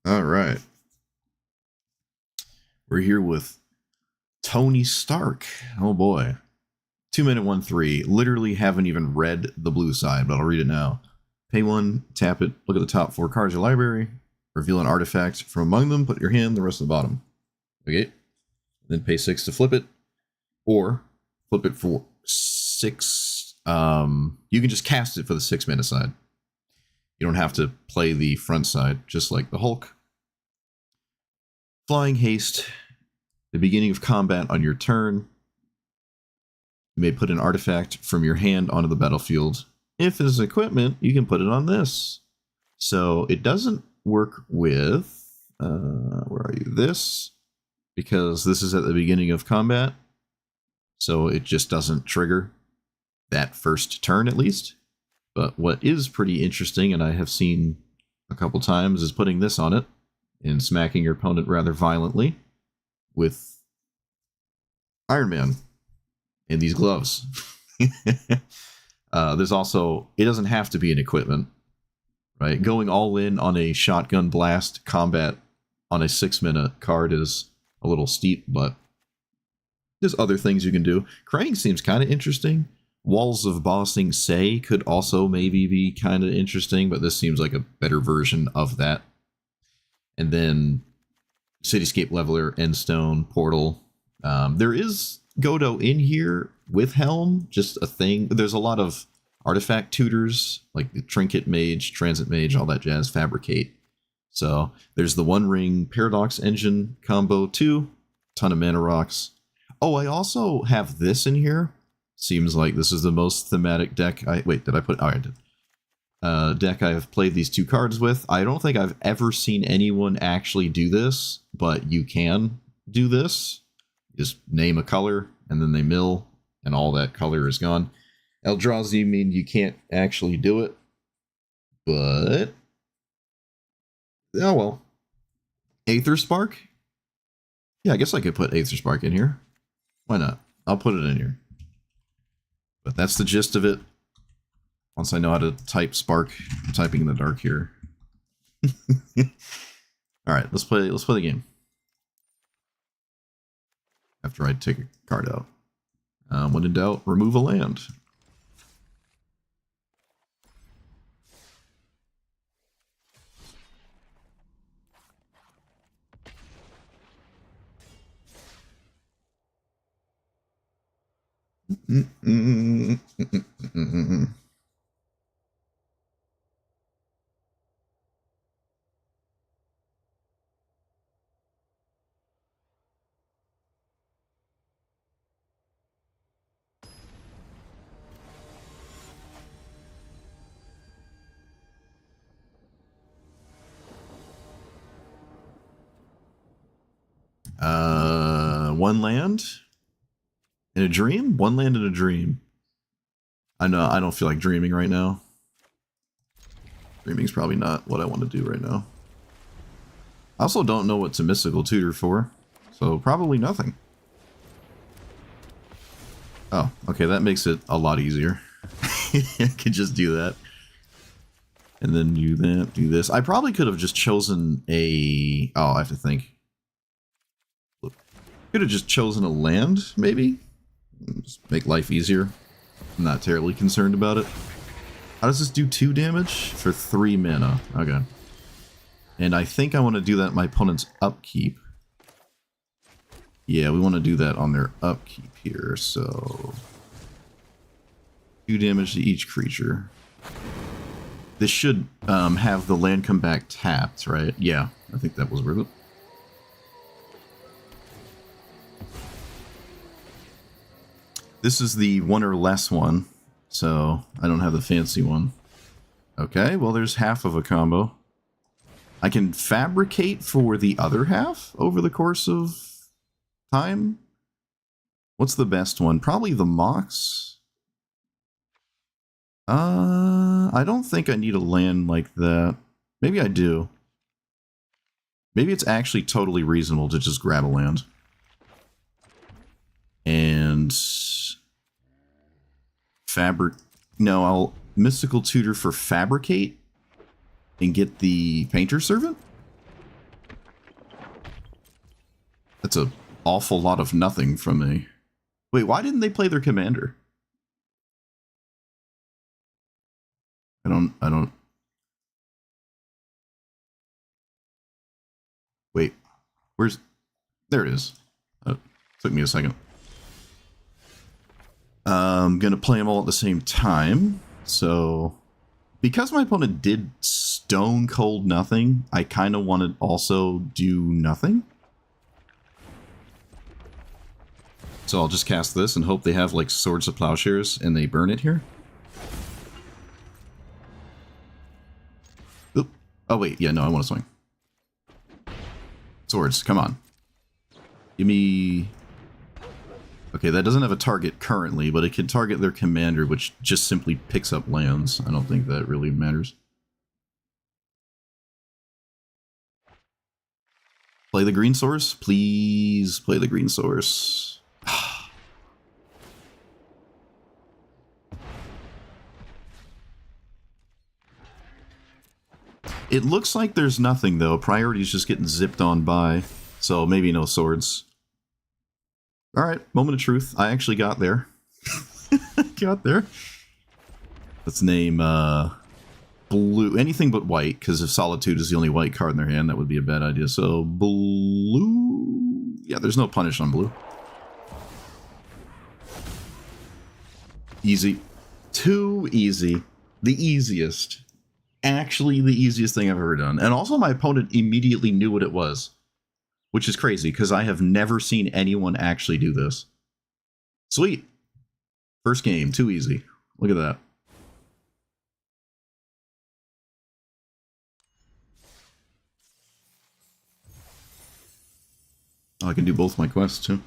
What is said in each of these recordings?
All right. We're here with Tony Stark. Oh boy. 2-minute 1-3. Literally haven't even read the blue side, but I'll read it now. Pay 1, tap it, look at the top 4 cards of your library, reveal an artifact from among them, put your hand, the rest of the bottom. Okay? Then pay 6 to flip it, or flip it for 6. You can just cast it for the 6-mana side. You don't have to play the front side, just like the Hulk. Flying Haste. The beginning of combat on your turn. You may put an artifact from your hand onto the battlefield. If it's equipment, you can put it on this. So it doesn't work with, where are you? This, because this is at the beginning of combat. So it just doesn't trigger that first turn at least. But what is pretty interesting, and I have seen a couple times, is putting this on it and smacking your opponent rather violently with Iron Man and these gloves. There's also, it doesn't have to be an equipment, right? Going all in on a shotgun blast combat on a 6-minute card is a little steep, but there's other things you can do. Krang seems kind of interesting. Walls of Bossing Say could also maybe be kind of interesting, but this seems like a better version of that. And then Cityscape Leveler, Endstone, Portal. There is Godo in here with Helm, just a thing. There's a lot of artifact tutors, like the Trinket Mage, Transit Mage, all that jazz, Fabricate. So there's the One Ring Paradox Engine combo too. Ton of mana rocks. Oh, I also have this in here. Seems like this is the most thematic deck. Wait, did I put? Oh, I did. Deck I have played these 2 cards with. I don't think I've ever seen anyone actually do this, but you can do this. Just name a color, and then they mill, and all that color is gone. Eldrazi mean you can't actually do it, but oh well. Aether Spark? Yeah, I guess I could put Aether Spark in here. Why not? I'll put it in here. But that's the gist of it. Once I know how to type Spark, I'm typing in the dark here. All right, let's play the game. After I take a card out. When in doubt, remove a land. One land in a dream? One land in a dream. I know I don't feel like dreaming right now. Dreaming's probably not what I want to do right now. I also don't know what to mystical tutor for, so probably nothing. Oh, okay, that makes it a lot easier. I could just do that. And then do that, do this. I probably could have just chosen a... Oh, I have to think. Could have just chosen a land, maybe? Just make life easier. I'm not terribly concerned about it. How does this do 2 damage? For 3 mana. Okay. And I think I want to do that in my opponent's upkeep. Yeah, we want to do that on their upkeep here, so... 2 damage to each creature. This should have the land come back tapped, right? Yeah, I think that was worth it. This is the 1 or less one, so I don't have the fancy one. Okay, well there's half of a combo. I can fabricate for the other half over the course of time. What's the best one? Probably the Mox. I don't think I need a land like that. Maybe I do. Maybe it's actually totally reasonable to just grab a land. And... No, I'll Mystical Tutor for Fabricate and get the Painter Servant? That's an awful lot of nothing from me. Wait, why didn't they play their commander? I don't... Wait, where's... There it is. Took me a second. I'm going to play them all at the same time. So, because my opponent did stone cold nothing, I kind of want to also do nothing. So I'll just cast this and hope they have like Swords of Plowshares and they burn it here. Oop. Oh wait, yeah, no, I want to swing. Swords, come on. Give me... Okay, that doesn't have a target currently, but it can target their commander, which just simply picks up lands. I don't think that really matters. Play the green source? Please play the green source. It looks like there's nothing, though. Priority's just getting zipped on by, so maybe no swords. Alright, moment of truth. I actually got there. Got there. Let's name blue. Anything but white, because if Solitude is the only white card in their hand, that would be a bad idea. So blue... Yeah, there's no punish on blue. Easy. Too easy. The easiest. Actually the easiest thing I've ever done. And also my opponent immediately knew what it was. Which is crazy, because I have never seen anyone actually do this. Sweet. First game, too easy. Look at that. Oh, I can do both my quests, too.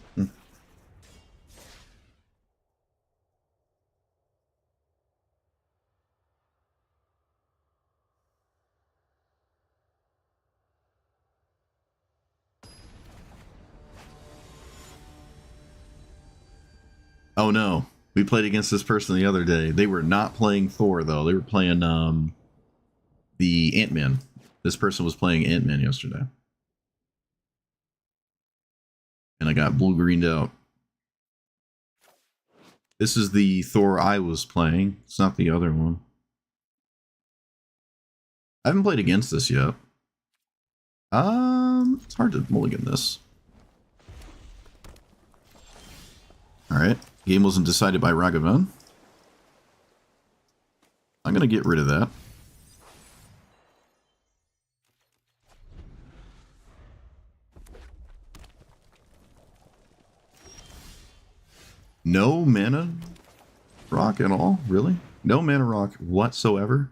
Oh no, we played against this person the other day. They were not playing Thor, though. They were playing the Ant-Man. This person was playing Ant-Man yesterday. And I got blue-greened out. This is the Thor I was playing. It's not the other one. I haven't played against this yet. It's hard to mulligan this. Alright. Game wasn't decided by Ragavan. I'm going to get rid of that. No mana rock at all? Really? No mana rock whatsoever?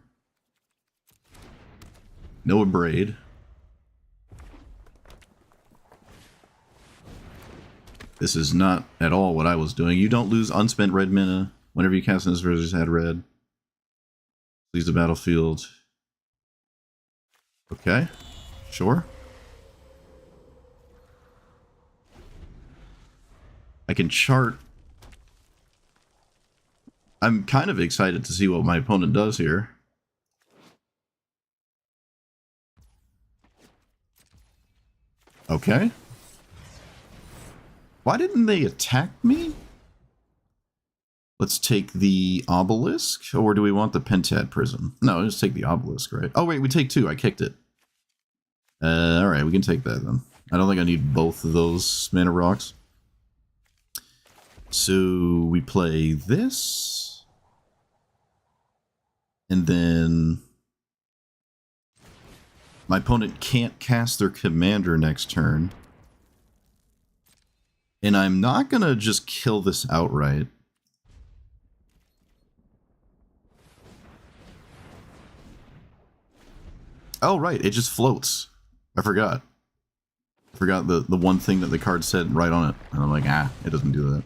No Abrade. This is not at all what I was doing. You don't lose unspent red mana whenever you cast this versus had red. Leaves the battlefield. Okay. Sure. I can chart. I'm kind of excited to see what my opponent does here. Okay. Why didn't they attack me? Let's take the Obelisk, or do we want the Pentad Prism? No, just take the Obelisk, right? Oh wait, we take two. I kicked it. Alright, we can take that then. I don't think I need both of those mana rocks. So we play this. And then my opponent can't cast their commander next turn. And I'm not going to just kill this outright. Oh, right, it just floats. I forgot. I forgot the one thing that the card said right on it. And I'm like, it doesn't do that.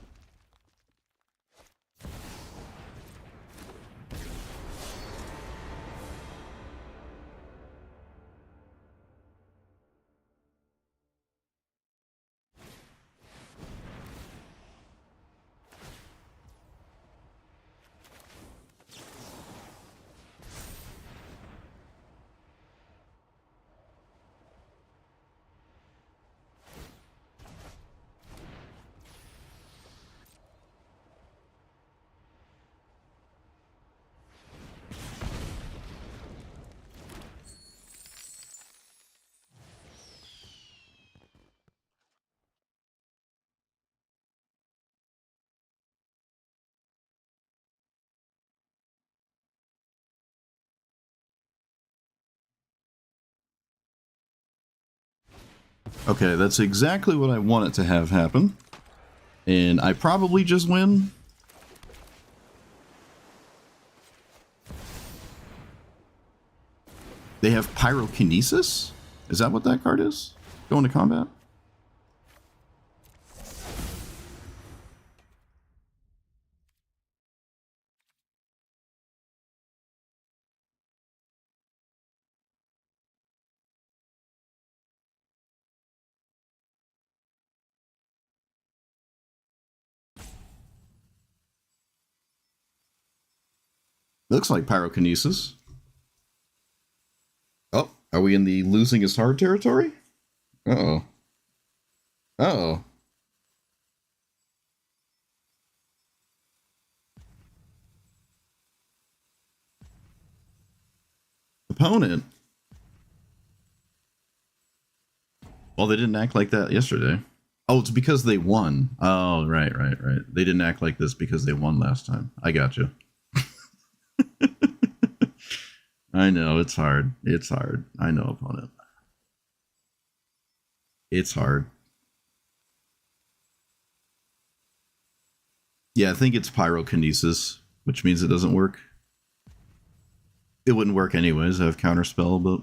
Okay, that's exactly what I want it to have happen. And I probably just win. They have Pyrokinesis? Is that what that card is? Going to combat? Looks like Pyrokinesis. Oh, are we in the losing is hard territory? Uh-oh. Uh-oh. Opponent. Well, they didn't act like that yesterday. Oh, it's because they won. Oh, right. They didn't act like this because they won last time. I got you. I know, it's hard. It's hard. I know, opponent. It's hard. Yeah, I think it's Pyrokinesis, which means it doesn't work. It wouldn't work anyways. I have Counterspell, but...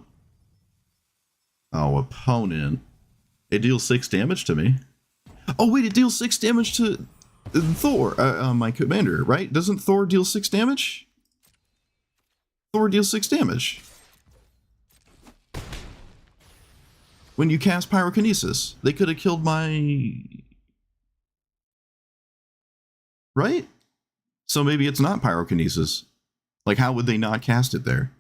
Oh, opponent. It deals 6 damage to me. Oh, wait, it deals 6 damage to Thor, my commander, right? Doesn't Thor deal 6 damage? Thor deals 6 damage. When you cast Pyrokinesis, they could have killed my... Right? So maybe it's not Pyrokinesis. Like, how would they not cast it there?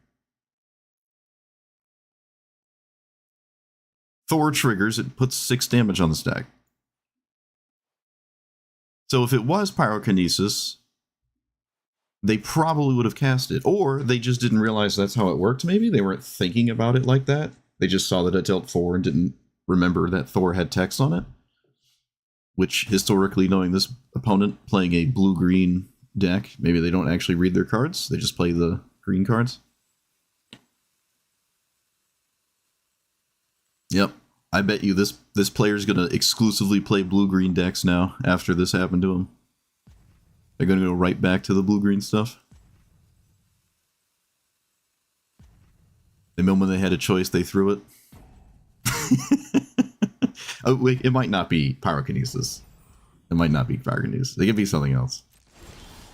Thor triggers, it puts 6 damage on the stack. So if it was Pyrokinesis, they probably would have cast it. Or they just didn't realize that's how it worked, maybe? They weren't thinking about it like that. They just saw that it dealt 4 and didn't remember that Thor had text on it. Which, historically, knowing this opponent playing a blue-green deck, maybe they don't actually read their cards. They just play the green cards. Yep. I bet you this player's going to exclusively play blue-green decks now after this happened to him. They're going to go right back to the blue-green stuff. The moment they had a choice, they threw it. Oh, wait, it might not be Pyrokinesis. It might not be Pyrokinesis. It could be something else.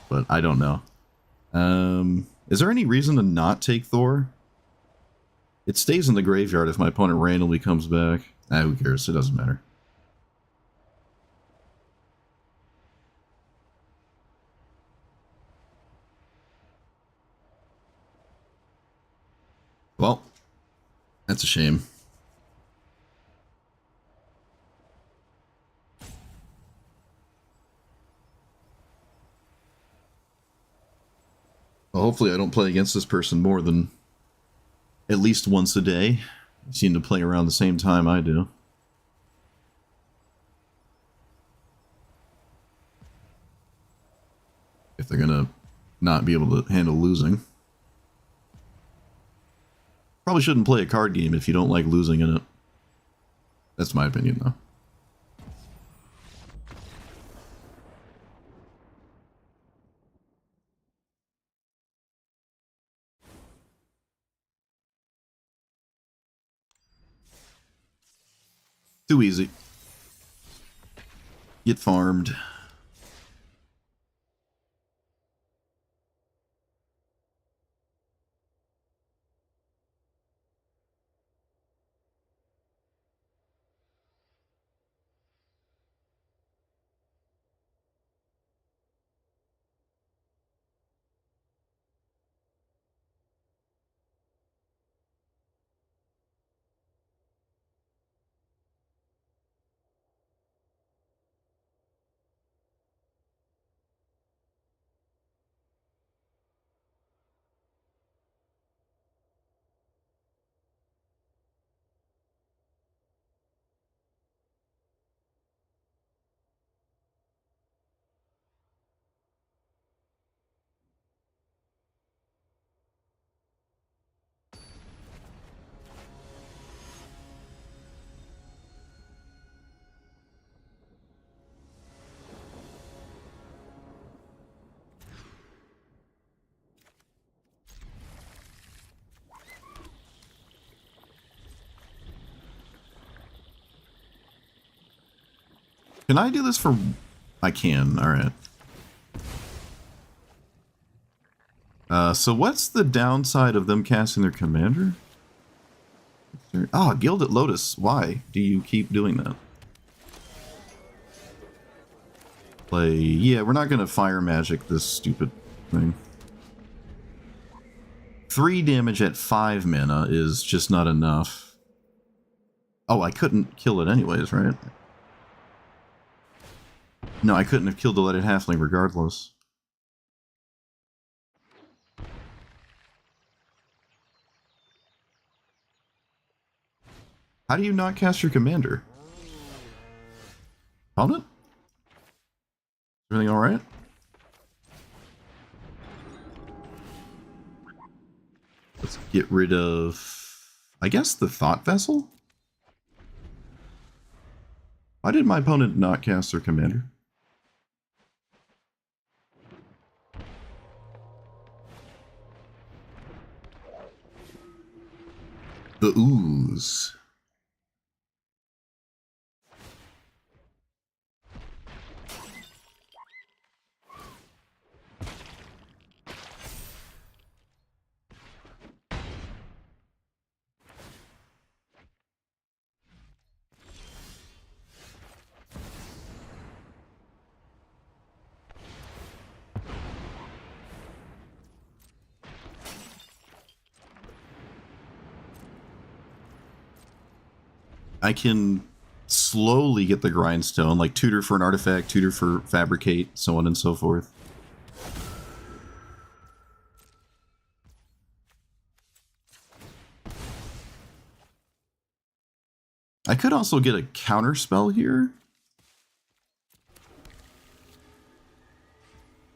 But I don't know. Is there any reason to not take Thor? It stays in the graveyard if my opponent randomly comes back. Who cares? It doesn't matter. Well, that's a shame. Well, hopefully I don't play against this person more than at least once a day. They seem to play around the same time I do. If they're gonna not be able to handle losing. Probably shouldn't play a card game if you don't like losing in it. That's my opinion, though. Too easy. Get farmed. Can I do this for... I can, alright. So what's the downside of them casting their commander? Oh, Gilded Lotus. Why do you keep doing that? Play... Yeah, we're not going to fire magic this stupid thing. 3 damage at 5 mana is just not enough. Oh, I couldn't kill it anyways, right? No, I couldn't have killed the Leaded Halfling regardless. How do you not cast your commander? Found it? Everything alright? Let's get rid of... I guess the Thought Vessel? Why did my opponent not cast their commander? The Ooze. I can slowly get the grindstone, like tutor for an artifact, tutor for fabricate, so on and so forth. I could also get a counter spell here.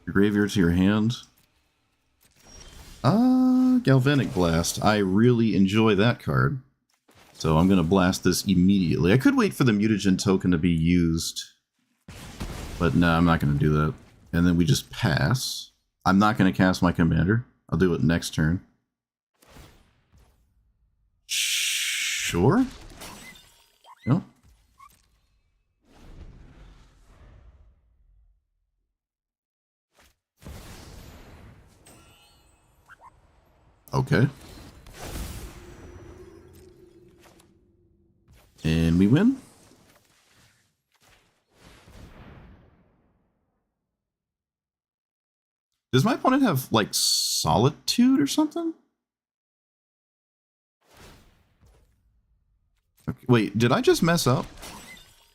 Your graveyard to your hand. Galvanic Blast. I really enjoy that card. So I'm going to blast this immediately. I could wait for the mutagen token to be used. But no, I'm not going to do that. And then we just pass. I'm not going to cast my commander. I'll do it next turn. Sure? No? Okay. And we win. Does my opponent have, like, Solitude or something? Okay. Wait, did I just mess up?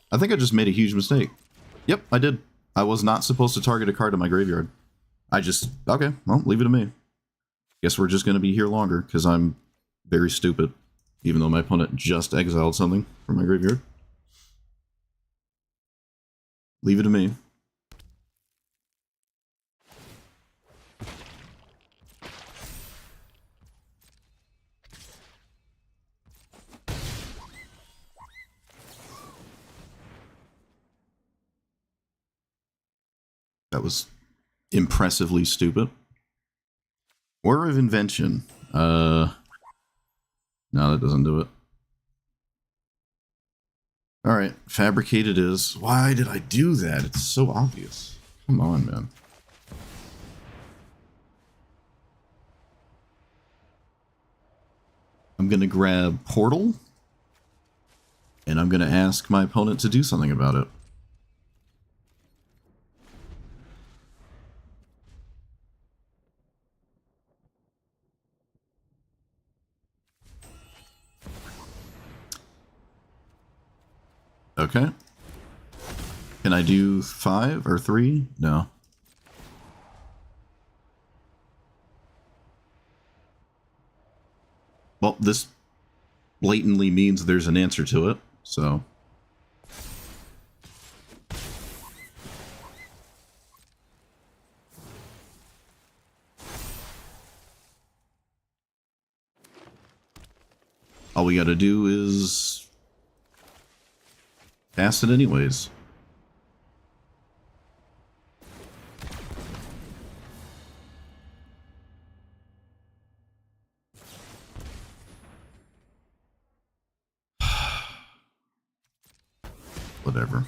I think I just made a huge mistake. Yep, I did. I was not supposed to target a card in my graveyard. Okay, well, leave it to me. Guess we're just going to be here longer, because I'm very stupid. Even though my opponent just exiled something from my graveyard. Leave it to me. That was impressively stupid. War of Invention. No, that doesn't do it. Alright, fabricate it is. Why did I do that? It's so obvious. Come on, man. I'm going to grab Portal, and I'm going to ask my opponent to do something about it. Okay. Can I do 5 or 3? No. Well, this blatantly means there's an answer to it, so... all we gotta do is... cast it anyways. Whatever.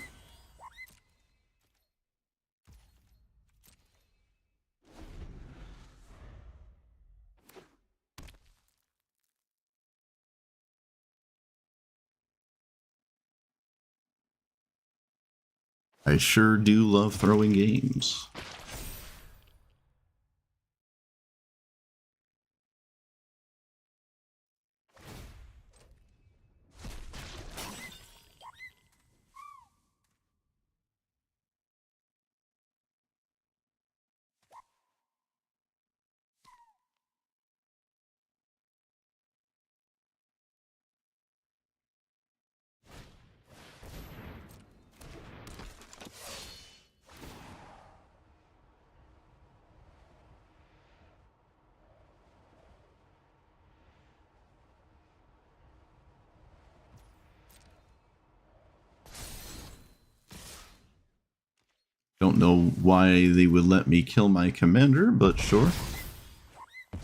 I sure do love throwing games. Don't know why they would let me kill my commander, but sure. I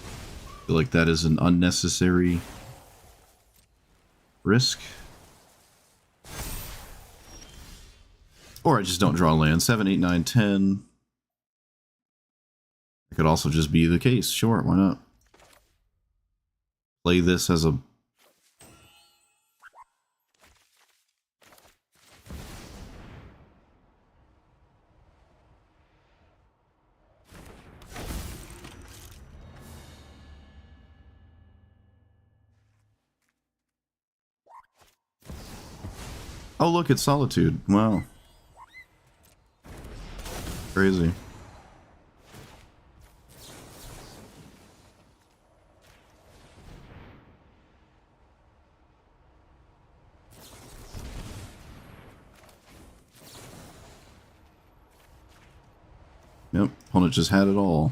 feel like that is an unnecessary risk. Or I just don't draw land. 7, 8, 9, 10. It could also just be the case. Sure, why not? Play this as a... oh, look, it's Solitude. Wow. Crazy. Yep, opponent just had it all.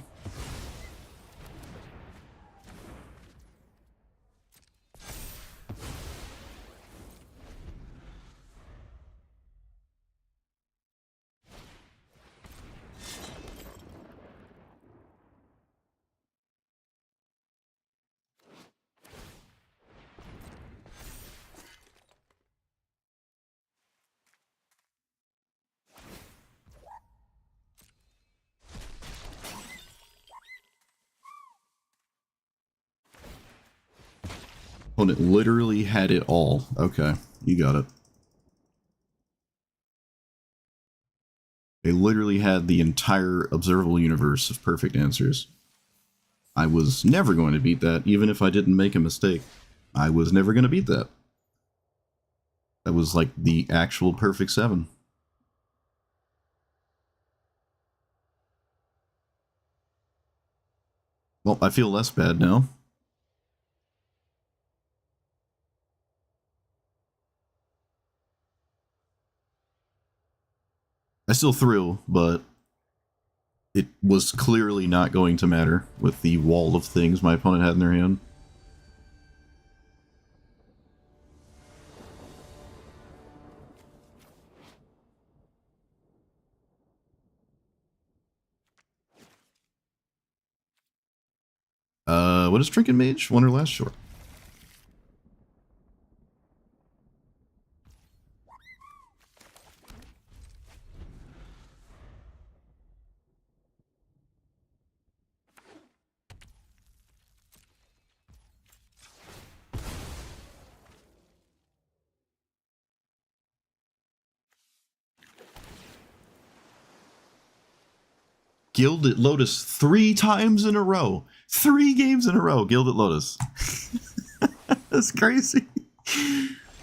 Opponent literally had it all. Okay, you got it. They literally had the entire observable universe of perfect answers. I was never going to beat that, even if I didn't make a mistake. I was never going to beat that. That was like the actual perfect 7. Well, I feel less bad now. I still threw, but it was clearly not going to matter with the wall of things my opponent had in their hand. What is Trinket Mage? One or last short? Gilded Lotus 3 times in a row. 3 games in a row, Gilded Lotus. That's crazy.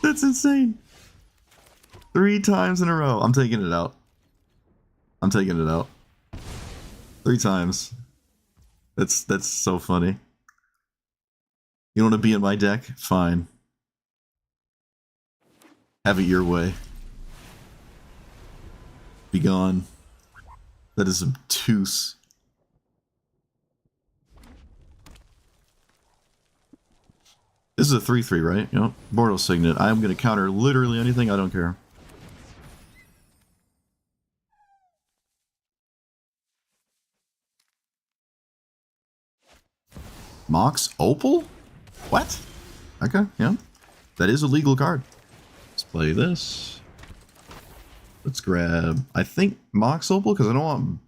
That's insane. 3 times in a row. I'm taking it out. I'm taking it out. 3 times. That's so funny. You want to be in my deck? Fine. Have it your way. Be gone. That is obtuse. This is a 3/3, right? Yep. Bordeaux Signet. I'm going to counter literally anything. I don't care. Mox Opal? What? Okay, yeah. That is a legal card. Let's play this. Let's grab, I think, Mox Opal, because I don't want...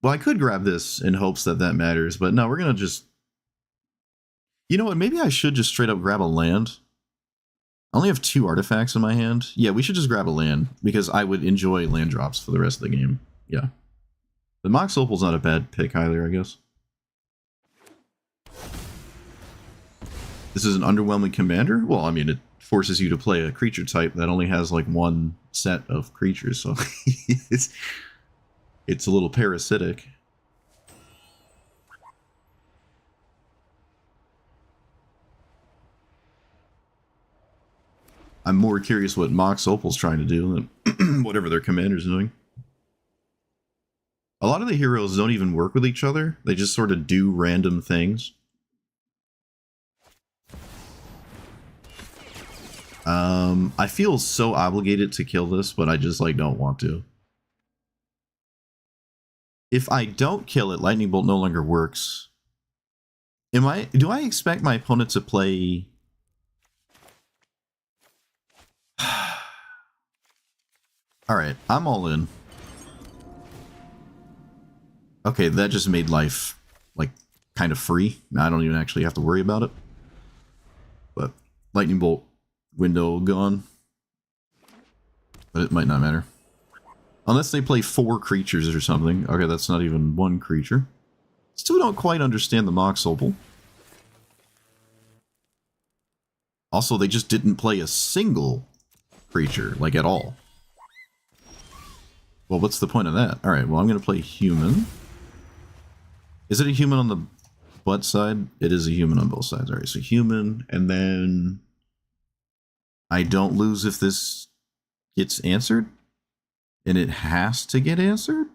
Well, I could grab this in hopes that that matters, but no, we're going to just... You know what, maybe I should just straight up grab a land. I only have 2 artifacts in my hand. Yeah, we should just grab a land, because I would enjoy land drops for the rest of the game. Yeah. The Mox Opal's not a bad pick either, I guess. This is an underwhelming commander? Well, I mean, it forces you to play a creature type that only has like 1 set of creatures, so it's a little parasitic. I'm more curious what Mox Opal's trying to do than whatever their commander's doing. A lot of the heroes don't even work with each other. They just sort of do random things. I feel so obligated to kill this, but I just like don't want to. If I don't kill it, Lightning Bolt no longer works. Do I expect my opponent to play... Alright, I'm all in. Okay, that just made life, like, kind of free. I don't even actually have to worry about it. But Lightning Bolt window gone. But it might not matter. Unless they play 4 creatures or something. Okay, that's not even 1 creature. Still don't quite understand the Mox Opal. Also, they just didn't play a single creature, like, at all. Well, what's the point of that? Alright, well, I'm going to play human. Is it a human on the butt side? It is a human on both sides. Alright, so human, and then... I don't lose if this gets answered? And it has to get answered?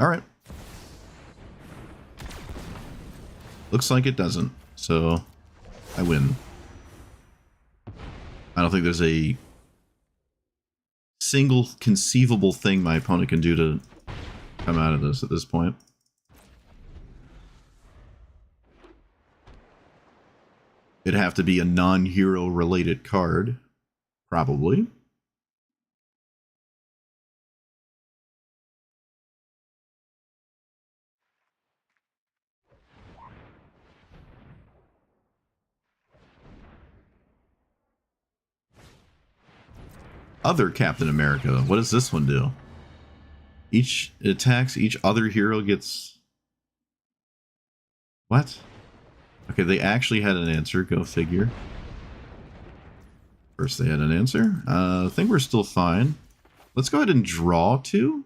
Alright. Looks like it doesn't, so I win. I don't think there's a single conceivable thing my opponent can do to come out of this at this point. It'd have to be a non-hero related card, probably. Other Captain America. What does this one do? Each attacks, each other hero gets... What? Okay, they actually had an answer. Go figure. First they had an answer. I think we're still fine. Let's go ahead and draw 2.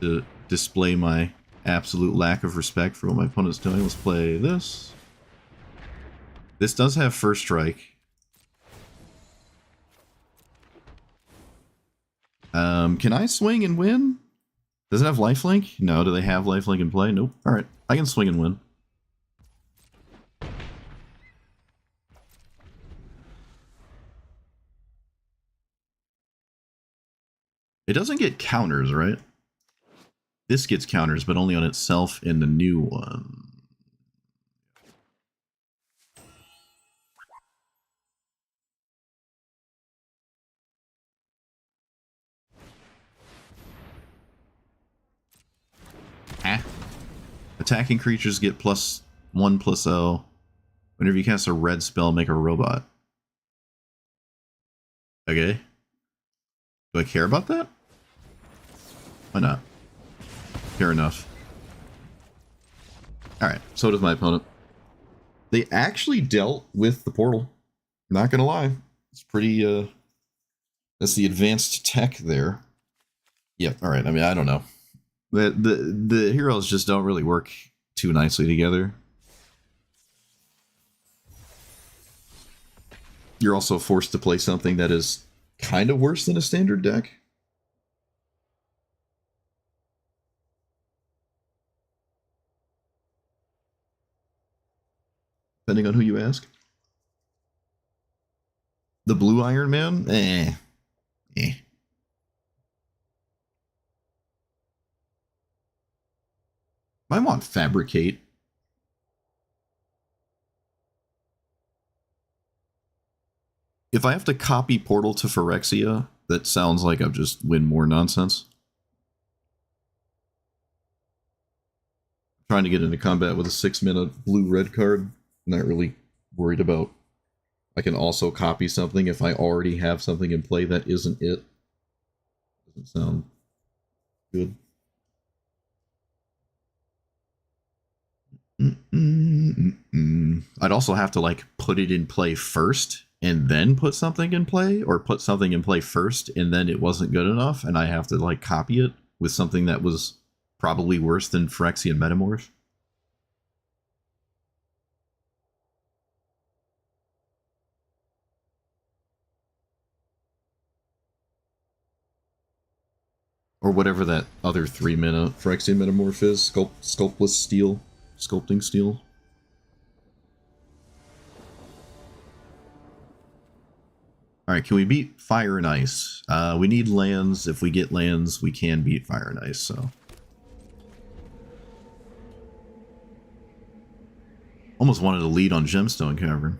To display my absolute lack of respect for what my opponent's doing. Let's play this. This does have first strike. Can I swing and win? Does it have lifelink? No. Do they have lifelink in play? Nope. Alright. I can swing and win. It doesn't get counters, right? This gets counters, but only on itself in the new one. Attacking creatures get +1/+0. Whenever you cast a red spell, make a robot. Okay. Do I care about that? Why not? Fair enough. Alright, so does my opponent. They actually dealt with the portal. Not gonna lie. It's pretty, that's the advanced tech there. Yep, alright, I mean, I don't know. The heroes just don't really work too nicely together. You're also forced to play something that is kind of worse than a standard deck. Depending on who you ask. The blue Iron Man? Eh. I want Fabricate. If I have to copy Portal to Phyrexia, that sounds like I've just win more nonsense. Trying to get into combat with a 6-mana blue-red card. Not really worried about. I can also copy something if I already have something in play that isn't it. Doesn't sound good. I'd also have to like put it in play first and then put something in play, or put something in play first and then it wasn't good enough and I have to like copy it with something that was probably worse than Phyrexian Metamorph. Or whatever that other 3-mana Phyrexian Metamorph is. Sculptless Steel. Sculpting Steel. Alright, can we beat Fire and Ice? We need lands. If we get lands, we can beat Fire and Ice, so. Almost wanted to lead on Gemstone Cavern.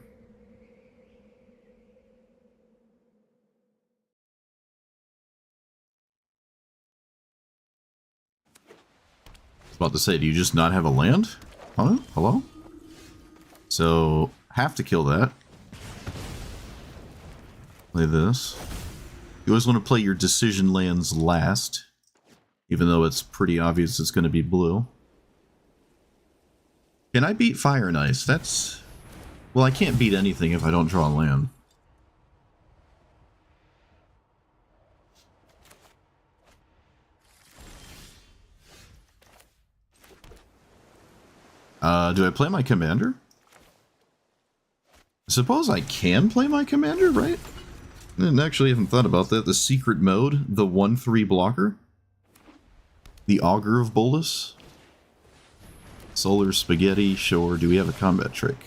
I was about to say, do you just not have a land? Huh? Hello? So, have to kill that. Play this. You always want to play your decision lands last, even though it's pretty obvious it's going to be blue. Can I beat Fire and Ice? That's... Well, I can't beat anything if I don't draw a land. Do I play my commander? I suppose I can play my commander, right? I didn't actually even thought about that. The secret mode, the 1/3 blocker. The Augur of Bolas. Solar Spaghetti, sure. Do we have a combat trick?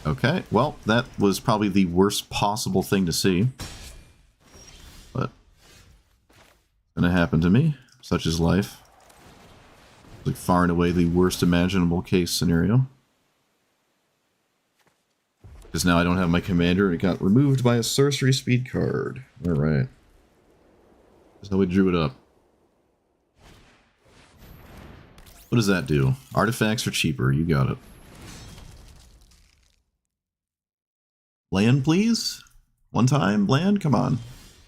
Okay, well, that was probably the worst possible thing to see. But it's gonna happen to me. Such is life. Like far and away the worst imaginable case scenario. Because now I don't have my commander and it got removed by a sorcery speed card. Alright. That's how we drew it up. What does that do? Artifacts are cheaper, you got it. Land, please? One time? Land? Come on.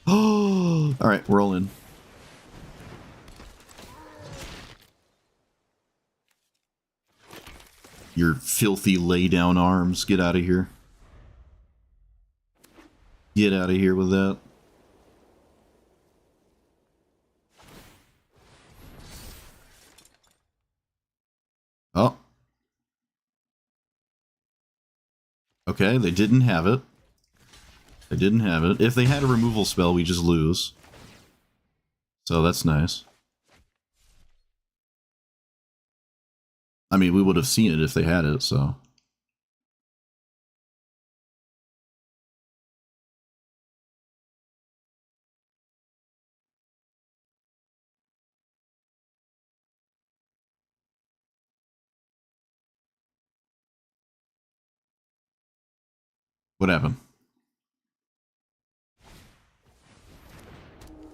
Oh! Alright, we're all in. Your filthy lay-down arms. Get out of here. Get out of here with that. Oh. Okay, they didn't have it. They didn't have it. If they had a removal spell, we just lose. So that's nice. I mean, we would have seen it if they had it, so. What happened?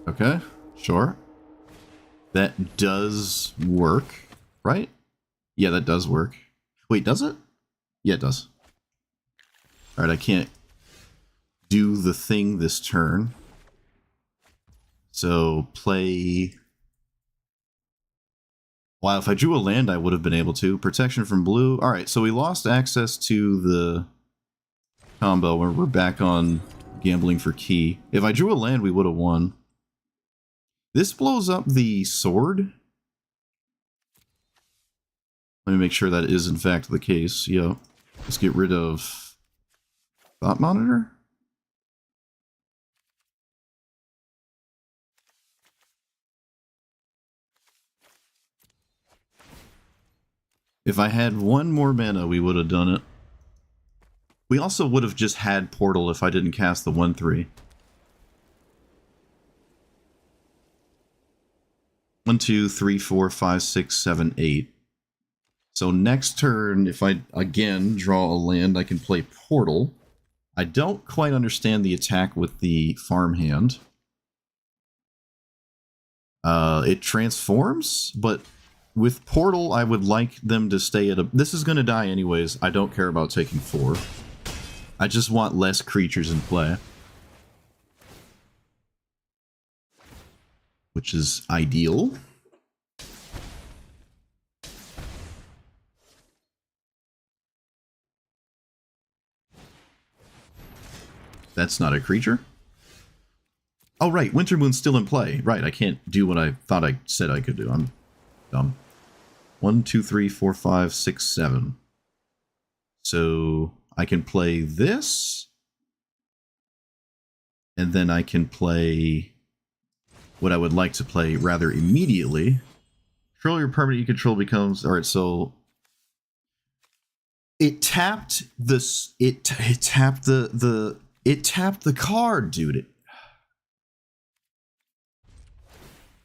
Okay, sure. That does work, right? Yeah, that does work. Wait, does it? Yeah, it does. Alright, I can't do the thing this turn. So play... Wow, if I drew a land, I would have been able to. Protection from blue. Alright, so we lost access to the combo where we're back on gambling for key. If I drew a land, we would have won. This blows up the sword. Let me make sure that is in fact the case. Yep. Let's get rid of Thought Monitor. If I had one more mana, we would have done it. We also would have just had Portal if I didn't cast the 1/3. 1, 2, 3, 4, 5, 6, 7, 8. So next turn, if I again draw a land, I can play Portal. I don't quite understand the attack with the farmhand. It transforms, but with Portal, I would like them to stay at a... This is going to die anyways. I don't care about taking 4. I just want less creatures in play. Which is ideal. That's not a creature. Oh, right. Wintermoon's still in play. Right, I can't do what I thought I said I could do. I'm dumb. 1, 2, 3, 4, 5, 6, 7. So I can play this. And then I can play what I would like to play rather immediately. Control your permanent you control becomes... Alright, so... It tapped this... It tapped the... It tapped the card, dude.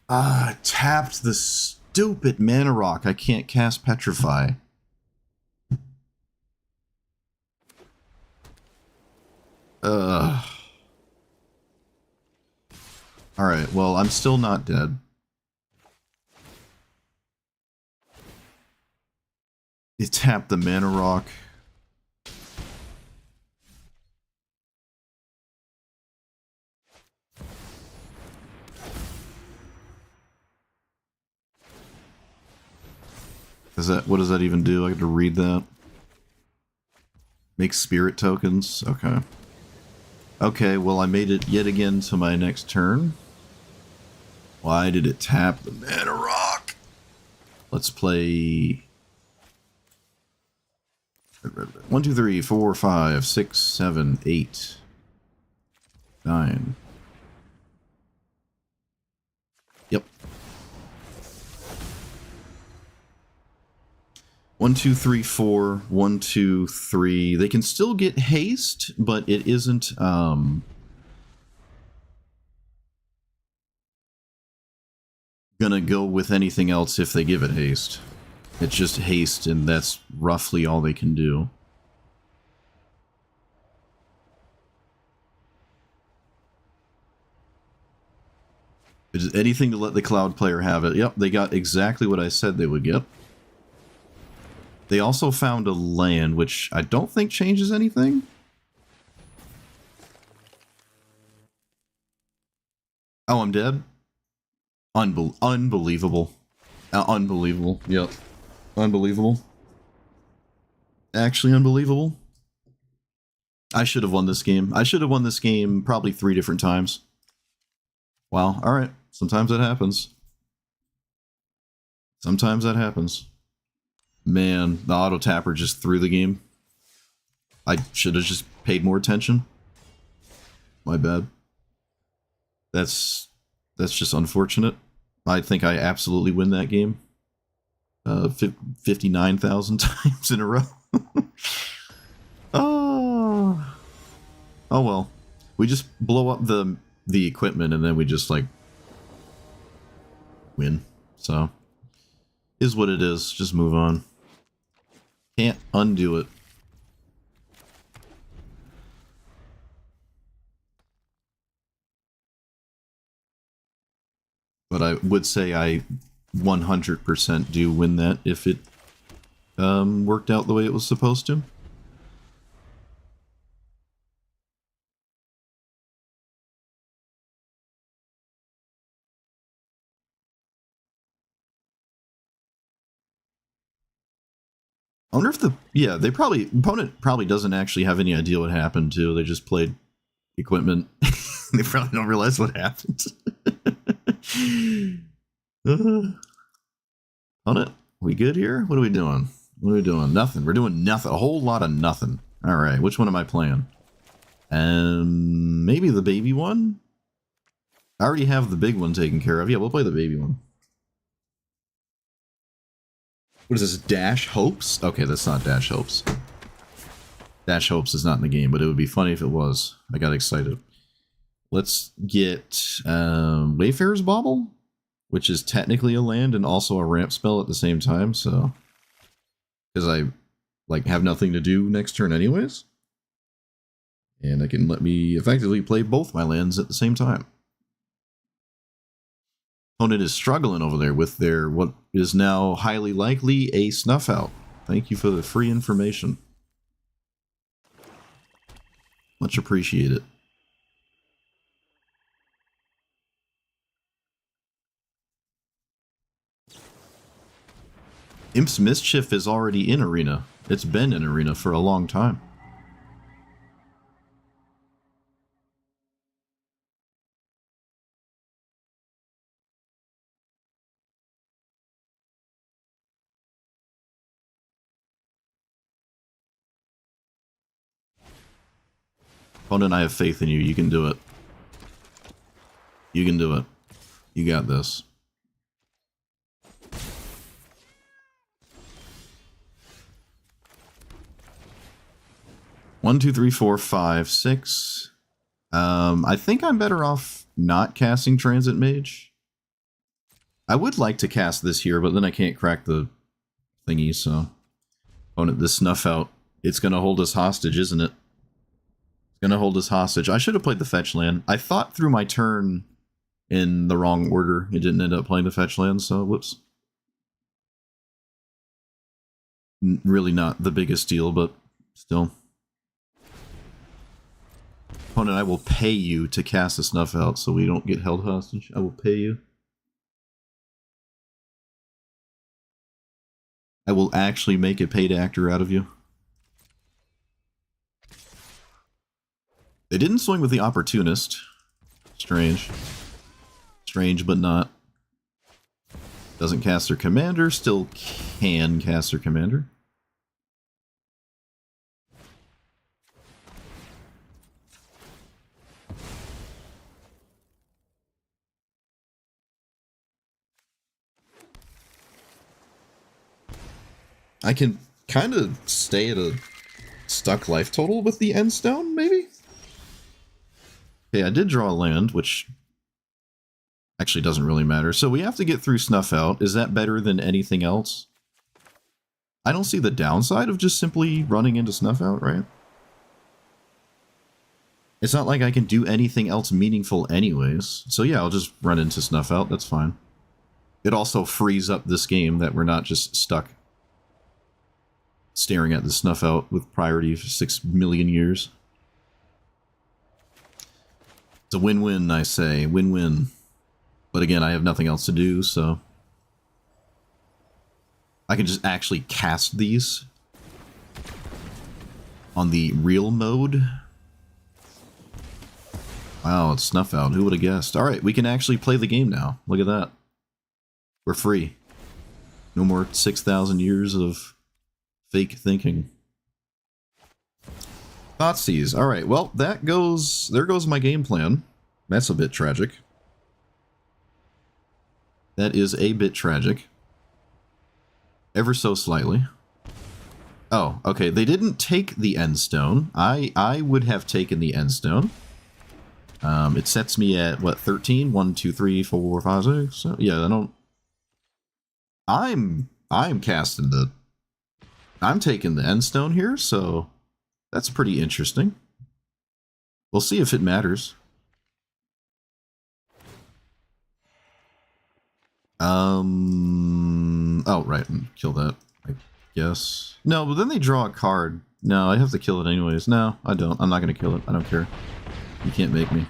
Tapped the stupid mana rock. I can't cast Petrify. Alright, well, I'm still not dead. It tapped the mana rock. What does that even do? I have to read that. Make spirit tokens? Okay. Okay, well I made it yet again to my next turn. Why did it tap the mana rock? Let's play... 1, 2, 3, 4, 5, 6, 7, 8, 9. Yep. 1, 2, 3, 4, 1, 2, 3. They can still get haste, but it isn't, gonna go with anything else if they give it haste. It's just haste, and that's roughly all they can do. Is anything to let the Cloud player have it. Yep, they got exactly what I said they would get. They also found a land, which I don't think changes anything. Oh, I'm dead? Unbelievable. Unbelievable. Yep. Unbelievable. Actually unbelievable. I should have won this game. I should have won this game probably 3 different times. Wow, alright. Sometimes that happens. Sometimes that happens. Man, the auto tapper just threw the game. I should have just paid more attention. My bad. That's just unfortunate. I think I absolutely win that game. 59,000 times in a row. Oh. Oh well. We just blow up the equipment and then we just like win. So is what it is. Just move on. Can't undo it. But I would say I 100% do win that if it worked out the way it was supposed to. I wonder if they probably, opponent probably doesn't actually have any idea what happened too. They just played equipment. They probably don't realize what happened. Opponent, we good here? What are we doing? What are we doing? Nothing. We're doing nothing. A whole lot of nothing. All right, which one am I playing? Maybe the baby one? I already have the big one taken care of. Yeah, we'll play the baby one. What is this, Dash Hopes? Okay, that's not Dash Hopes. Dash Hopes is not in the game, but it would be funny if it was. I got excited. Let's get Wayfarer's Bauble, which is technically a land and also a ramp spell at the same time, so... Because I, like, have nothing to do next turn anyways. And I can let me effectively play both my lands at the same time. Opponent is struggling over there with their, what is now highly likely a snuff out. Thank you for the free information. Much appreciated. Imp's Mischief is already in Arena. It's been in Arena for a long time. Opponent, I have faith in you. You can do it. You can do it. You got this. One, two, three, four, five, six. I think I'm better off not casting Transit Mage. I would like to cast this here, but then I can't crack the thingy, so... Opponent, this snuff out. It's gonna hold us hostage, isn't it? It's gonna hold us hostage. I should have played the fetch land. I thought through my turn in the wrong order. It didn't end up playing the fetch land, so whoops. Really not the biggest deal, but still. Opponent, I will pay you to cast a snuff out so we don't get held hostage. I will pay you. I will actually make a paid actor out of you. They didn't swing with the Opportunist. Strange. Strange, but not. Doesn't cast their commander, still can cast their commander. I can kind of stay at a stuck life total with the end stone, maybe? Okay, I did draw a land, which actually doesn't really matter. So we have to get through Snuff Out. Is that better than anything else? I don't see the downside of just simply running into Snuff Out, right? It's not like I can do anything else meaningful anyways. So yeah, I'll just run into Snuff Out, that's fine. It also frees up this game that we're not just stuck staring at the Snuff Out with priority for 6 million years. It's a win-win, I say. Win-win. But again, I have nothing else to do, so... I can just actually cast these on the real mode. Wow, it's Snuff Out. Who would have guessed? Alright, we can actually play the game now. Look at that. We're free. No more 6,000 years of fake thinking. Thoughtseize. Alright, well, there goes my game plan. That's a bit tragic. That is a bit tragic. Ever so slightly. Oh, okay, they didn't take the end stone. I would have taken the end stone. It sets me at, what, 13? 1, 2, 3, 4, 5, 6? So, yeah, I don't... I'm casting the... I'm taking the end stone here, so that's pretty interesting. We'll see if it matters. Oh, right, kill that, I guess. No, but then they draw a card. No, I have to kill it anyways. No, I don't. I'm not gonna kill it. I don't care. You can't make me.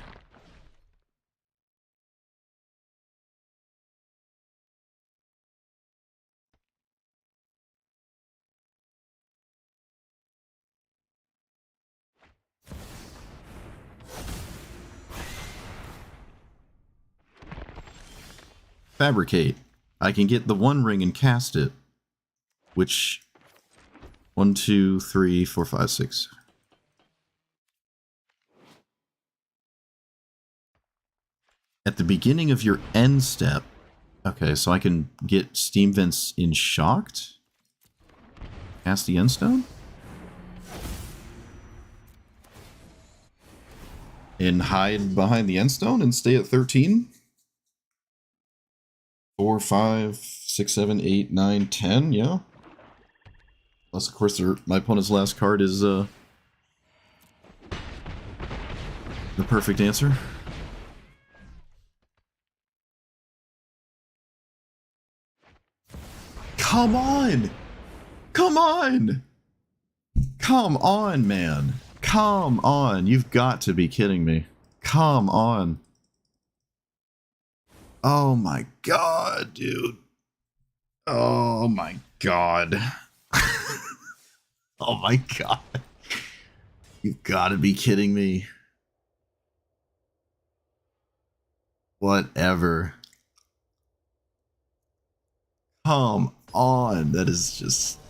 Fabricate. I can get the One Ring and cast it. Which... 1, 2, 3, 4, 5, 6. At the beginning of your end step... Okay, so I can get Steam Vents in Shocked? Cast the End Stone? And hide behind the End Stone and stay at 13? 4, 5, 6, 7, 8, 9, 10, yeah. Unless, of course, my opponent's last card is the perfect answer. Come on! Come on! Come on, man. Come on. You've got to be kidding me. Come on. Oh my god, dude. Oh my god. Oh my god. You've got to be kidding me. Whatever. Come on. That is just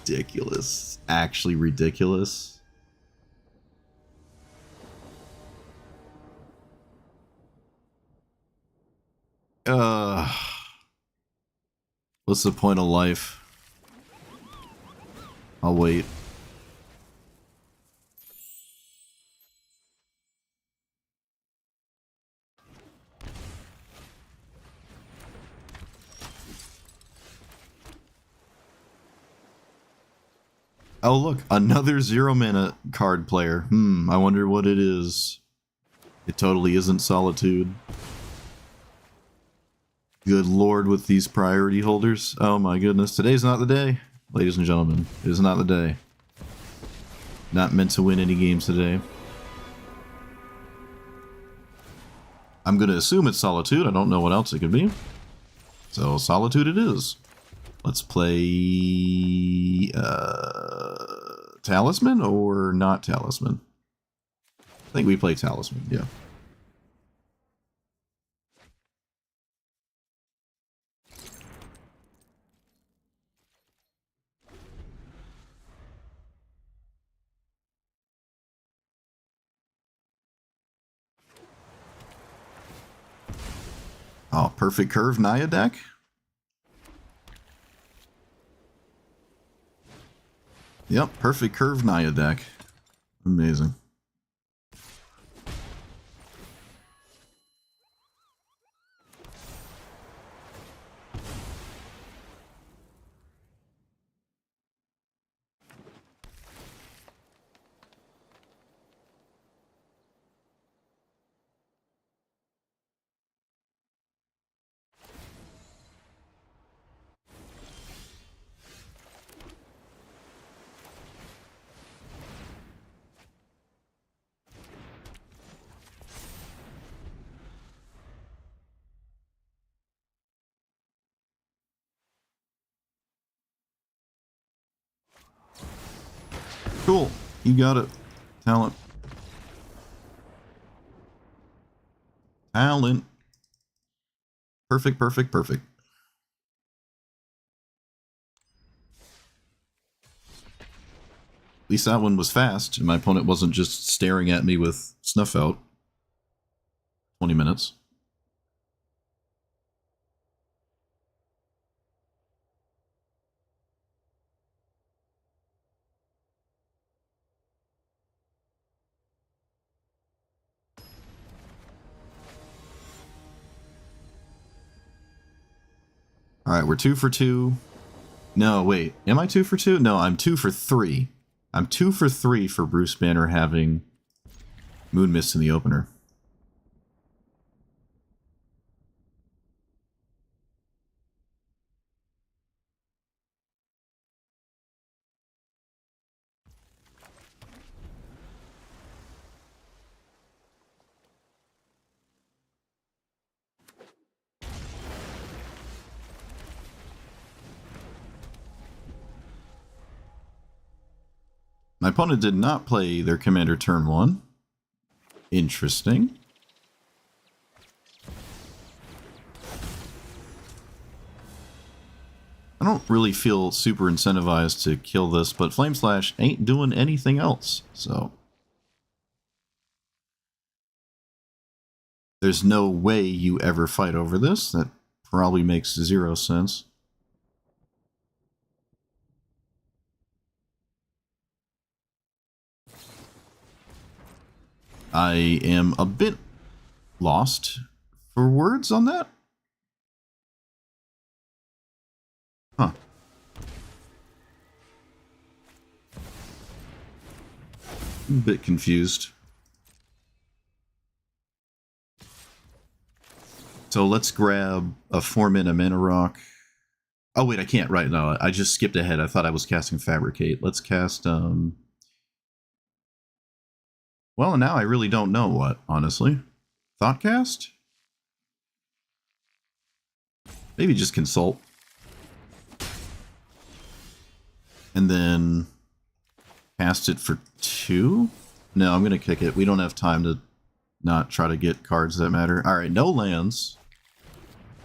ridiculous. Actually ridiculous. What's the point of life? I'll wait. Oh look, another 0 mana card player. I wonder what it is. It totally isn't Solitude. Good lord with these priority holders. Oh my goodness, today's not the day. Ladies and gentlemen, it is not the day. Not meant to win any games today. I'm going to assume it's Solitude. I don't know what else it could be. So, Solitude it is. Let's play... Talisman or not Talisman? I think we play Talisman, yeah. Oh, Perfect Curve Naya deck? Yep, Perfect Curve Naya deck. Amazing. Cool. You got it. Talent. Talent. Perfect, perfect, perfect. At least that one was fast, and my opponent wasn't just staring at me with Snuff out. 20 minutes. Alright, we're 2 for 2. No, wait. Am I 2 for 2? No, I'm 2 for 3. I'm 2 for 3 for Bruce Banner having Moon Mist in the opener. My opponent did not play their commander turn 1. Interesting. don't really feel super incentivized to kill this, but Flame Slash ain't doing anything else, so... There's no way you ever fight over this. That probably makes 0 sense. I am a bit lost for words on that. Huh. A bit confused. So let's grab a 4-mana mana rock. Oh wait, I can't, right, no, I just skipped ahead. I thought I was casting Fabricate. Let's cast, well, now I really don't know what, honestly. Thoughtcast? Maybe just Consult. And then cast it for 2? No, I'm gonna kick it. We don't have time to not try to get cards that matter. Alright, no lands.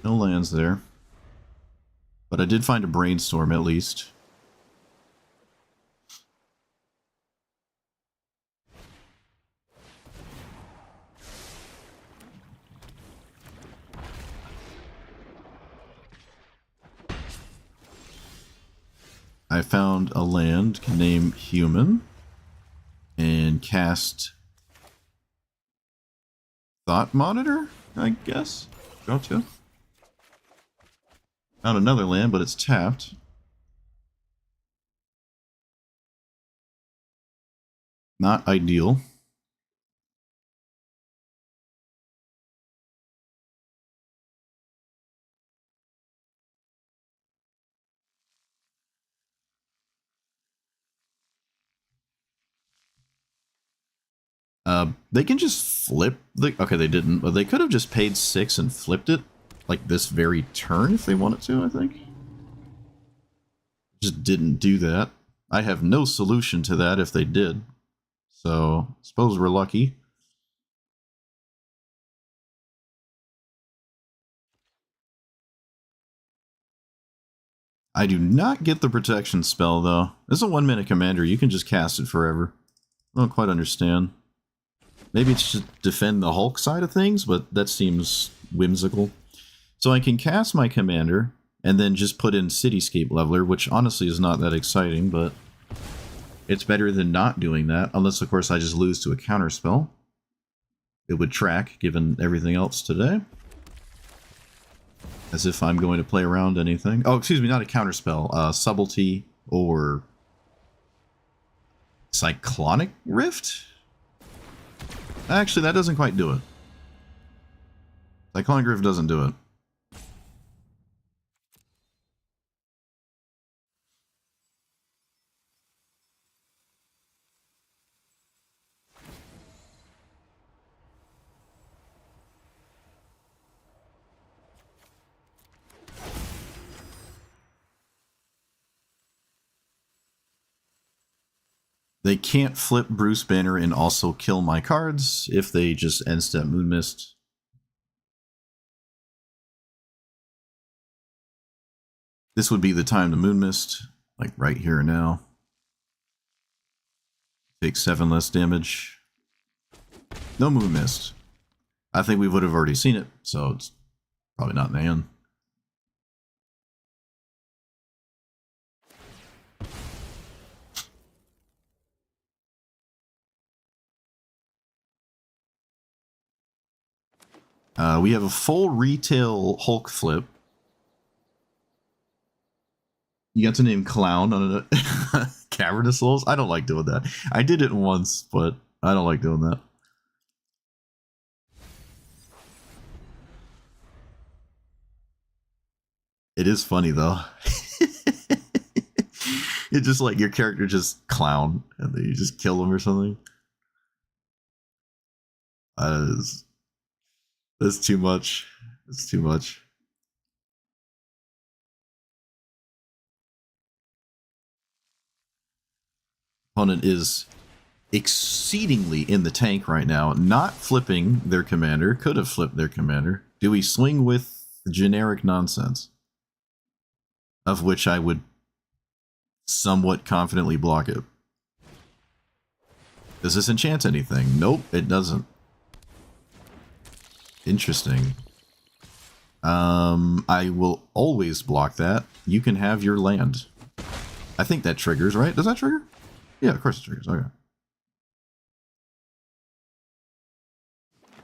No lands there. But I did find a Brainstorm at least. I found a land named Human and cast Thought Monitor, I guess. Gotcha. Found another land, but it's tapped. Not ideal. They can just flip the... Okay, they didn't, but they could have just paid 6 and flipped it, like this very turn if they wanted to, I think. Just didn't do that. I have no solution to that if they did. So, I suppose we're lucky. I do not get the protection spell, though. This is a 1-minute commander. You can just cast it forever. I don't quite understand. Maybe it's just defend the Hulk side of things, but that seems whimsical. So I can cast my commander, and then just put in Cityscape Leveler, which honestly is not that exciting, but it's better than not doing that, unless of course I just lose to a counterspell. It would track, given everything else today. As if I'm going to play around anything. Oh, excuse me, not a counterspell. Subtlety or Cyclonic Rift? Actually, that doesn't quite do it. Cyclonic Rift doesn't do it. They can't flip Bruce Banner and also kill my cards if they just end-step Moonmist. This would be the time to Moonmist, like right here and now. Take 7 less damage. No Moonmist. I think we would have already seen it, so it's probably not in the hand. We have a full retail Hulk flip. You got to name Clown on a Cavernous Souls? I don't like doing that. I did it once, but I don't like doing that. It is funny, though. It's just like your character just Clown, and then you just kill him or something. That's too much. It's too much. Opponent is exceedingly in the tank right now, not flipping their commander. Could have flipped their commander. Do we swing with generic nonsense? of which I would somewhat confidently block it. Does this enchant anything? Nope, it doesn't. Interesting. I will always block that. You can have your land. I think that triggers, right? Does that trigger? Yeah, of course it triggers. Okay.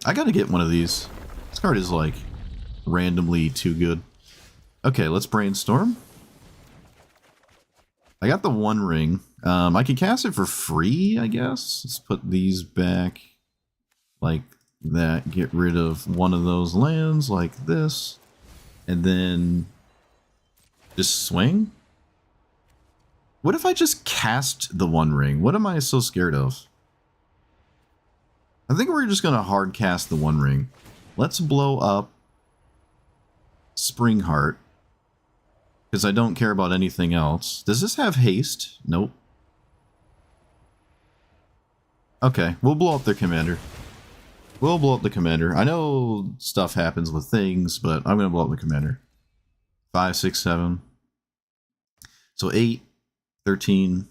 I gotta get one of these. This card is like randomly too good. Okay, let's brainstorm. I got the One Ring. I can cast it for free, I guess. Let's put these back like that. Get rid of one of those lands like this. And then just swing? What if I just cast the One Ring? What am I so scared of? I think we're just going to hard cast the One Ring. Let's blow up Springheart. Because I don't care about anything else. Does this have haste? Nope. Okay, we'll blow up their commander. We'll blow up the commander. I know stuff happens with things, but I'm going to blow up the commander. 5, 6, 7. So 8, 13.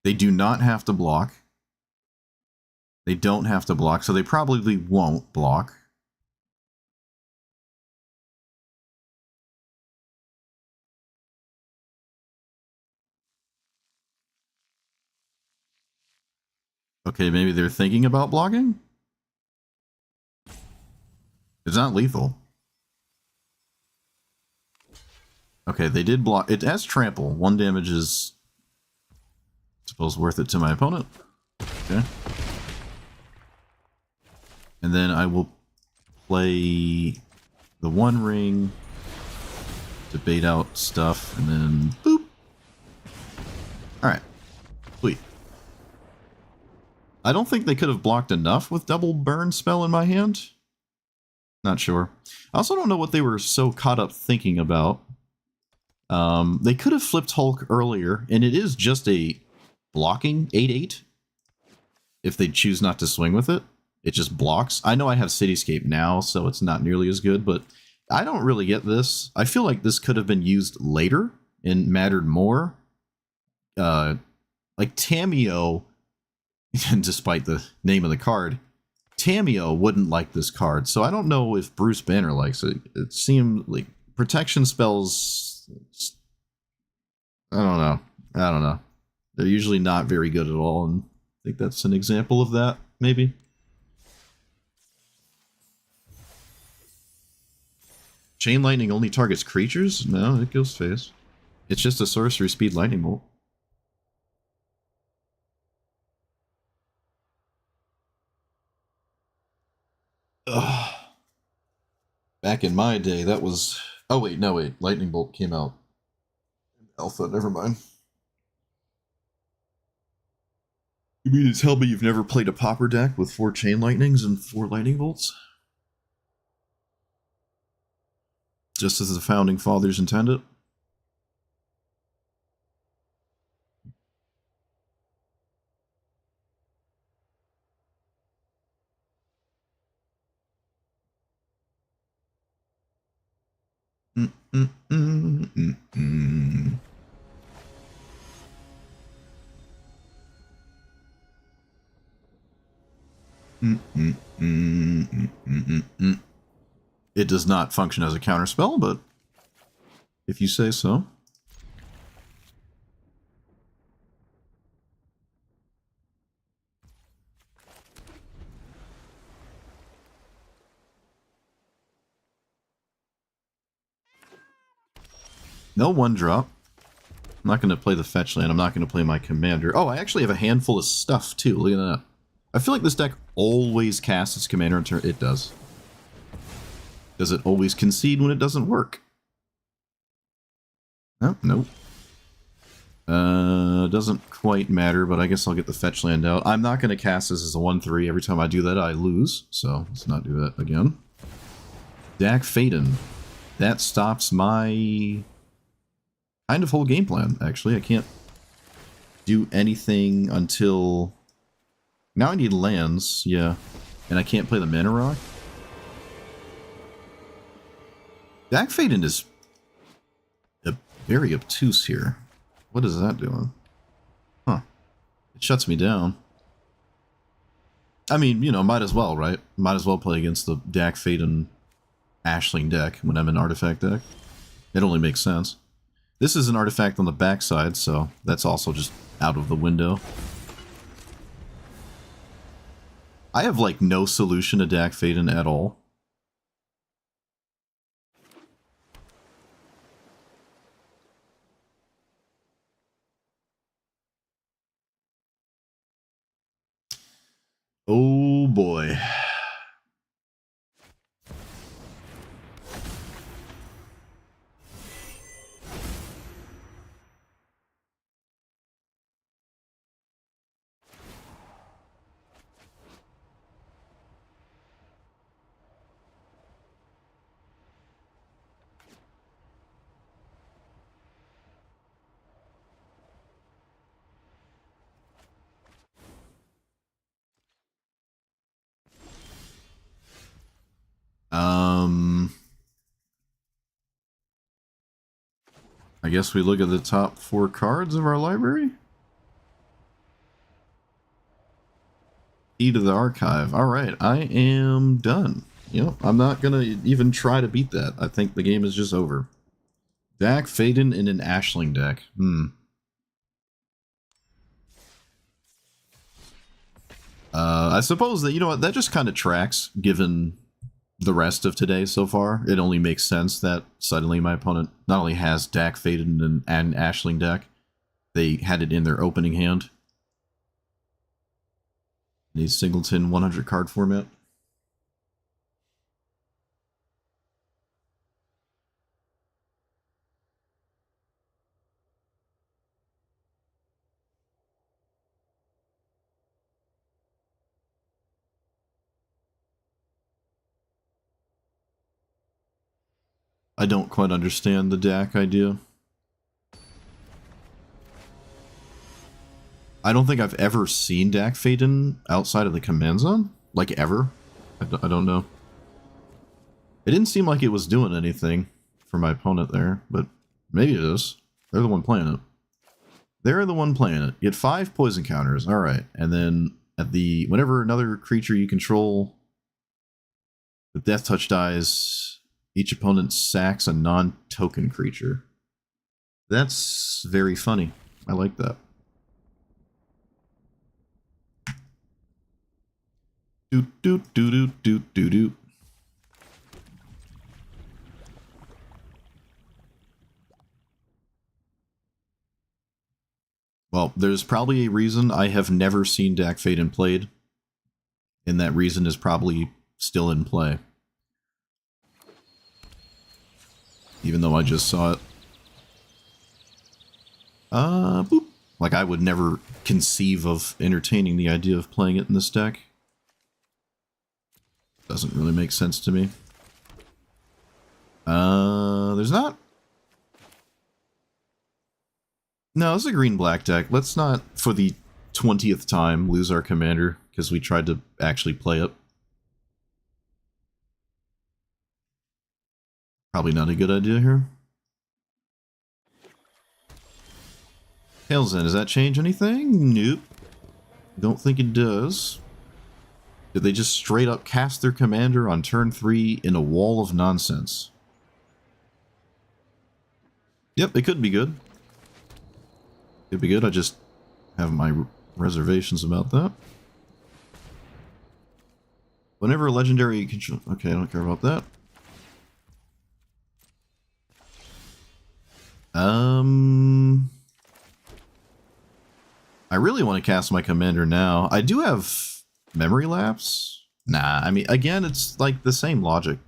They do not have to block. They don't have to block, so they probably won't block. Okay, maybe they're thinking about blocking? It's not lethal. Okay, they did block. It has trample. 1 damage is, I suppose, worth it to my opponent. Okay. And then I will play the One Ring to bait out stuff, and then boop. Alright. Sweet. I don't think they could have blocked enough with double burn spell in my hand. Not sure. I also don't know what they were so caught up thinking about. They could have flipped Hulk earlier, and it is just a blocking 8/8. If they choose not to swing with it, it just blocks. I know I have Cityscape now, so it's not nearly as good, but I don't really get this. I feel like this could have been used later and mattered more. Like Tamiyo, despite the name of the card, Tamiyo wouldn't like this card, so I don't know if Bruce Banner likes it. It seemed like protection spells, I don't know. They're usually not very good at all, and I think that's an example of that, maybe. Chain Lightning only targets creatures? No, it kills face. It's just a sorcery speed lightning bolt. Ugh. Back in my day, that was... Oh, wait, no, wait. Lightning Bolt came out in Alpha. Never mind. You mean to tell me you've never played a Pauper deck with 4 Chain Lightnings and 4 Lightning Bolts? Just as the Founding Fathers intended? It does not function as a counterspell, but if you say so. No 1-drop. I'm not going to play the fetch land. I'm not going to play my commander. Oh, I actually have a handful of stuff, too. Look at that. I feel like this deck always casts its commander in turn. It does. Does it always concede when it doesn't work? Oh, nope. Doesn't quite matter, but I guess I'll get the fetch land out. I'm not going to cast this as a 1/3. Every time I do that, I lose. So let's not do that again. Dack Fayden. That stops my kind of whole game plan, actually. I can't do anything until... Now I need lands, yeah. And I can't play the Mana Rock. Dack Fayden is a Very obtuse here. What is that doing? Huh. It shuts me down. I mean, you know, might as well, right? Might as well play against the Dak Faden Ashling deck when I'm in Artifact deck. It only makes sense. This is an artifact on the backside, so that's also just out of the window. I have, like, no solution to Dak Faden at all. Oh boy. I guess we look at the top 4 cards of our library? Key to the archive. Alright, I am done. Yep, I'm not gonna even try to beat that. I think the game is just over. Dak Faden in an Ashling deck. I suppose that, you know what, that just kind of tracks, given the rest of today so far. It only makes sense that suddenly my opponent not only has Dak Faden and an Ashling deck, they had it in their opening hand. In a singleton 100 card format. I don't quite understand the Dak idea. I don't think I've ever seen Dak Faden outside of the command zone. Like, ever. I don't know. It didn't seem like it was doing anything for my opponent there, but maybe it is. They're the one playing it. They're the one playing it. Get 5 poison counters. Alright. And then at the whenever another creature you control with Death Touch dies, each opponent sacks a non-token creature. That's very funny. I like that. Doot doot doot doot doot doot doot. Well, there's probably a reason I have never seen Dak Faden played, and that reason is probably still in play. Even though I just saw it. Boop. Like, I would never conceive of entertaining the idea of playing it in this deck. Doesn't really make sense to me. There's not... No, it's a green-black deck. Let's not, for the 20th time, lose our commander, because we tried to actually play it. Probably not a good idea here. Tails End, does that change anything? Nope. Don't think it does. Did they just straight up cast their commander on turn 3 in a wall of nonsense? Yep, it could be good. Could be good, I just have my reservations about that. Whenever a legendary control... Okay, I don't care about that. I really want to cast my commander now. I do have memory lapse. Nah, I mean, again, it's like the same logic.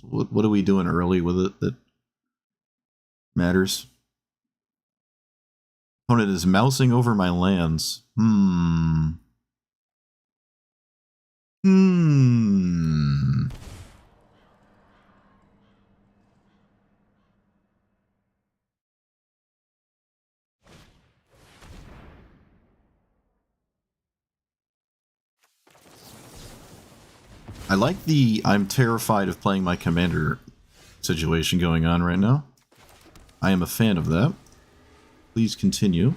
What are we doing early with it that matters? Opponent is mousing over my lands. I like the I'm terrified of playing my commander situation going on right now. I am a fan of that. Please continue.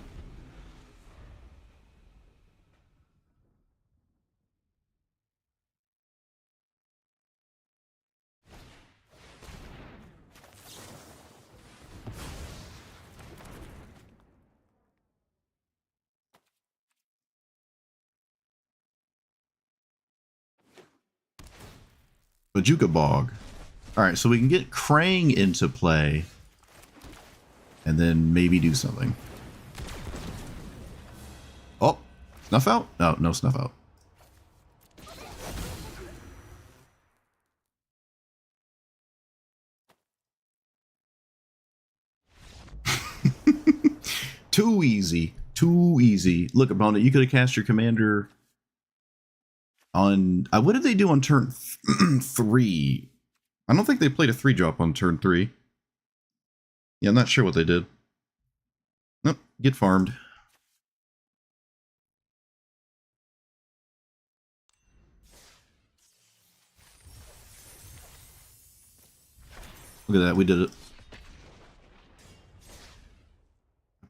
Bajuka Bog. Alright, so we can get Krang into play. And then maybe do something. Oh! Snuff out? No, no snuff out. Too easy. Too easy. Look, opponent, you could have cast your commander on... what did they do on turn 3? I don't think they played a 3-drop on turn 3. Yeah, I'm not sure what they did. Nope, get farmed. Look at that, we did it.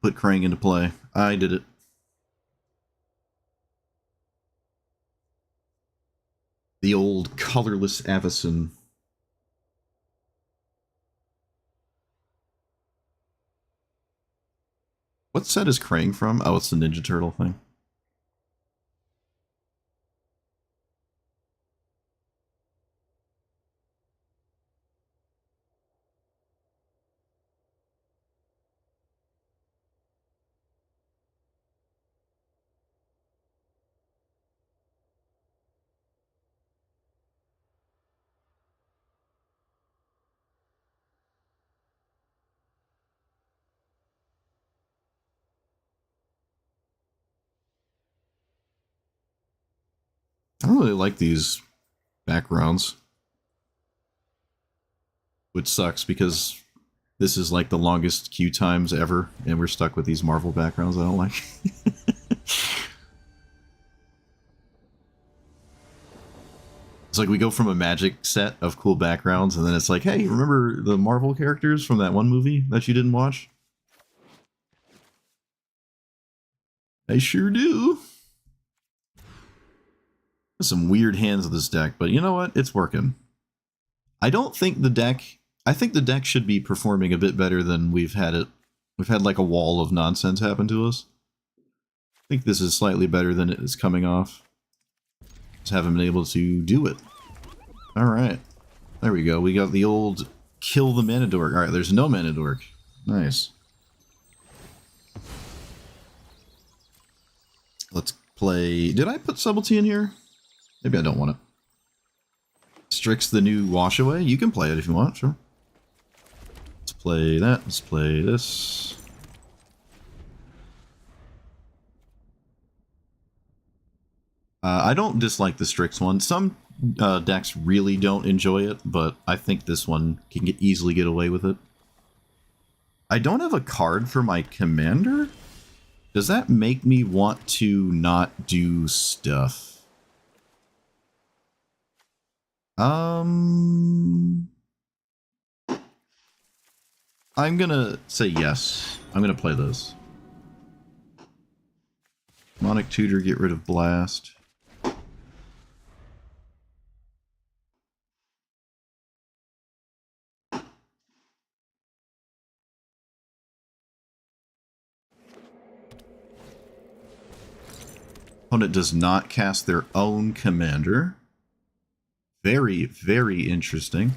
Put Krang into play. I did it. The old colorless Avacyn. What set is Krang from? Oh, it's the Ninja Turtle thing. I don't really like these backgrounds. Which sucks because this is like the longest queue times ever, and we're stuck with these Marvel backgrounds I don't like. It's like we go from a Magic set of cool backgrounds, and then it's like, hey, remember the Marvel characters from that one movie that you didn't watch? I sure do. There's some weird hands of this deck, but you know what? It's working. I don't think the deck... I think the deck should be performing a bit better than we've had it. We've had like a wall of nonsense happen to us. I think this is slightly better than it is coming off. Just haven't been able to do it. Alright. There we go. We got the old kill the Mana Dork. Alright, there's no Mana Dork. Nice. Let's play... Did I put Subtlety in here? Maybe I don't want it. Strix the new Wash Away. You can play it if you want, sure. Let's play that. Let's play this. I don't dislike the Strix one. Some decks really don't enjoy it, but I think this one can easily get away with it. I don't have a card for my commander? Does that make me want to not do stuff? I'm gonna say yes. I'm gonna play this. Demonic Tutor, get rid of Blast. Opponent does not cast their own commander. Very, very interesting.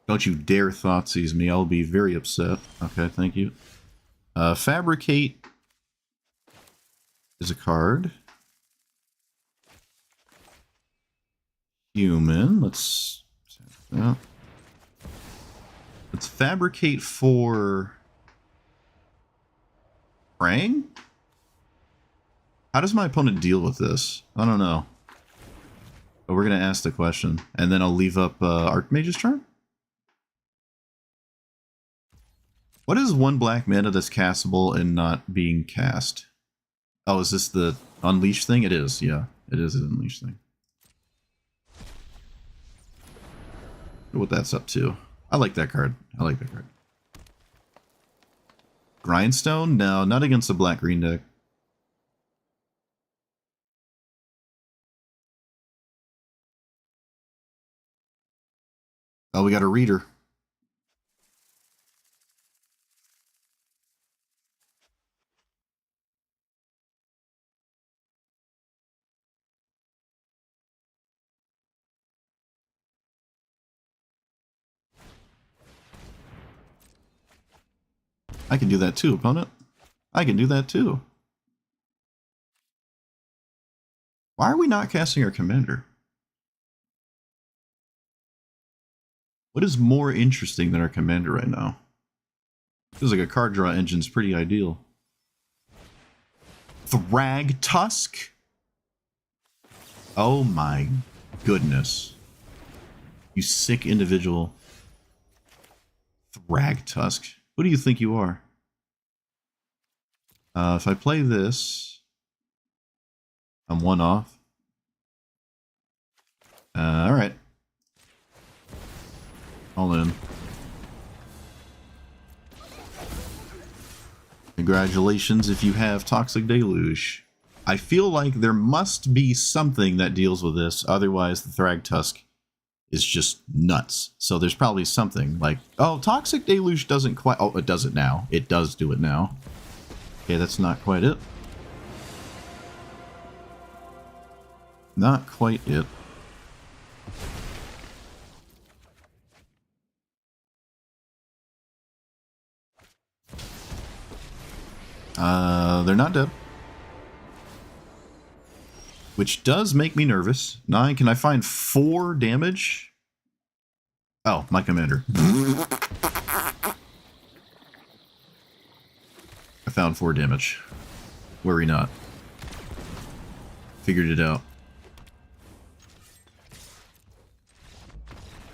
Don't you dare Thoughtseize me, I'll be very upset. Okay, thank you. Fabricate is a card. Human, let's fabricate for Krang? How does my opponent deal with this? I don't know. But we're going to ask the question. And then I'll leave up Archmage's turn? What is one black mana that's castable and not being cast? Oh, is this the Unleash thing? It is, yeah. It is an Unleash thing. What that's up to. I like that card. I like that card. Grindstone? No, not against the black-green deck. Oh, we got a reader. I can do that too, opponent. I can do that too. Why are we not casting our commander? What is more interesting than our commander right now? Feels like a card draw engine's pretty ideal. Thragtusk? Oh my goodness. You sick individual. Thragtusk. Who do you think you are? If I play this, I'm one off. Alright. All in. Congratulations if you have Toxic Deluge. I feel like there must be something that deals with this, otherwise the Thragtusk is just nuts. So there's probably something like, oh, Toxic Deluge doesn't quite, oh, it does it now. It does do it now. Okay, that's not quite it. Not quite it. They're not dead. Which does make me nervous. 9, can I find 4 damage? Oh, my commander. I found 4 damage. Worry not. Figured it out.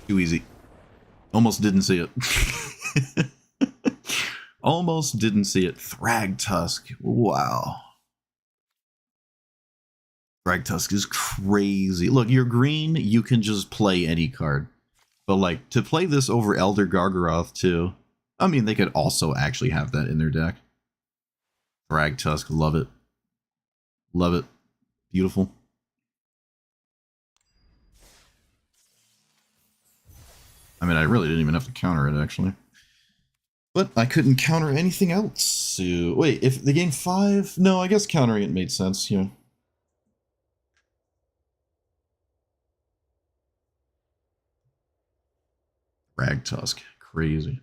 Too easy. Almost didn't see it. Almost didn't see it. Thragtusk. Wow. Thragtusk is crazy. Look, you're green, you can just play any card. But, like, to play this over Elder Gargaroth, too. I mean, they could also actually have that in their deck. Thragtusk, love it. Love it. Beautiful. I mean, I really didn't even have to counter it, actually. But I couldn't counter anything else. So, wait, if they gained 5? No, I guess countering it made sense, yeah. Thragtusk. Crazy.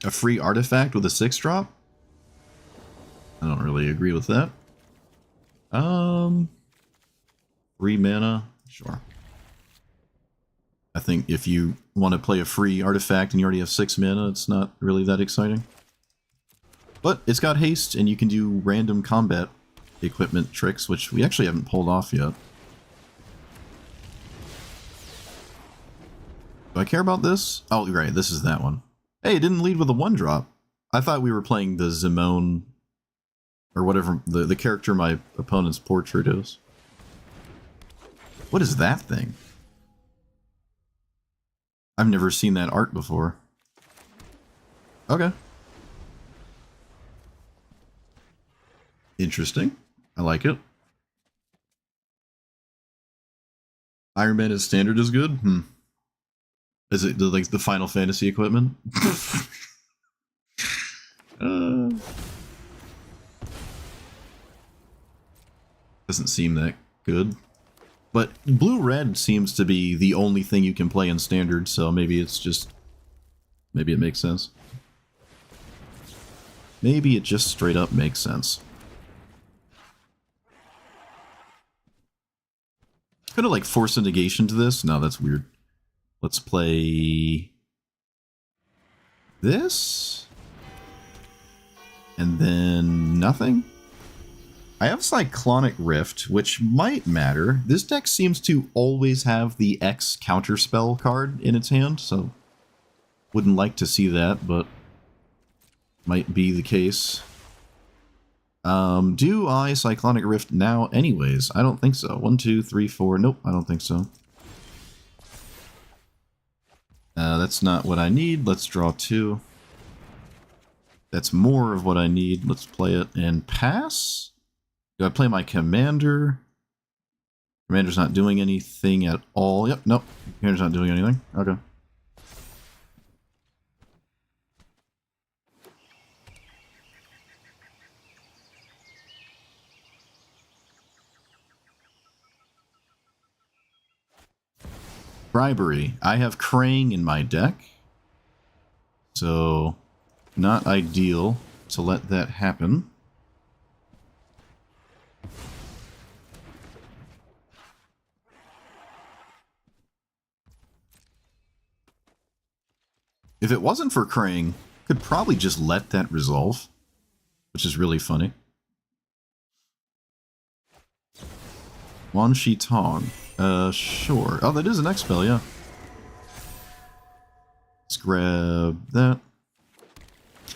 A free artifact with a 6-drop? I don't really agree with that. 3 mana? Sure. I think if you want to play a free artifact and you already have 6 mana, it's not really that exciting. But it's got haste, and you can do random combat equipment tricks, which we actually haven't pulled off yet. Do I care about this? Oh, right, this is that one. Hey, it didn't lead with a 1-drop. I thought we were playing the Zimone, or whatever, the character my opponent's portrait is. What is that thing? I've never seen that art before. Okay. Interesting. I like it. Iron Man as standard is good? Is it like the Final Fantasy equipment? Doesn't seem that good. But blue-red seems to be the only thing you can play in standard, so maybe it's just... maybe it makes sense. Maybe it just straight up makes sense. Could have, like, forced a negation to this? No, that's weird. Let's play... this? And then nothing? I have Cyclonic Rift, which might matter. This deck seems to always have the X counterspell card in its hand, so wouldn't like to see that, but might be the case. Do I Cyclonic Rift now anyways? I don't think so. 1, 2, 3, 4. Nope, I don't think so. That's not what I need. Let's draw 2. That's more of what I need. Let's play it and pass. Do I play my commander? Commander's not doing anything at all. Yep, nope. Commander's not doing anything. Okay. Bribery. I have Krang in my deck. So, not ideal to let that happen. If it wasn't for Krang, could probably just let that resolve, which is really funny. Wan Shi Tong. Sure. Oh, that is an X spell, yeah. Let's grab that.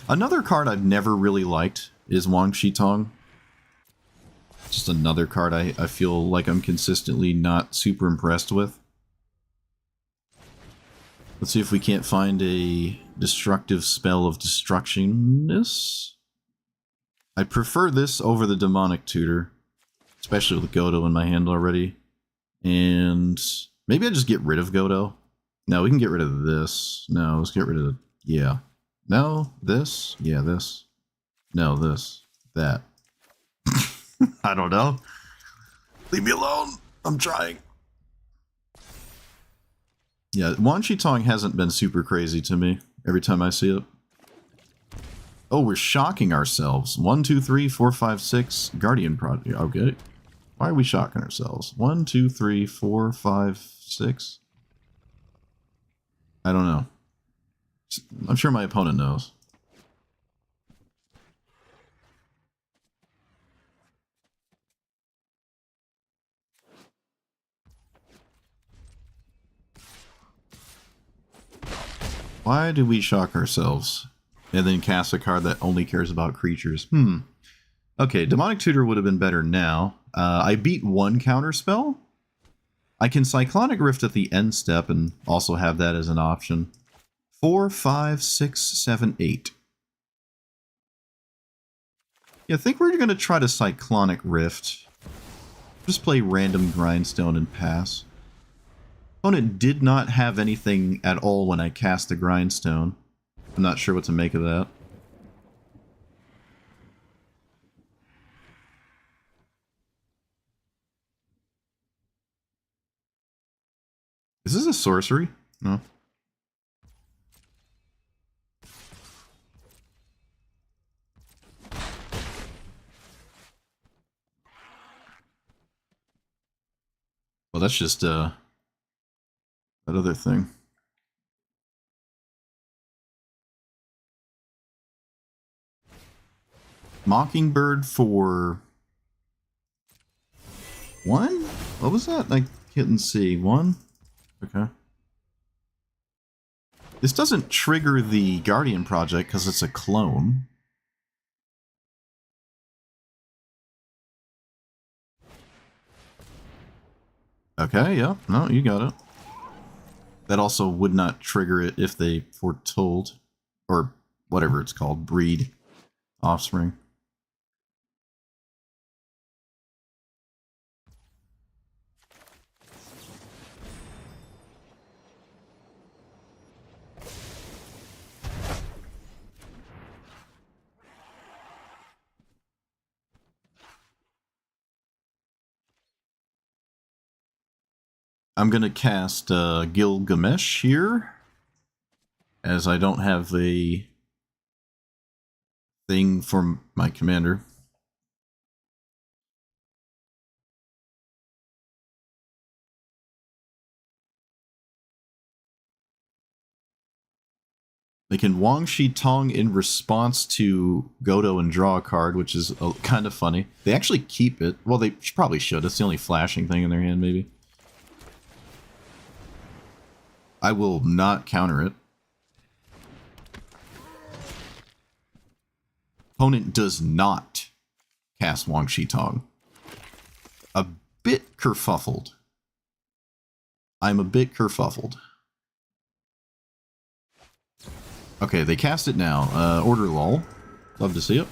Another card I've never really liked is Wang Shi Tong. Just another card I feel like I'm consistently not super impressed with. Let's see if we can't find a destructive spell of destructionness. I prefer this over the Demonic Tutor, especially with Godo in my hand already. And maybe I just get rid of Godo. No, we can get rid of this. No, let's get rid of... Yeah. No, this. Yeah, this. No, this. That. I don't know. Leave me alone. I'm trying. Yeah, Wan Shi Tong hasn't been super crazy to me every time I see it. Oh, we're shocking ourselves. 1, 2, 3, 4, 5, 6. Guardian Project. Okay. Why are we shocking ourselves? 1, 2, 3, 4, 5, 6. I don't know. I'm sure my opponent knows. Why do we shock ourselves and then cast a card that only cares about creatures? Okay, Demonic Tutor would have been better now. I beat one counter spell. I can Cyclonic Rift at the end step and also have that as an option. 4, 5, 6, 7, 8. Yeah, I think we're going to try to Cyclonic Rift. Just play random Grindstone and pass. Opponent did not have anything at all when I cast the Grindstone. I'm not sure what to make of that. Is this a sorcery? No. Well, that's just that other thing. Mockingbird for 1? What was that? I couldn't see. 1? Okay. This doesn't trigger the Guardian Project because it's a clone. Okay, yeah. No, you got it. That also would not trigger it if they foretold, or whatever it's called, breed offspring. I'm going to cast Gilgamesh here, as I don't have a thing for my commander. They can Wang Shi Tong in response to Godo and draw a card, which is kind of funny. They actually keep it. Well, they probably should. It's the only flashing thing in their hand, maybe. I will not counter it. Opponent does not cast Wang Shi Tong. A bit kerfuffled. I'm a bit kerfuffled. Okay, they cast it now. Order Lull. Love to see it.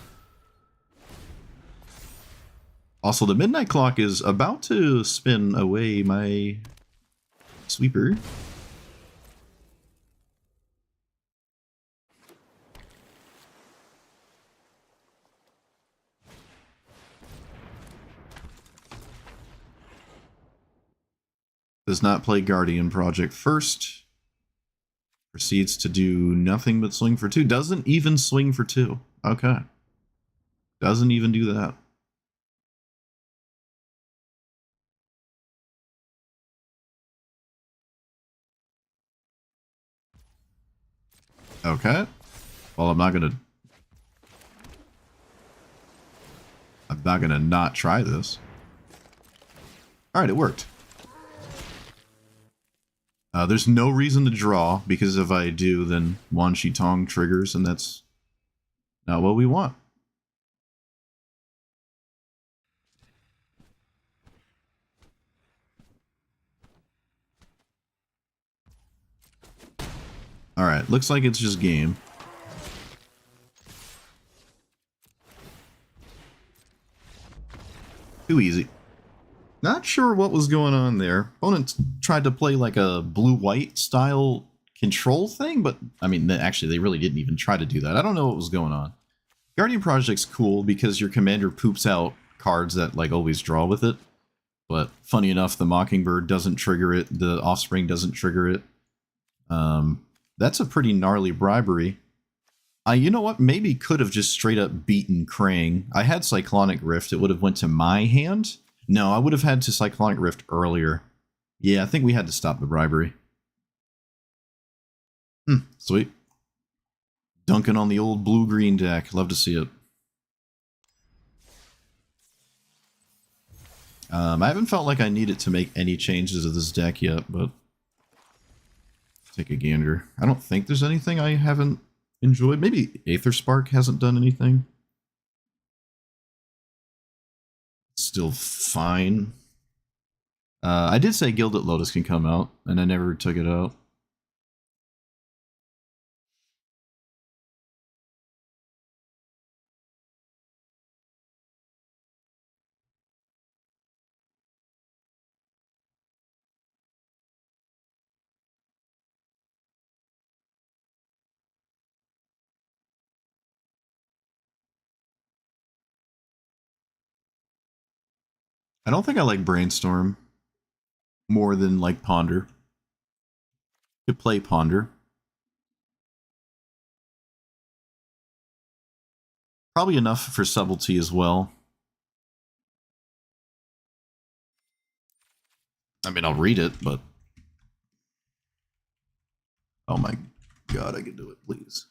Also, the Midnight Clock is about to spin away my sweeper. Does not play Guardian Project first. Proceeds to do nothing but swing for 2. Doesn't even swing for 2. Okay. Doesn't even do that. Okay. Well, I'm not gonna not try this. Alright, it worked. There's no reason to draw, because if I do, then Wan Shi Tong triggers, and that's not what we want. Alright, looks like it's just game. Too easy. Not sure what was going on there. Opponent tried to play like a blue-white style control thing, but I mean, actually, they really didn't even try to do that. I don't know what was going on. Guardian Project's cool because your commander poops out cards that like always draw with it. But funny enough, the Mockingbird doesn't trigger it. The Offspring doesn't trigger it. That's a pretty gnarly bribery. You know what? Maybe could have just straight up beaten Krang. I had Cyclonic Rift. It would have went to my hand. No, I would have had to Cyclonic Rift earlier. Yeah, I think we had to stop the bribery. Sweet. Dunking on the old blue-green deck. Love to see it. I haven't felt like I needed to make any changes to this deck yet, but take a gander. I don't think there's anything I haven't enjoyed. Maybe Aetherspark hasn't done anything. Still fine. I did say Gilded Lotus can come out, and I never took it out. I don't think I like Brainstorm more than like Ponder. Could play Ponder. Probably enough for Subtlety as well. I mean, I'll read it, but... Oh my god, I can do it, please.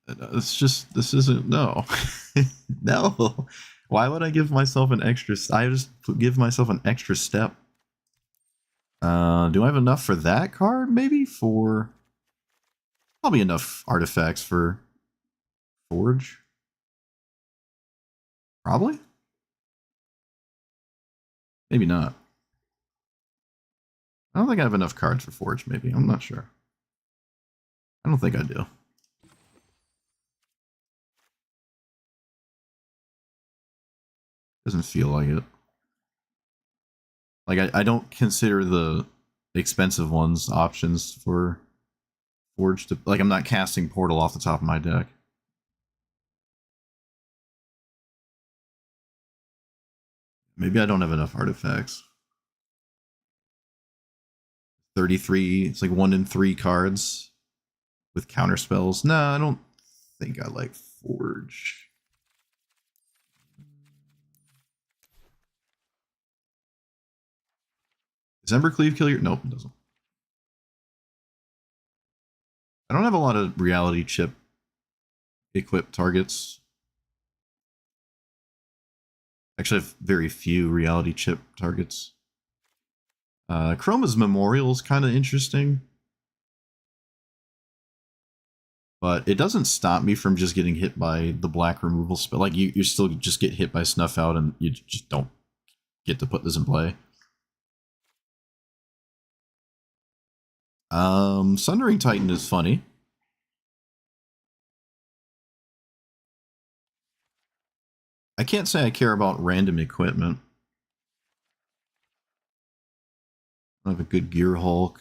It's just, this isn't, no. No. Why would I give myself an extra, I just give myself an extra step. Do I have enough for that card, maybe? For, probably enough artifacts for Forge. Probably? Maybe not. I don't think I have enough cards for Forge, maybe. I'm not sure. I don't think I do. Doesn't feel like it. Like, I don't consider the expensive ones options for Forge to... Like, I'm not casting Portal off the top of my deck. Maybe I don't have enough artifacts. 33, it's like 1 in 3 cards with counter spells. No, I don't think I like Forge. Does Embercleave kill your... Nope, it doesn't. I don't have a lot of reality chip equipped targets. Actually, I have very few reality chip targets. Chroma's Memorial is kind of interesting. But it doesn't stop me from just getting hit by the black removal spell. Like, you still just get hit by Snuff Out and you just don't get to put this in play. Sundering Titan is funny. I can't say I care about random equipment. I have a good Gear Hulk.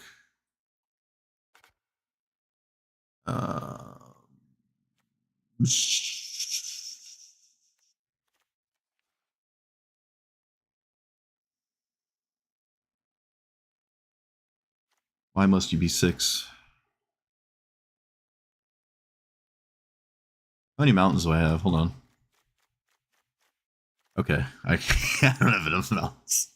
Why must you be 6? How many mountains do I have? Hold on. Okay, I don't have enough mountains.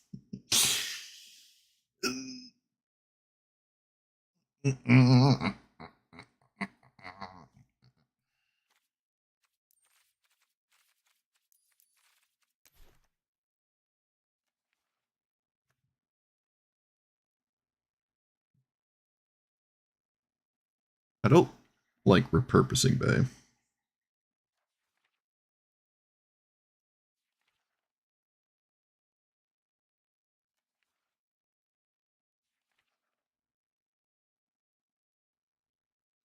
I don't like repurposing Bay.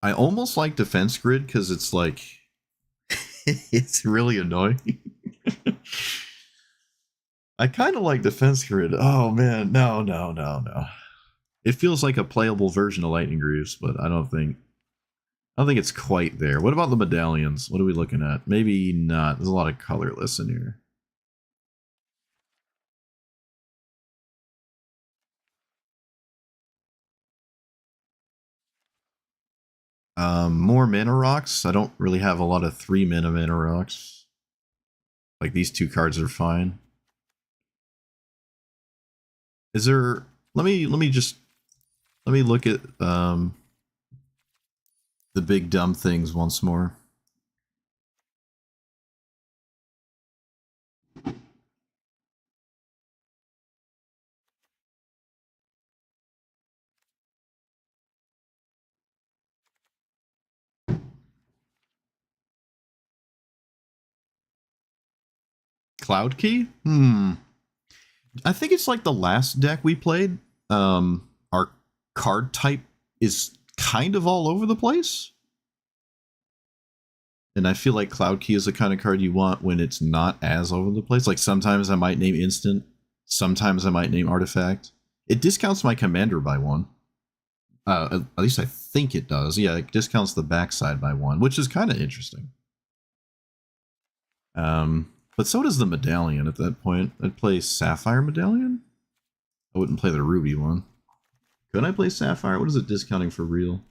I almost like Defense Grid because it's like it's really annoying. I kind of like Defense Grid. Oh man, no. It feels like a playable version of Lightning Greaves, but I don't think it's quite there. What about the medallions? What are we looking at? Maybe not. There's a lot of colorless in here. More mana rocks. I don't really have a lot of 3 mana rocks. Like, these 2 cards are fine. Is there? Let me look at the big dumb things once more. Cloud Key? I think it's like the last deck we played. Our card type is kind of all over the place. And I feel like Cloud Key is the kind of card you want when it's not as over the place. Like, sometimes I might name Instant. Sometimes I might name Artifact. It discounts my commander by 1. At least I think it does. Yeah, it discounts the backside by 1, which is kind of interesting. But so does the Medallion at that point. I'd play Sapphire Medallion? I wouldn't play the Ruby one. Could I play Sapphire? What is it discounting for real?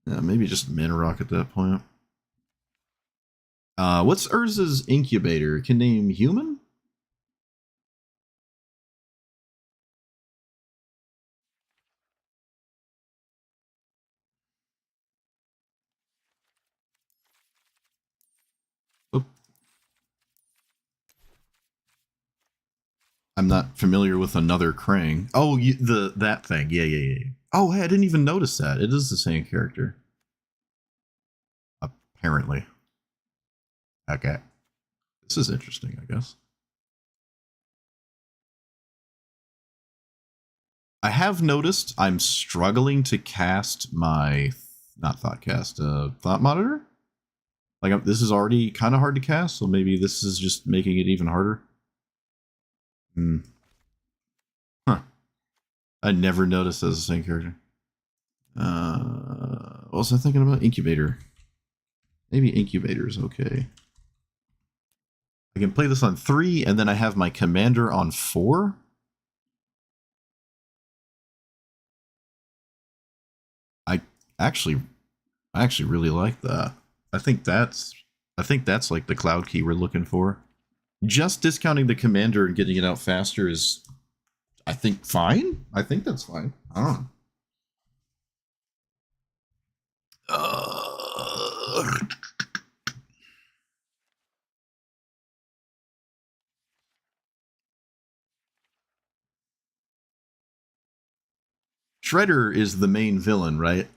Yeah, maybe just Mana Rock at that point. What's Urza's Incubator? Can name Human? Oop. I'm not familiar with another Krang. Oh, that thing. Yeah. Oh, hey, I didn't even notice that. It is the same character. Apparently. Okay. This is interesting, I guess. I have noticed I'm struggling to cast my Thought Monitor. Like, this is already kind of hard to cast, so maybe this is just making it even harder. Huh. I never noticed as the same character. What was I thinking about? Incubator. Maybe Incubator is okay. I can play this on 3, and then I have my commander on 4. I actually really like that. I think that's like the Cloud Key we're looking for. Just discounting the commander and getting it out faster is, I think, fine. I think that's fine. I don't know. Shredder is the main villain, right?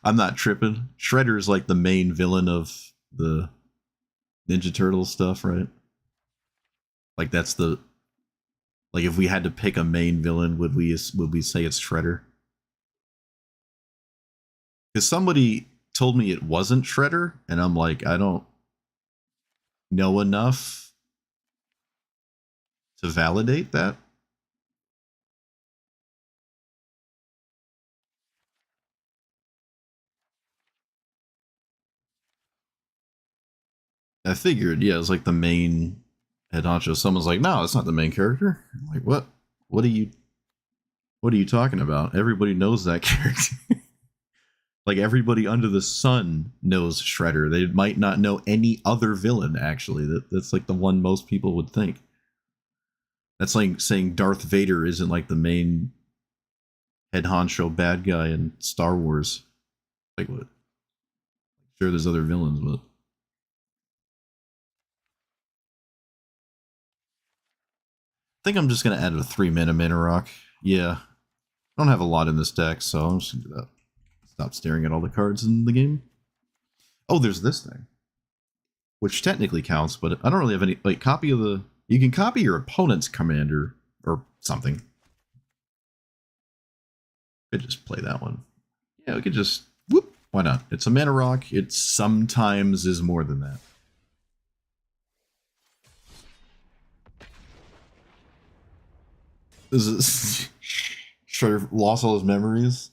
I'm not tripping. Shredder is like the main villain of the Ninja Turtles stuff, right? Like that's the like if we had to pick a main villain, would we say it's Shredder? Because somebody told me it wasn't Shredder, and I'm like, I don't know enough to validate that. I figured, yeah, it's like the main head honcho. Someone's like, no, it's not the main character. I'm like, what? What are you talking about? Everybody knows that character. Like everybody under the sun knows Shredder. They might not know any other villain, actually. That's like the one most people would think. That's like saying Darth Vader isn't like the main head honcho bad guy in Star Wars. Like what? Sure, there's other villains, but I think I'm just going to add a 3-mana rock. Yeah. I don't have a lot in this deck, so I'm just going to do that. Stop staring at all the cards in the game. Oh, there's this thing. Which technically counts, but I don't really have any... Like, copy of the... You can copy your opponent's commander or something. Could just play that one. Yeah, we could just... Whoop! Why not? It's a mana rock. It sometimes is more than that. Is it... Shredder lost all his memories?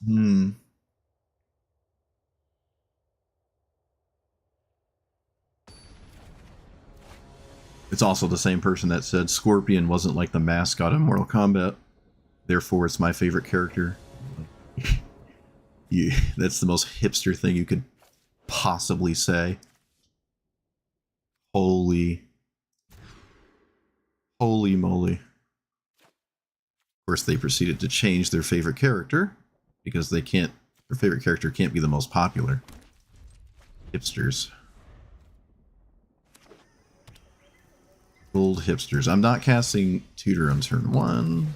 It's also the same person that said Scorpion wasn't like the mascot of Mortal Kombat. Therefore, it's my favorite character. That's the most hipster thing you could possibly say. Holy moly. Of course, they proceeded to change their favorite character because their favorite character can't be the most popular. Hipsters. Old hipsters. I'm not casting Tutor on turn 1.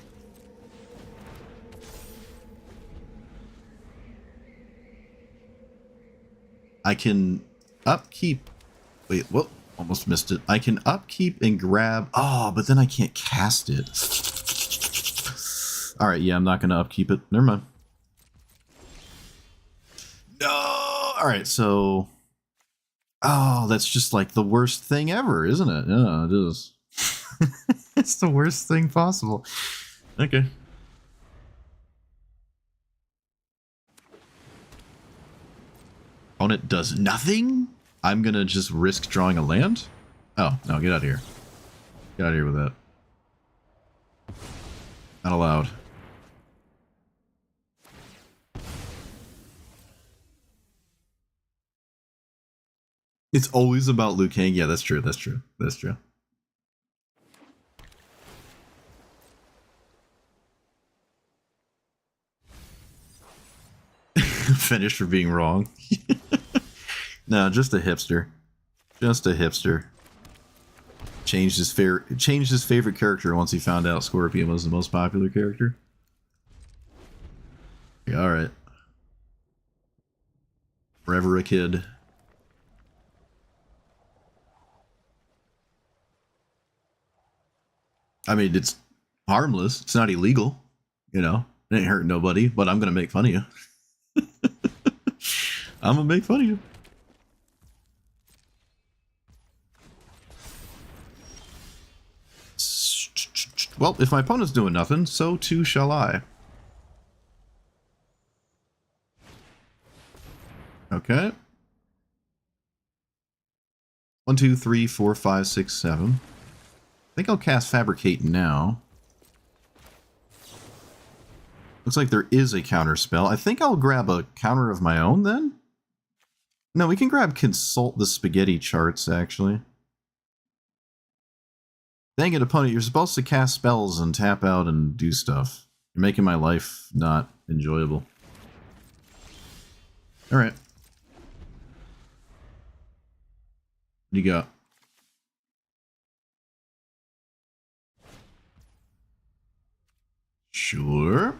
I can upkeep. Wait, whoop. Almost missed it. I can upkeep and grab. Oh, but then I can't cast it. Alright, yeah, I'm not going to upkeep it. Never mind. No! Alright, so... Oh, that's just like the worst thing ever, isn't it? Yeah, it is. It's the worst thing possible. Okay. Opponent does nothing? I'm gonna just risk drawing a land? Oh, no, get out of here. Get out of here with that. Not allowed. It's always about Liu Kang. Yeah, that's true. That's true. That's true. Finished for being wrong. No, just a hipster. Just a hipster. Changed his favorite character once he found out Scorpion was the most popular character. Yeah, all right. Forever a kid. I mean, it's harmless. It's not illegal. You know, it ain't hurting nobody, but I'm going to make fun of you. I'm going to make fun of you. Well, if my opponent's doing nothing, so too shall I. Okay. 1, 2, 3, 4, 5, 6, 7. I think I'll cast Fabricate now. Looks like there is a counter spell. I think I'll grab a counter of my own then? No, we can grab Consult the Spaghetti Charts, actually. Dang it, opponent, you're supposed to cast spells and tap out and do stuff. You're making my life not enjoyable. Alright. do you got? Sure.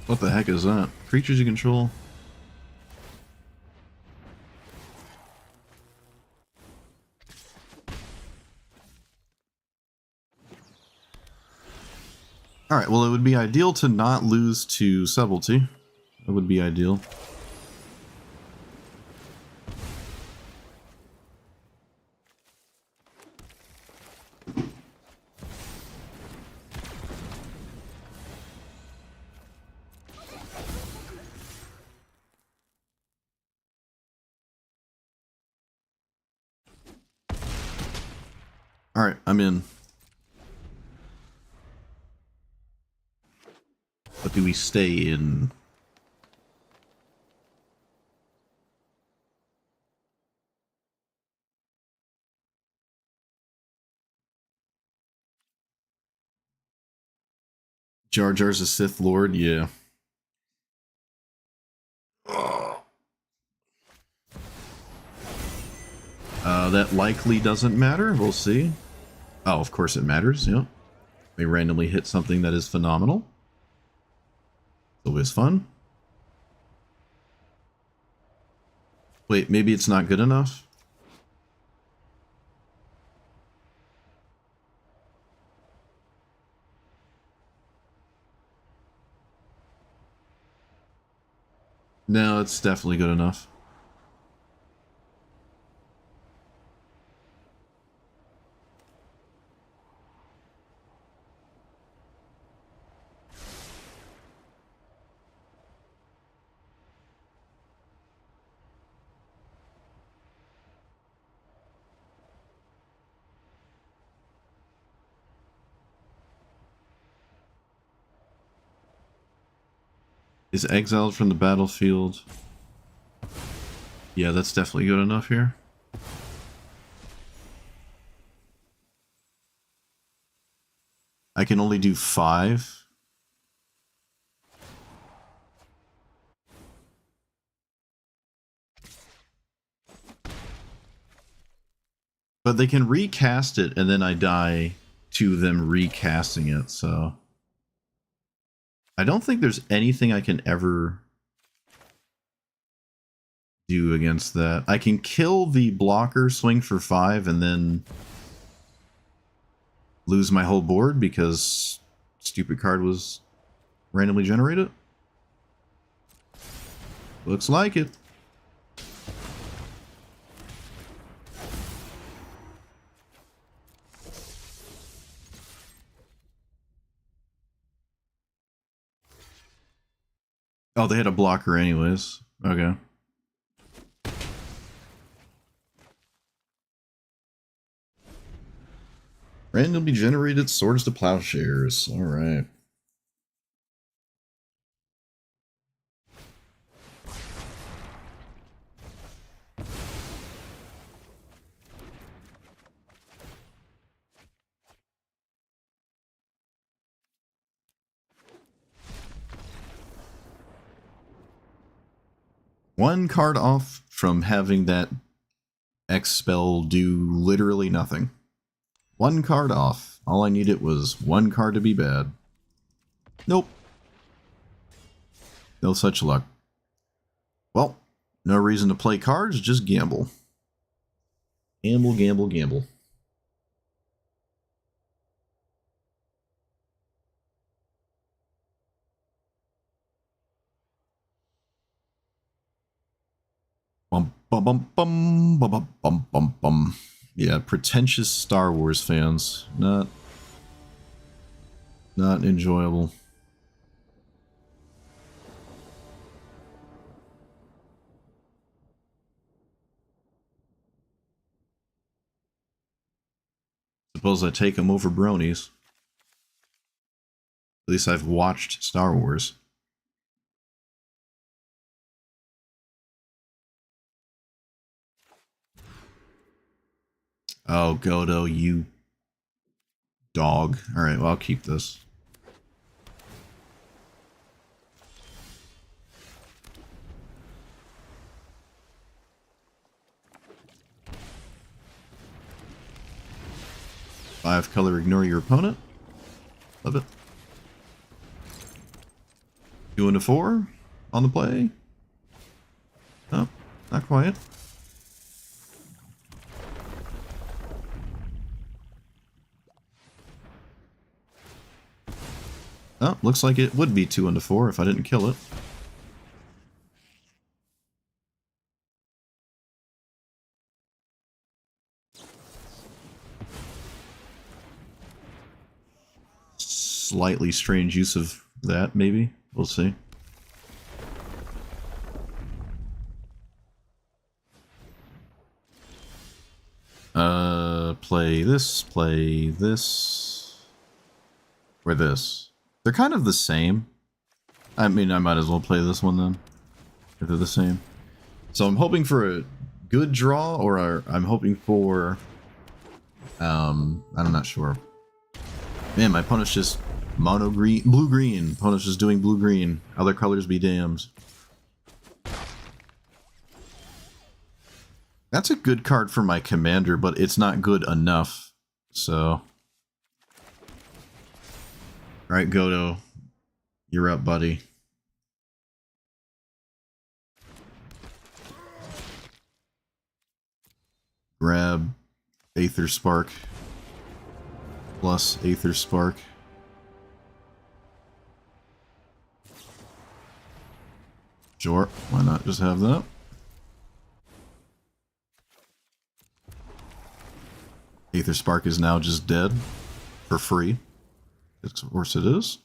What the heck is that? Creatures you control? Alright, well it would be ideal to not lose to Subtlety. That would be ideal. Alright, I'm in. But do we stay in? Jar Jar's a Sith Lord? Yeah. That likely doesn't matter. We'll see. Oh, of course it matters, yeah. They randomly hit something that is phenomenal. Always fun. Wait, maybe it's not good enough? No, it's definitely good enough. Is exiled from the battlefield. Yeah, that's definitely good enough here. I can only do 5. But they can recast it and then I die to them recasting it, so... I don't think there's anything I can ever do against that. I can kill the blocker, swing for 5, and then lose my whole board because stupid card was randomly generated. Looks like it. Oh, they had a blocker anyways. Okay. Randomly generated Swords to Plowshares. Alright. One card off from having that X spell do literally nothing. One card off. All I needed was one card to be bad. Nope. No such luck. Well, no reason to play cards, just gamble. Gamble, gamble, gamble. Bum, bum, bum, bum, bum, bum, bum, bum, bum. Yeah, pretentious Star Wars fans. Not enjoyable. Suppose I take them over bronies. At least I've watched Star Wars. Oh, Godo, you dog. Alright, well, I'll keep this. Five color, ignore your opponent. Love it. 2 into 4 on the play. No, not quite. Oh, looks like it would be 2 into 4 if I didn't kill it. Slightly strange use of that, maybe. We'll see. Play this, or this. They're kind of the same. I mean, I might as well play this one then, if they're the same. So I'm hoping for a good draw, or I'm hoping for, I'm not sure. Man, my opponent's just mono green, blue green. Opponent's just doing blue green. Other colors be damned. That's a good card for my commander, but it's not good enough. So, alright, Godo. You're up, buddy. Grab Aether Spark. Plus Aether Spark. Sure, why not just have that? Aether Spark is now just dead. For free. Of course it is.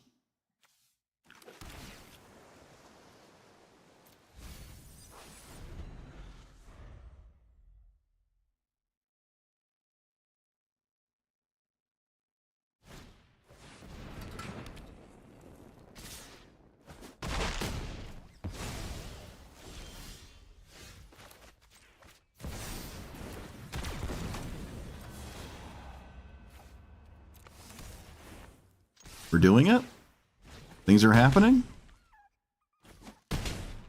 We're doing it? Things are happening?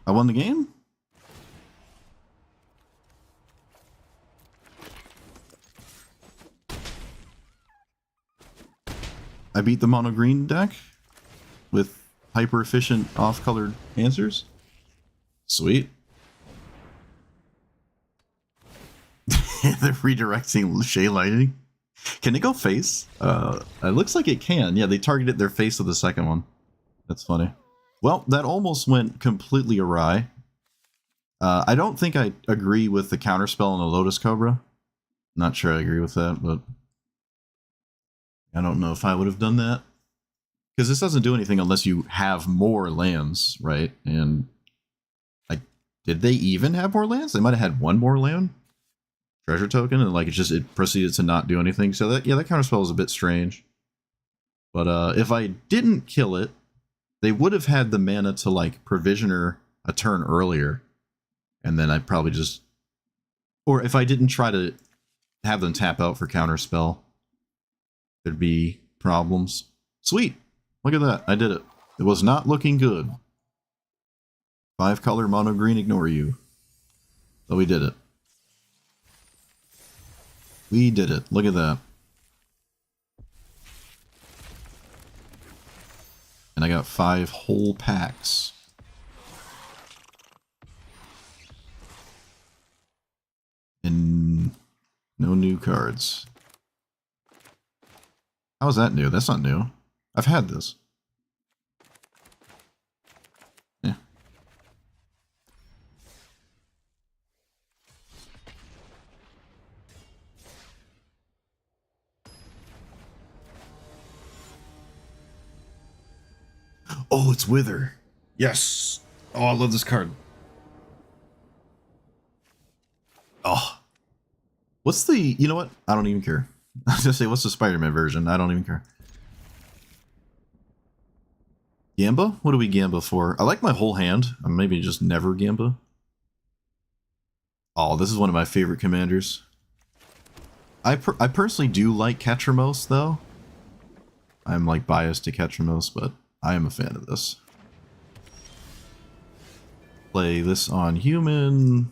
I won the game? I beat the mono green deck with hyper efficient off colored answers. Sweet. They're redirecting Shea Lightning. Can it go face? It looks like it can. Yeah, they targeted their face of the second one. That's funny. Well, that almost went completely awry. I don't think I agree with the counterspell on the Lotus Cobra. Not sure I agree with that, but I don't know if I would have done that. Because this doesn't do anything unless you have more lands, right? And did they even have more lands? They might have had one more land. Treasure token, and like it proceeded to not do anything. So that counterspell is a bit strange. But if I didn't kill it, they would have had the mana to like provisioner a turn earlier, and then I'd probably just, or if I didn't try to have them tap out for counterspell, there'd be problems. Sweet, look at that, I did it. It was not looking good. 5 color mono green, ignore you. But we did it. We did it. Look at that. And I got 5 whole packs. And no new cards. How is that new? That's not new. I've had this. Yeah. Oh, it's Wither. Yes. Oh, I love this card. Oh. What's the... You know what? I don't even care. I was gonna say, what's the Spider-Man version? I don't even care. Gamba? What do we Gamba for? I like my whole hand. Maybe just never Gamba. Oh, this is one of my favorite commanders. I personally do like Ketramos, though. I'm like biased to Ketramos, but I am a fan of this. Play this on human.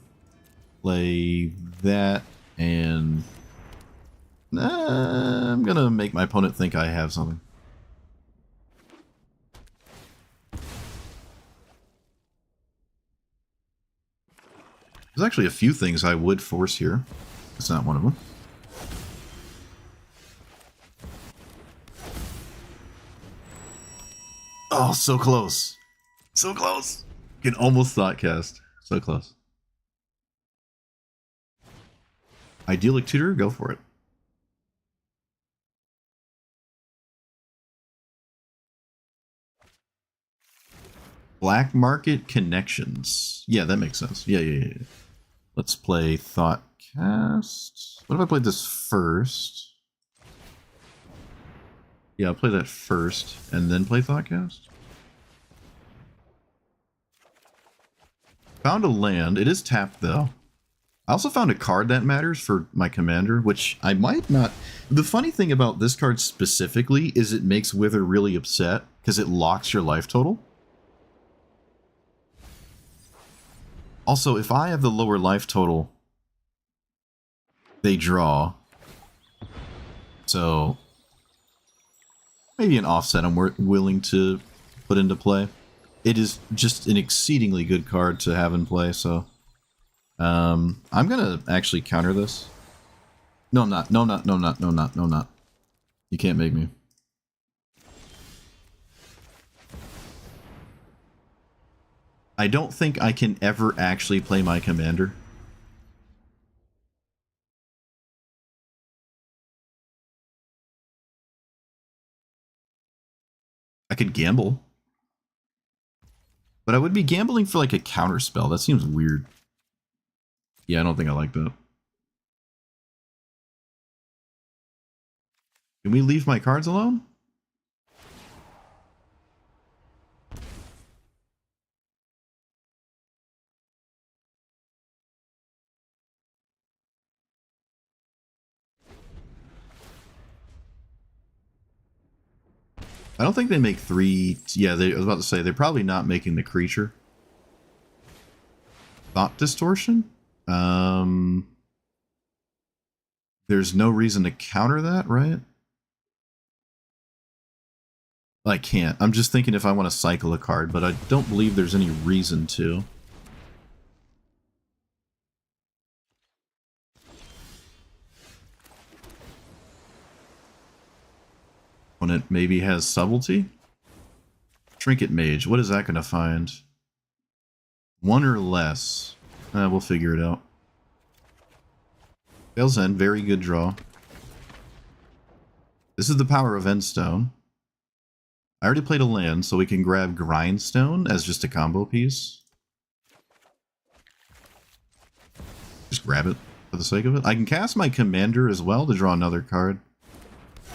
Play that, and I'm gonna make my opponent think I have something. There's actually a few things I would force here. It's not one of them. Oh, so close. So close. Can almost Thoughtcast. So close. Idyllic Tutor, go for it. Black Market Connections. Yeah, that makes sense. Yeah. Let's play Thoughtcast. What if I played this first? Yeah, I'll play that first, and then play Thoughtcast. Found a land. It is tapped, though. I also found a card that matters for my commander, which I might not... The funny thing about this card specifically is it makes Wither really upset, because it locks your life total. Also, if I have the lower life total, they draw. So, maybe an offset I'm willing to put into play. It is just an exceedingly good card to have in play, so... I'm gonna actually counter this. No, I'm not. No, I'm not. No, I'm not. No, I'm not. No, I'm not. You can't make me. I don't think I can ever actually play my commander. I could gamble. But I would be gambling for like a counter spell. That seems weird. Yeah, I don't think I like that. Can we leave my cards alone? I don't think they make 3... Yeah, I was about to say, they're probably not making the creature. Thought Distortion? There's no reason to counter that, right? I can't. I'm just thinking if I want to cycle a card, but I don't believe there's any reason to. Opponent maybe has Subtlety? Trinket Mage, what is that going to find? 1 or less. We'll figure it out. Veil's End, very good draw. This is the power of Endstone. I already played a land, so we can grab Grindstone as just a combo piece. Just grab it for the sake of it. I can cast my Commander as well to draw another card.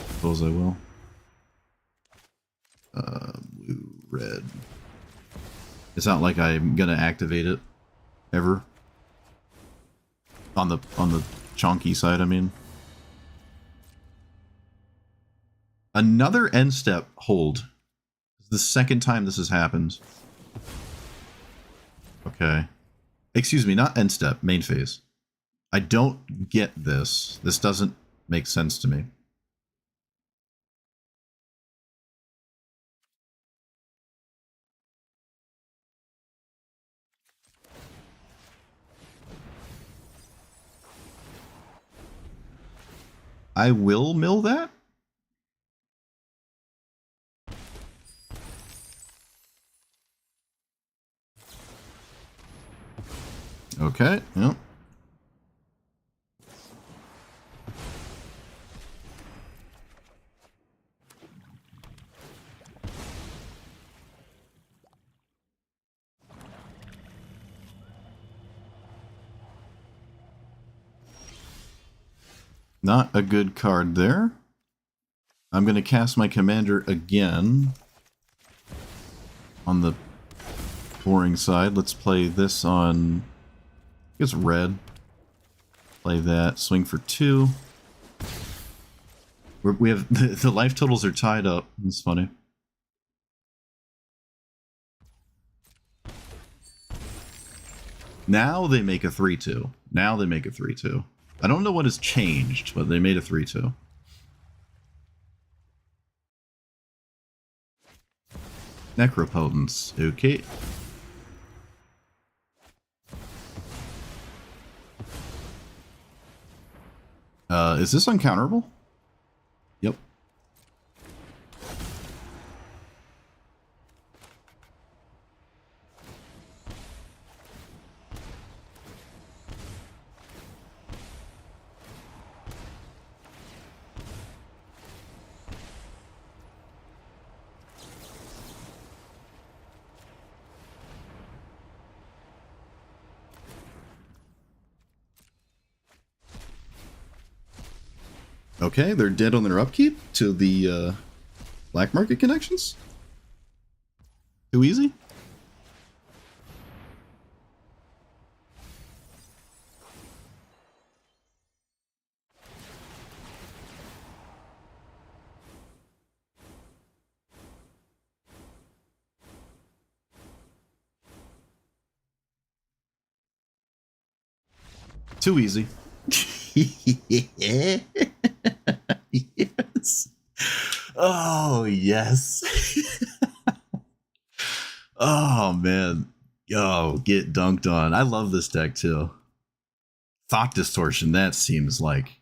Suppose I will. Blue, red. It's not like I'm gonna activate it ever. On the chonky side, I mean. Another end step hold. It's the second time this has happened. Okay. Excuse me, not end step, main phase. I don't get this. This doesn't make sense to me. I will mill that? Okay, yep. Not a good card there. I'm going to cast my commander again. On the boring side, let's play this on, I guess, red. Play that, swing for 2. We have, the life totals are tied up. It's funny. Now they make a 3-2. Now they make a 3-2. I don't know what has changed, but they made a 3-2. Necropotence. Okay. Is this uncounterable? Yep. Okay, they're dead on their upkeep to the black market connections? Too easy? Too easy. Yes. Oh, yes. Oh, man. Yo, get dunked on. I love this deck, too. Thought Distortion, that seems like...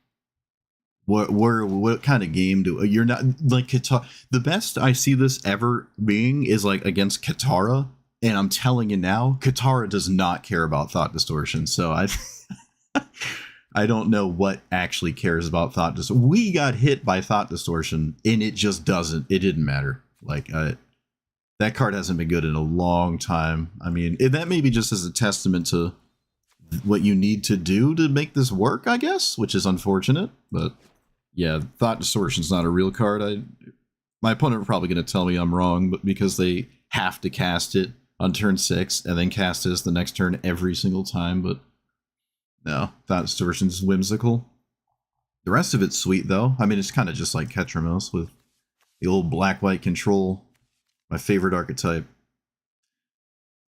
What kind of game do... You're not... Like, Katara... The best I see this ever being is, like, against Katara. And I'm telling you now, Katara does not care about Thought Distortion. So I don't know what actually cares about Thought Distortion. We got hit by Thought Distortion, and it just doesn't. It didn't matter. Like, that card hasn't been good in a long time. I mean, that maybe just as a testament to what you need to do to make this work, I guess, which is unfortunate. But yeah, Thought Distortion's not a real card. My opponent are probably going to tell me I'm wrong, but because they have to cast it on turn 6 and then cast this the next turn every single time, but no, Thought Distortion's whimsical. The rest of it's sweet, though. I mean, it's kind of just like Ketramos with the old black-white control. My favorite archetype.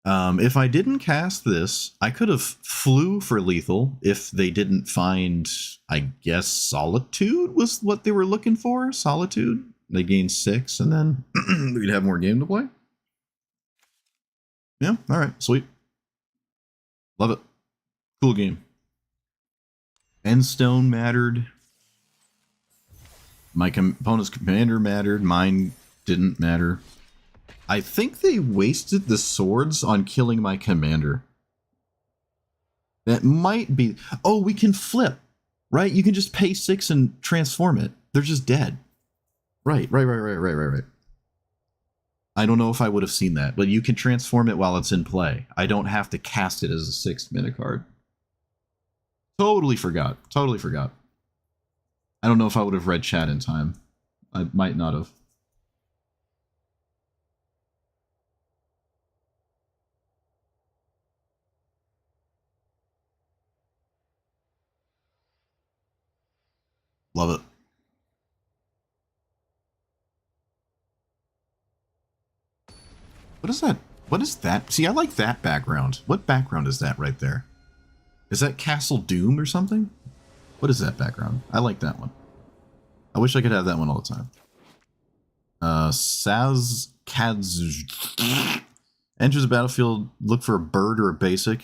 If I didn't cast this, I could have flew for lethal if they didn't find, I guess, Solitude was what they were looking for. Solitude. They gained 6, and then we'd have more game to play. Yeah, alright, sweet. Love it. Cool game. Endstone mattered. My opponent's commander mattered. Mine didn't matter. I think they wasted the swords on killing my commander. That might be... Oh, we can flip, right? You can just pay 6 and transform it. They're just dead. Right. I don't know if I would have seen that, but you can transform it while it's in play. I don't have to cast it as a 6th mana card. Totally forgot. I don't know if I would have read chat in time. I might not have. Love it. What is that? What is that? See, I like that background. What background is that right there? Is that Castle Doom or something? What is that background? I like that one. I wish I could have that one all the time. Saz Kadz enters the battlefield, look for a bird or a basic.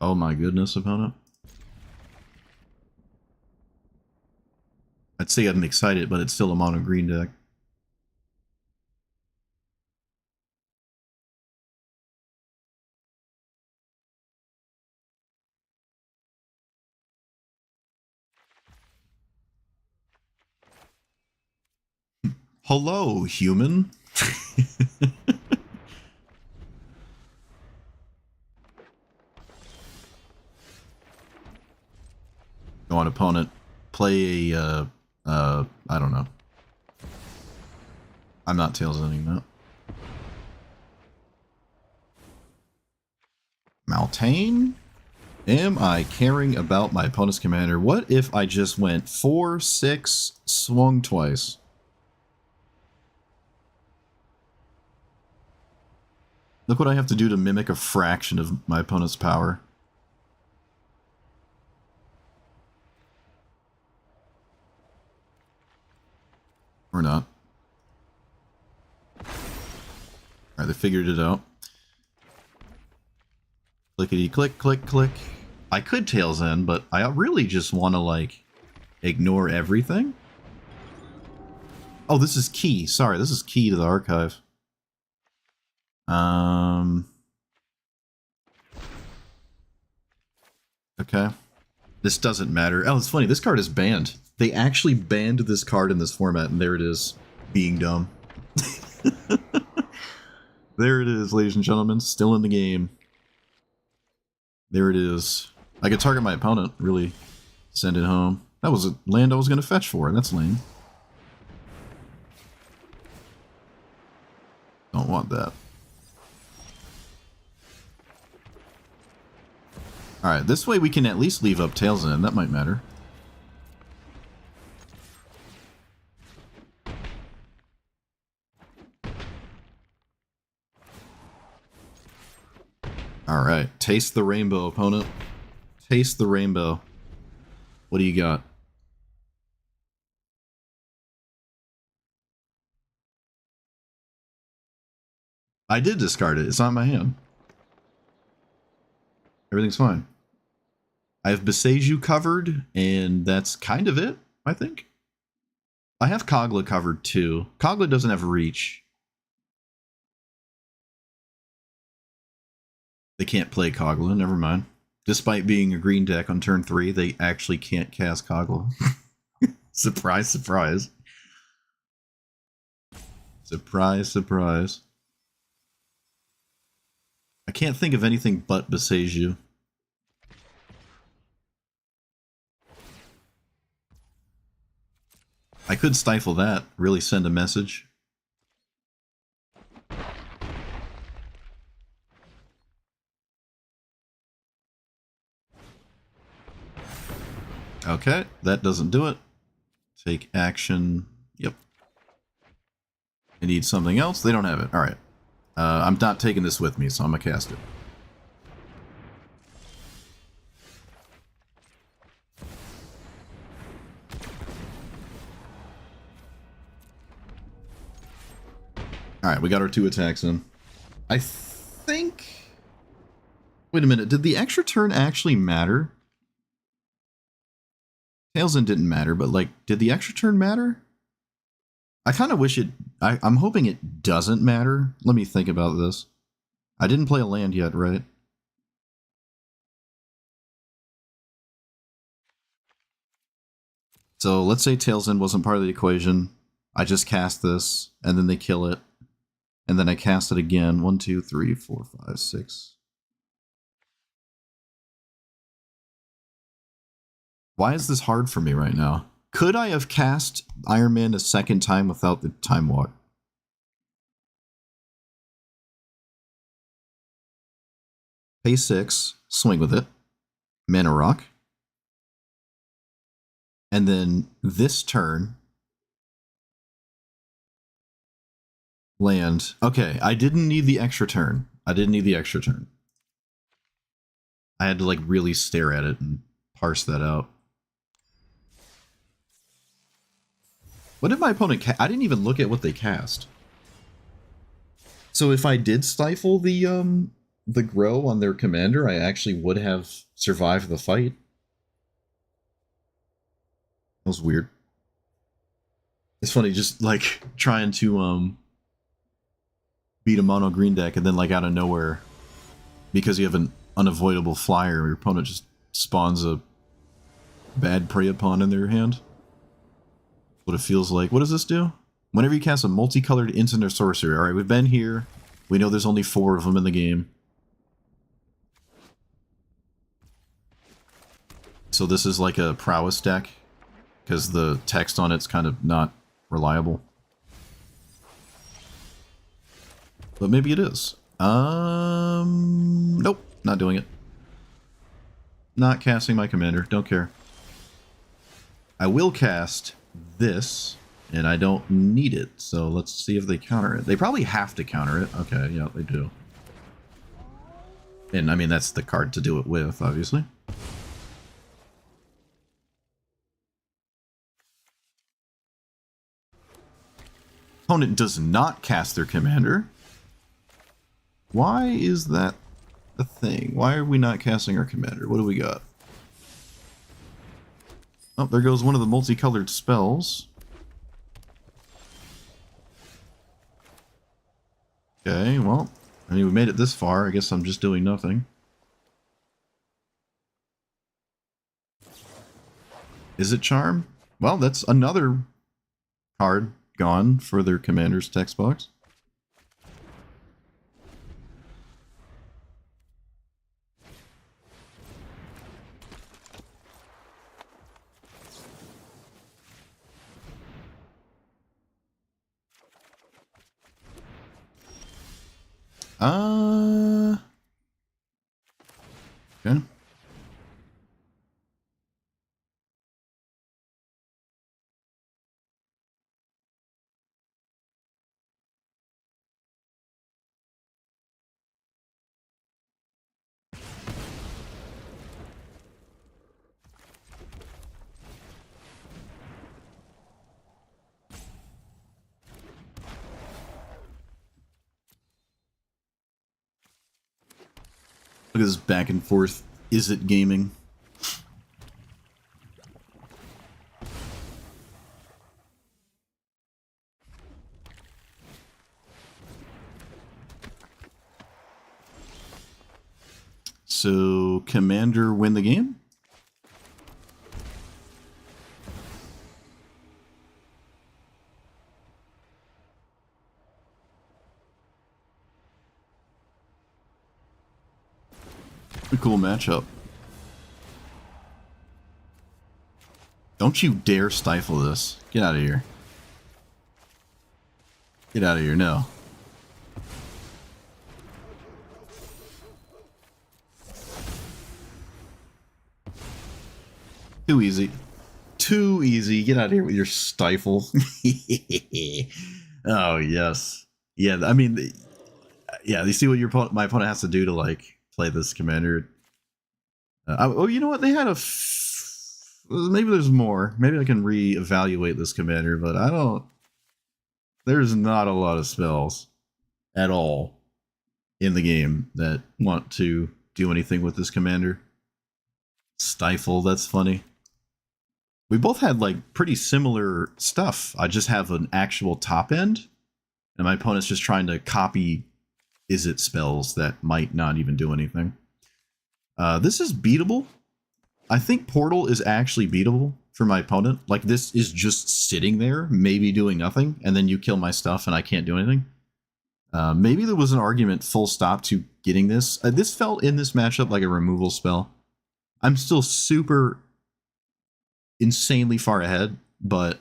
Oh my goodness, opponent. I'd say I'm excited, but it's still a mono green deck. Hello, human. Go on, opponent. play a, I don't know. I'm not tailsending that. Maltane? Am I caring about my opponent's commander? What if I just went 4-6, swung twice? Look what I have to do to mimic a fraction of my opponent's power. Or not. Alright, they figured it out. Clickety click, click, click. I could Tails End, but I really just want to, like, ignore everything. Oh, this is key. Sorry, this is key to the archive. Okay. This doesn't matter. Oh, it's funny. This card is banned. They actually banned this card in this format, and there it is. Being dumb. There it is, ladies and gentlemen. Still in the game. There it is. I could target my opponent, really send it home. That was a land I was going to fetch for. That's lame. Don't want that. Alright, this way we can at least leave up Tails End. That might matter. Alright, taste the rainbow, opponent. Taste the rainbow. What do you got? I did discard it. It's not in my hand. Everything's fine. I have Boseiju covered, and that's kind of it, I think. I have Kogla covered too. Kogla doesn't have reach. They can't play Kogla, never mind. Despite being a green deck on turn 3, they actually can't cast Kogla. Surprise, surprise. Surprise, surprise. I can't think of anything but Boseiju. I could stifle that, really send a message. Okay, that doesn't do it. Take action. Yep. I need something else. They don't have it. Alright. I'm not taking this with me, so I'm going to cast it. Alright, we got our 2 attacks in. I think... Wait a minute, did the extra turn actually matter? Tails End didn't matter, but, like, did the extra turn matter? I kind of wish it... I'm hoping it doesn't matter. Let me think about this. I didn't play a land yet, right? So, let's say Tails End wasn't part of the equation. I just cast this, and then they kill it. And then I cast it again. 1, 2, 3, 4, 5, 6. Why is this hard for me right now? Could I have cast Iron Man a second time without the Time Walk? Pay 6, swing with it. Mana Rock. And then this turn... land. Okay, I didn't need the extra turn. I didn't need the extra turn. I had to, like, really stare at it and parse that out. What did my opponent cast? I didn't even look at what they cast. So if I did stifle the grow on their commander, I actually would have survived the fight. That was weird. It's funny, just, like, trying to, beat a mono green deck, and then, like, out of nowhere, because you have an unavoidable flyer, your opponent just spawns a bad prey pawn in their hand. What it feels like. What does this do? Whenever you cast a multicolored instant or sorcery. Alright, we've been here. We know there's only 4 of them in the game. So this is like a prowess deck. because the text on it's kind of not reliable. But maybe it is. Nope, not doing it. Not casting my commander, don't care. I will cast this, and I don't need it, so let's see if they counter it. They probably have to counter it. Okay, yeah, they do. And I mean, that's the card to do it with, obviously. Opponent does not cast their commander. Why is that a thing? Why are we not casting our commander? What do we got? Oh, there goes one of the multicolored spells. Okay, well, I mean, we made it this far. I guess I'm just doing nothing. Is it Charm? Well, that's another card gone for their commander's text box. Okay. Look at this back and forth. Is it gaming? So, Commander win the game? A cool matchup. Don't you dare stifle this. Get out of here. Get out of here, no. Too easy. Too easy. Get out of here with your stifle. Oh, yes. Yeah, I mean, yeah, you see what my opponent has to do to, like, play this commander. Oh, you know what? They had maybe there's more. Maybe I can reevaluate this commander, but I don't... There's not a lot of spells at all in the game that want to do anything with this commander. Stifle, that's funny. We both had, like, pretty similar stuff. I just have an actual top end, and my opponent's just trying to copy Izzet spells that might not even do anything. This is beatable. I think Portal is actually beatable for my opponent. Like, this is just sitting there, maybe doing nothing, and then you kill my stuff and I can't do anything. Maybe there was an argument full stop to getting this. This felt in this matchup like a removal spell. I'm still super insanely far ahead, but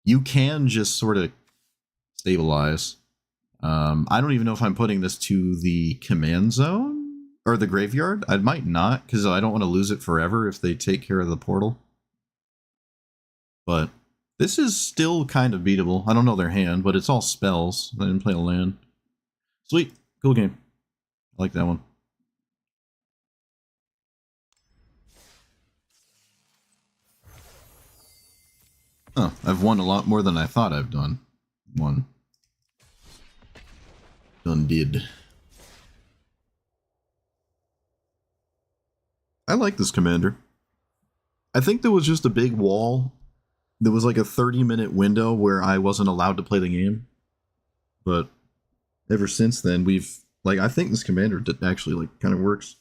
you can just sort of stabilize. I don't even know if I'm putting this to the command zone or the graveyard. I might not, because I don't want to lose it forever if they take care of the portal. But this is still kind of beatable. I don't know their hand, but it's all spells. I didn't play a land. Sweet. Cool game. I like that one. Oh, I've won a lot more than I thought I've done. Done did. I like this commander. I think there was just a big wall. There was like a 30-minute window where I wasn't allowed to play the game. But ever since then, I think this commander actually, like, kind of works.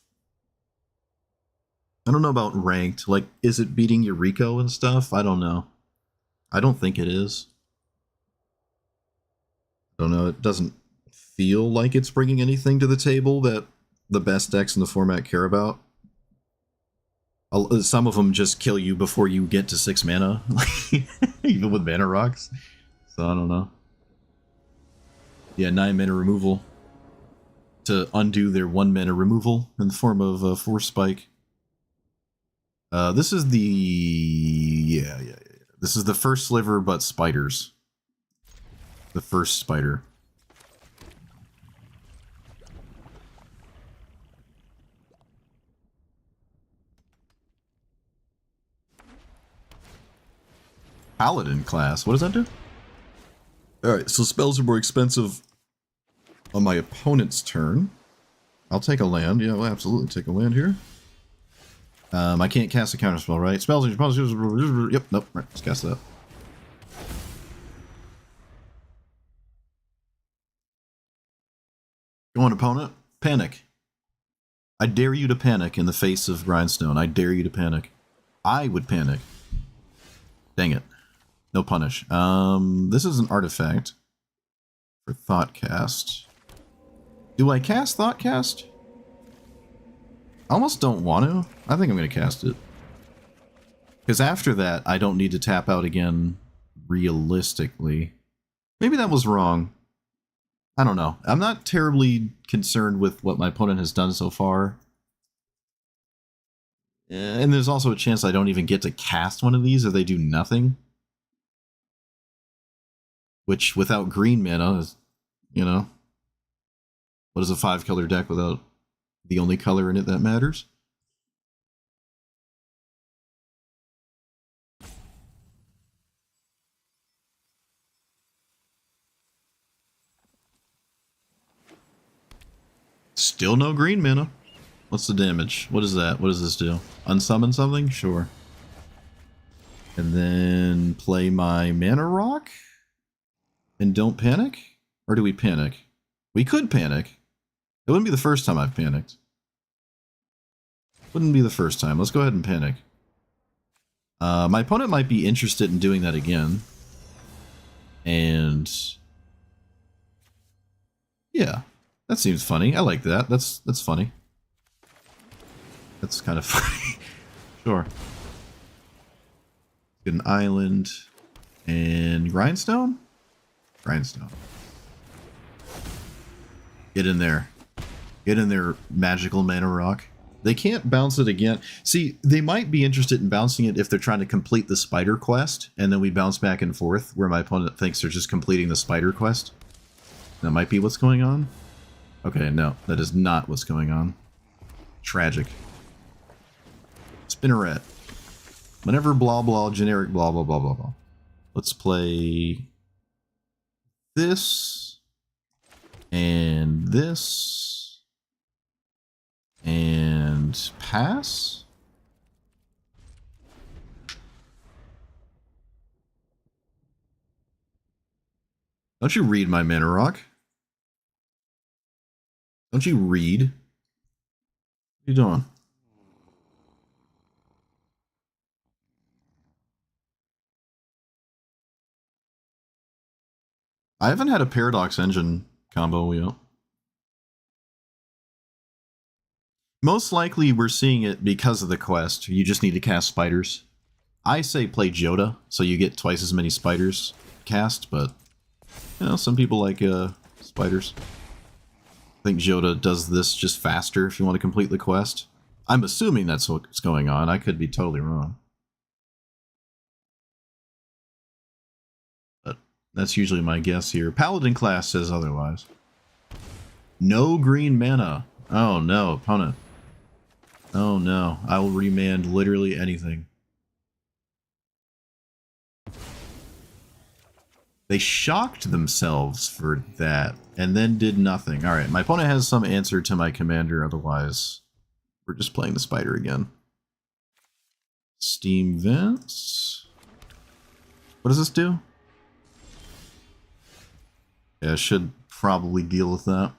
I don't know about ranked. Like, is it beating Yuriko and stuff? I don't know. I don't think it is. I don't know. It doesn't feel like it's bringing anything to the table that the best decks in the format care about. Some of them just kill you before you get to 6 mana, even with mana rocks. So I don't know. Yeah, 9 mana removal to undo their 1 mana removal in the form of a Force Spike. This is the yeah. This is the first sliver, but spiders. The first spider. Paladin class. What does that do? Alright, so spells are more expensive on my opponent's turn. I'll take a land. Yeah, I'll absolutely take a land here. I can't cast a counterspell, right? Spells and spells. Yep, nope. Right, let's cast that. Go on, opponent. Panic. I dare you to panic in the face of Grindstone. I dare you to panic. I would panic. Dang it. No punish. This is an artifact for Thoughtcast. Do I cast Thoughtcast? I almost don't want to. I think I'm going to cast it. Because after that, I don't need to tap out again realistically. Maybe that was wrong. I don't know. I'm not terribly concerned with what my opponent has done so far. And there's also a chance I don't even get to cast one of these or they do nothing. Which, without green mana, is, you know, what is a 5-color deck without the only color in it that matters? Still no green mana. What's the damage? What is that? What does this do? Unsummon something? Sure. And then play my mana rock? And don't panic? Or do we panic? We could panic. It wouldn't be the first time I've panicked. Wouldn't be the first time. Let's go ahead and panic. My opponent might be interested in doing that again. And yeah, that seems funny. I like that. That's funny. That's kind of funny. Sure. Get an island and Grindstone? Grindstone. Get in there. Get in there, magical mana rock. They can't bounce it again. See, they might be interested in bouncing it if they're trying to complete the spider quest, and then we bounce back and forth, where my opponent thinks they're just completing the spider quest. That might be what's going on. Okay, no, that is not what's going on. Tragic. Spinneret. Whenever blah blah, generic blah blah blah blah blah. Let's play this and this and pass. Don't you read my mana rock? Don't you read? What are you doing? I haven't had a Paradox Engine combo yet. Most likely we're seeing it because of the quest. You just need to cast spiders. I say play Jodah, so you get twice as many spiders cast, but you know, some people like spiders. I think Jodah does this just faster if you want to complete the quest. I'm assuming that's what's going on. I could be totally wrong. But that's usually my guess here. Paladin class says otherwise. No green mana. Oh no, opponent. Oh no, I will remand literally anything. They shocked themselves for that, and then did nothing. Alright, my opponent has some answer to my commander, otherwise we're just playing the spider again. Steam Vents. What does this do? Yeah, I should probably deal with that.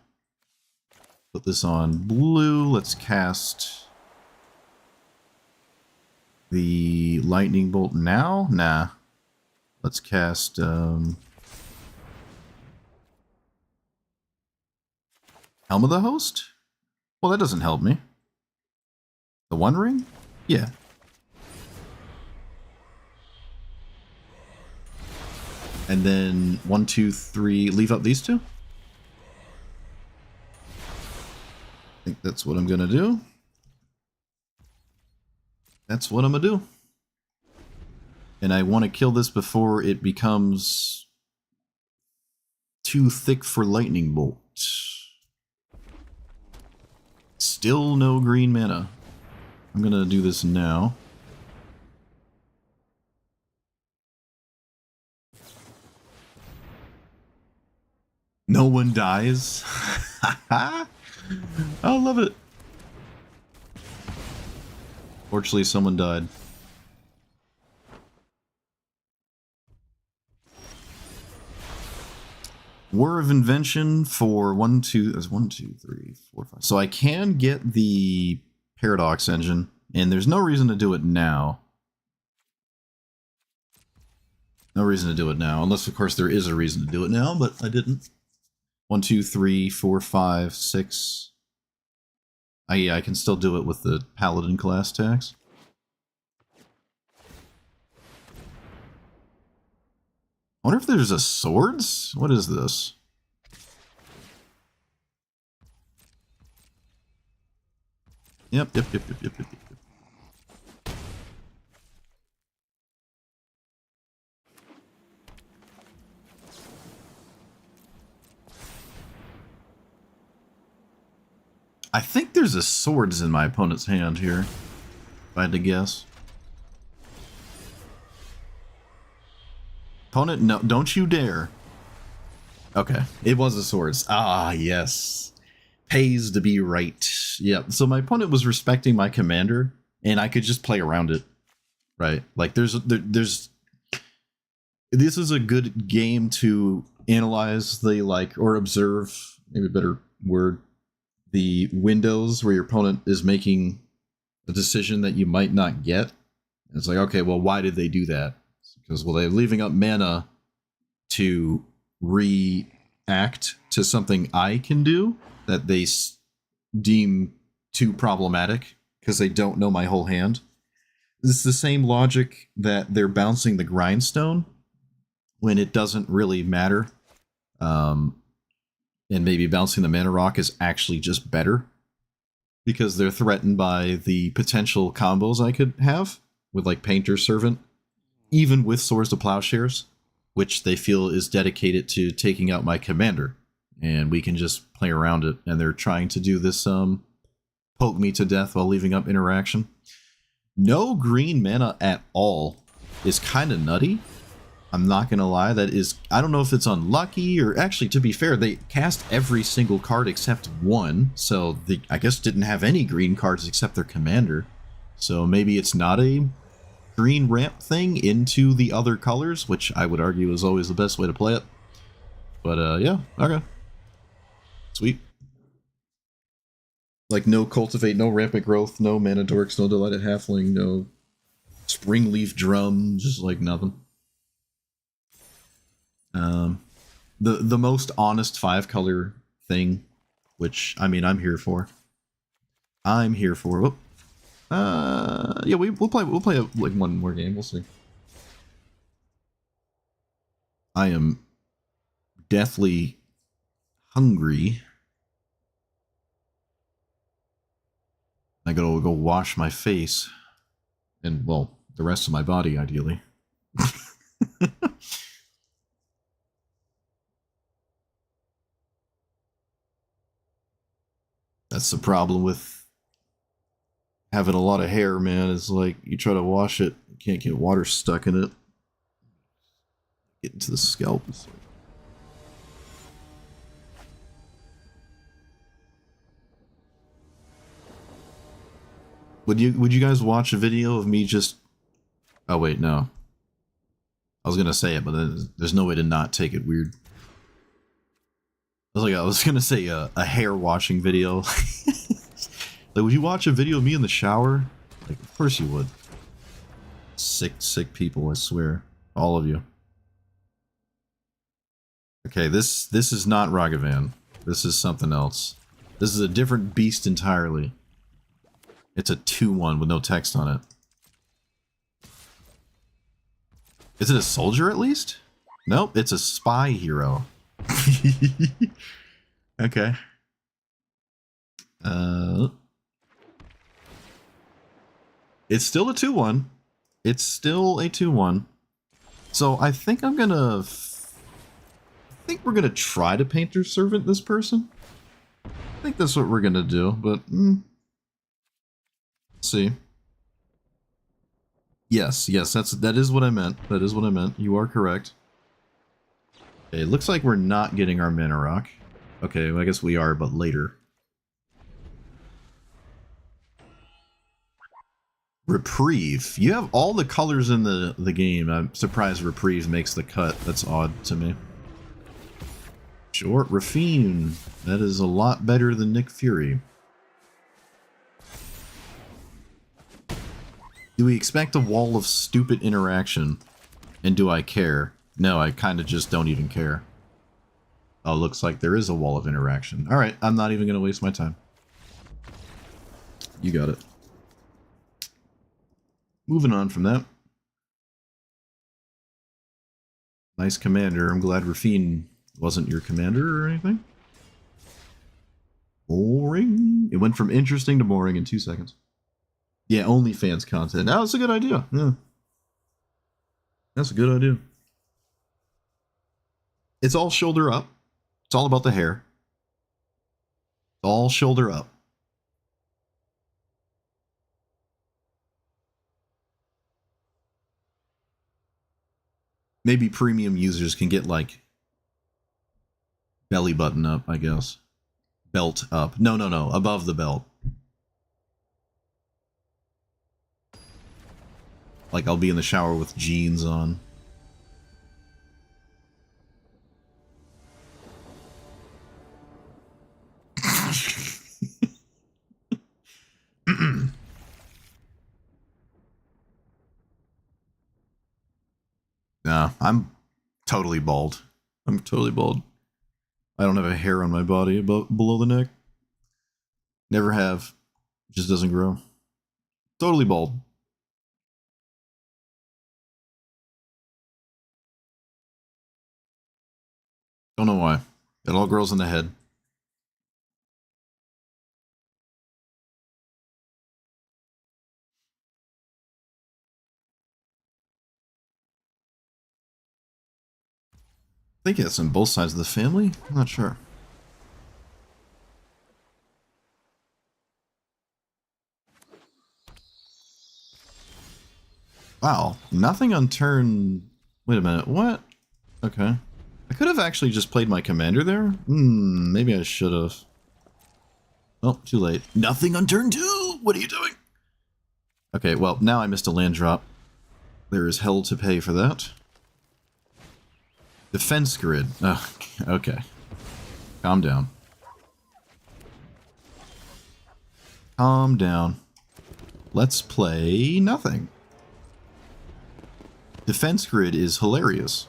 Put this on blue. Let's cast the lightning bolt now? Nah. Let's cast Helm of the Host? Well, that doesn't help me. The One Ring? Yeah. And then 1, 2, 3, leave up these two? I think that's what I'm gonna do. That's what I'm gonna do. And I want to kill this before it becomes too thick for lightning bolt. Still no green mana. I'm gonna do this now. No one dies. I love it. Fortunately, someone died. War of Invention for 1, 2, 3, 4, 5. So I can get the Paradox engine, and there's no reason to do it now. No reason to do it now, unless of course there is a reason to do it now, but I didn't. 1, 2, 3, 4, 5, 6. Yeah, I can still do it with the Paladin class tax. I wonder if there's a swords? What is this? Yep. I think there's a swords in my opponent's hand here, if I had to guess. Opponent, no, don't you dare. Okay, it was a swords. Ah, yes. Pays to be right. Yep, so my opponent was respecting my commander, and I could just play around it. Right, like there's this is a good game to analyze the, like, or observe, maybe a better word, the windows where your opponent is making a decision that you might not get. And it's like, okay, well, why did they do that? Because, well, they're leaving up mana to react to something I can do that they deem too problematic because they don't know my whole hand. This is the same logic that they're bouncing the grindstone when it doesn't really matter. And maybe bouncing the mana rock is actually just better because they're threatened by the potential combos I could have with, like, Painter Servant, even with Swords to Plowshares, which they feel is dedicated to taking out my commander, and we can just play around it. And they're trying to do this poke me to death while leaving up interaction. No green mana at all is kind of nutty. I'm not going to lie, that is, I don't know if it's unlucky, or actually, to be fair, they cast every single card except one, so they, I guess, didn't have any green cards except their commander. So maybe it's not a green ramp thing into the other colors, which I would argue is always the best way to play it. But, yeah, okay. Sweet. Like, no Cultivate, no Rampant Growth, no Mana Dorks, no Delighted Halfling, no Springleaf Drum, just, like, nothing. The most honest 5-color thing, which, I mean, I'm here for. Whoop. Yeah, we'll play like one more game. We'll see. I am deathly hungry. I gotta go wash my face, and, well, the rest of my body, ideally. That's the problem with having a lot of hair, man. Is like, you try to wash it, you can't get water stuck in it. Get into the scalp. Would you guys watch a video of me just... Oh wait, no. I was gonna say it, but then there's no way to not take it weird. I was gonna say a hair washing video. Like, would you watch a video of me in the shower? Like, of course you would. Sick people, I swear. All of you. Okay, this is not Ragavan. This is something else. This is a different beast entirely. It's a 2/1 with no text on it. Is it a soldier, at least? Nope, it's a spy hero. Okay. It's still a 2-1. It's still a 2-1. So I think I'm gonna... I think we're gonna try to Painter Servant this person. I think that's what we're gonna do, but... let's see. Yes, that is what I meant. That is what I meant. You are correct. Okay, it looks like we're not getting our Mana Rock. Okay, well, I guess we are, but later. Reprieve. You have all the colors in the game. I'm surprised Reprieve makes the cut. That's odd to me. Sure, Rafine. That is a lot better than Nick Fury. Do we expect a wall of stupid interaction? And do I care? No, I kind of just don't even care. Oh, looks like there is a wall of interaction. Alright, I'm not even going to waste my time. You got it. Moving on from that. Nice commander. I'm glad Rafine wasn't your commander or anything. Boring. It went from interesting to boring in 2 seconds. Yeah, OnlyFans content. Now that's a good idea. Yeah. That's a good idea. It's all shoulder up. It's all about the hair. It's all shoulder up. Maybe premium users can get, like, belly button up, I guess. Belt up. No, above the belt. Like, I'll be in the shower with jeans on. Nah, I'm totally bald. I'm totally bald. I don't have a hair on my body above, below the neck. Never have. Just doesn't grow. Totally bald. Don't know why. It all grows in the head. I think it's on both sides of the family. I'm not sure. Wow. Nothing on turn... Wait a minute. What? Okay. I could have actually just played my commander there. Maybe I should have. Oh, too late. Nothing on turn 2! What are you doing? Okay, well, now I missed a land drop. There is hell to pay for that. Defense grid. Oh, okay. Calm down. Calm down. Let's play nothing. Defense grid is hilarious.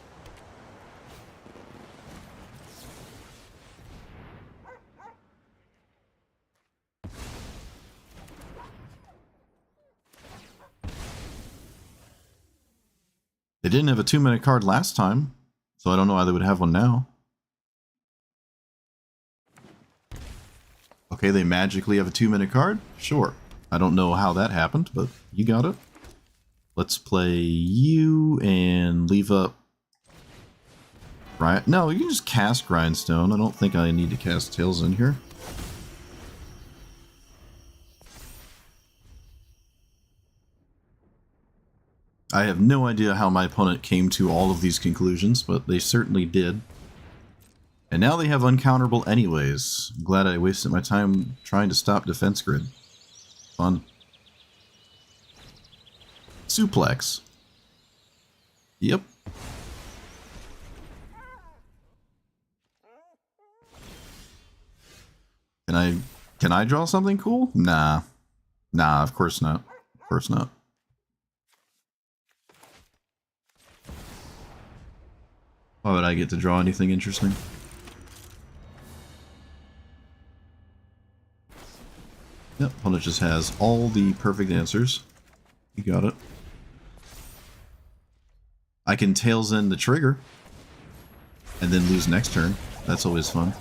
They didn't have a 2-minute card last time, so I don't know why they would have one now. Okay, they magically have a 2-minute card? Sure. I don't know how that happened, but you got it. Let's play you and leave up... Right? No, you can just cast Grindstone. I don't think I need to cast Tails in here. I have no idea how my opponent came to all of these conclusions, but they certainly did. And now they have uncounterable anyways. I'm glad I wasted my time trying to stop defense grid. Fun. Suplex. Yep. Can I draw something cool? Nah. Nah, of course not. Of course not. Why would I get to draw anything interesting? Yep, opponent just has all the perfect answers. You got it. I can Tails End the trigger. and then lose next turn. That's always fun.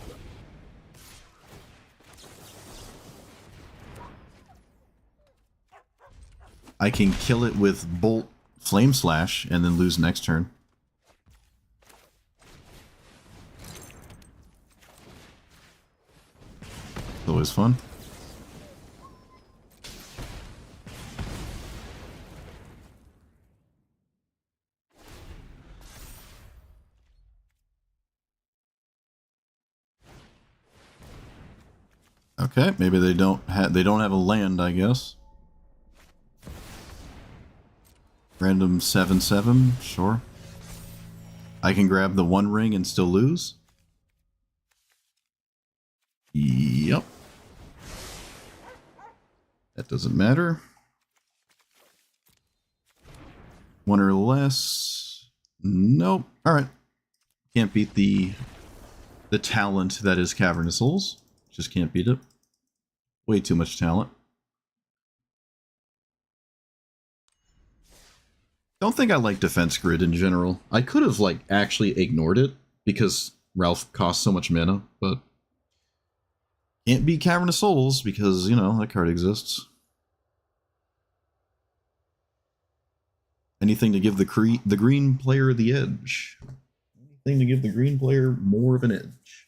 I can kill it with Bolt Flame Slash and then lose next turn. Always fun. Okay, maybe they don't have a land, I guess. Random 7/7, sure. I can grab the one ring and still lose. Yep. That doesn't matter. One or less. Nope. Alright. Can't beat the talent that is Cavernous Souls. Just can't beat it. Way too much talent. Don't think I like Defense Grid in general. I could have, like, actually ignored it because Ralph costs so much mana, but can't beat Cavernous Souls because, you know, that card exists. Anything to give the green player the edge. Anything to give the green player more of an edge.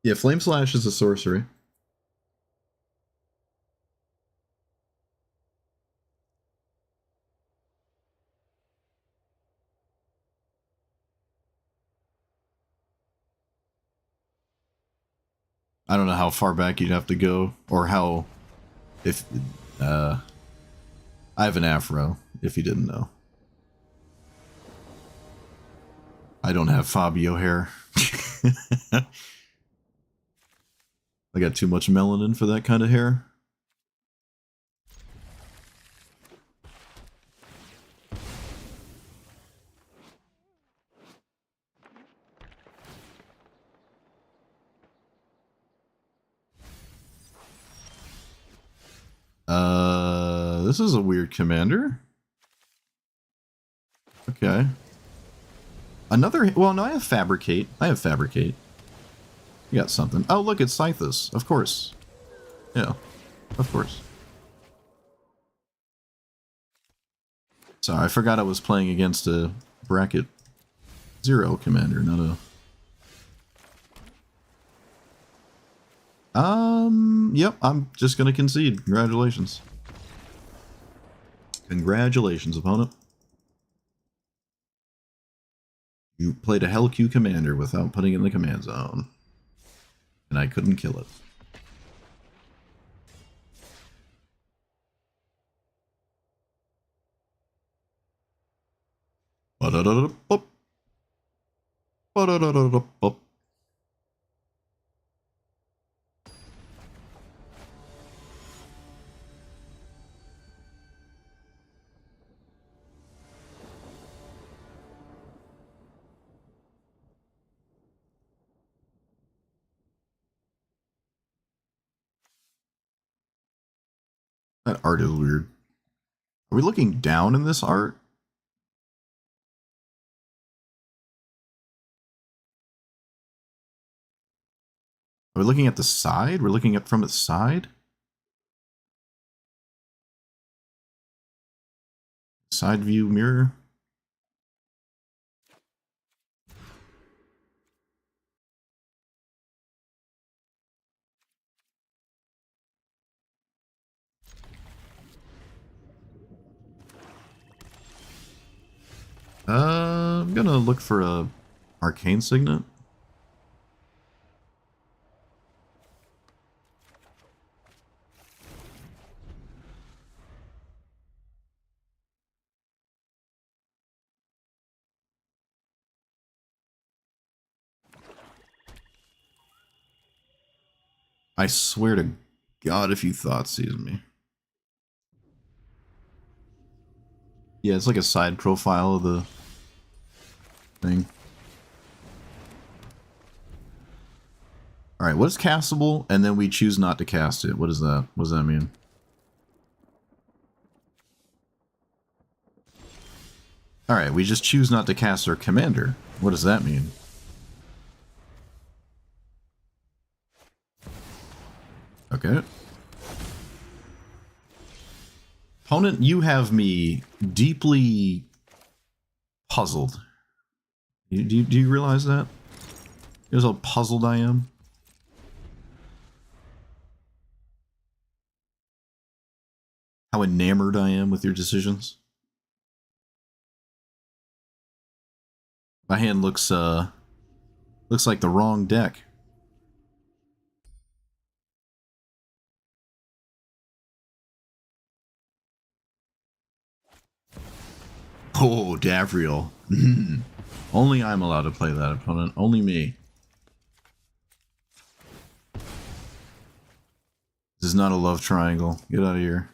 Yeah, Flame Slash is a sorcery. I don't know how far back you'd have to go, or how, if, I have an afro, if you didn't know. I don't have Fabio hair. I got too much melanin for that kind of hair. This is a weird commander. Okay. Another, well, no, I have Fabricate. You got something. Oh, look, it's Scythus. Of course. Yeah, of course. Sorry, I forgot I was playing against a bracket 0 commander, not a... Yep, I'm just gonna concede. Congratulations. Congratulations, opponent. You played a Hellq commander without putting it in the command zone. And I couldn't kill it. Ba-da-da-da-da-bop. Ba-da-da-da-da-bop. That art is weird. Are we looking down in this art? Are we looking at the side? We're looking at from its side? Side view mirror? I'm gonna look for a Arcane Signet. I swear to God if you thought sees me. Yeah, it's like a side profile of the thing. Alright, what is castable? And then we choose not to cast it. What is that? What does that mean? Alright, we just choose not to cast our commander. What does that mean? Okay. Opponent, you have me deeply puzzled. Do you realize that? Here's how puzzled I am. How enamored I am with your decisions. My hand looks like the wrong deck. Oh, Davriel. Only I'm allowed to play that, opponent. Only me. This is not a love triangle. Get out of here.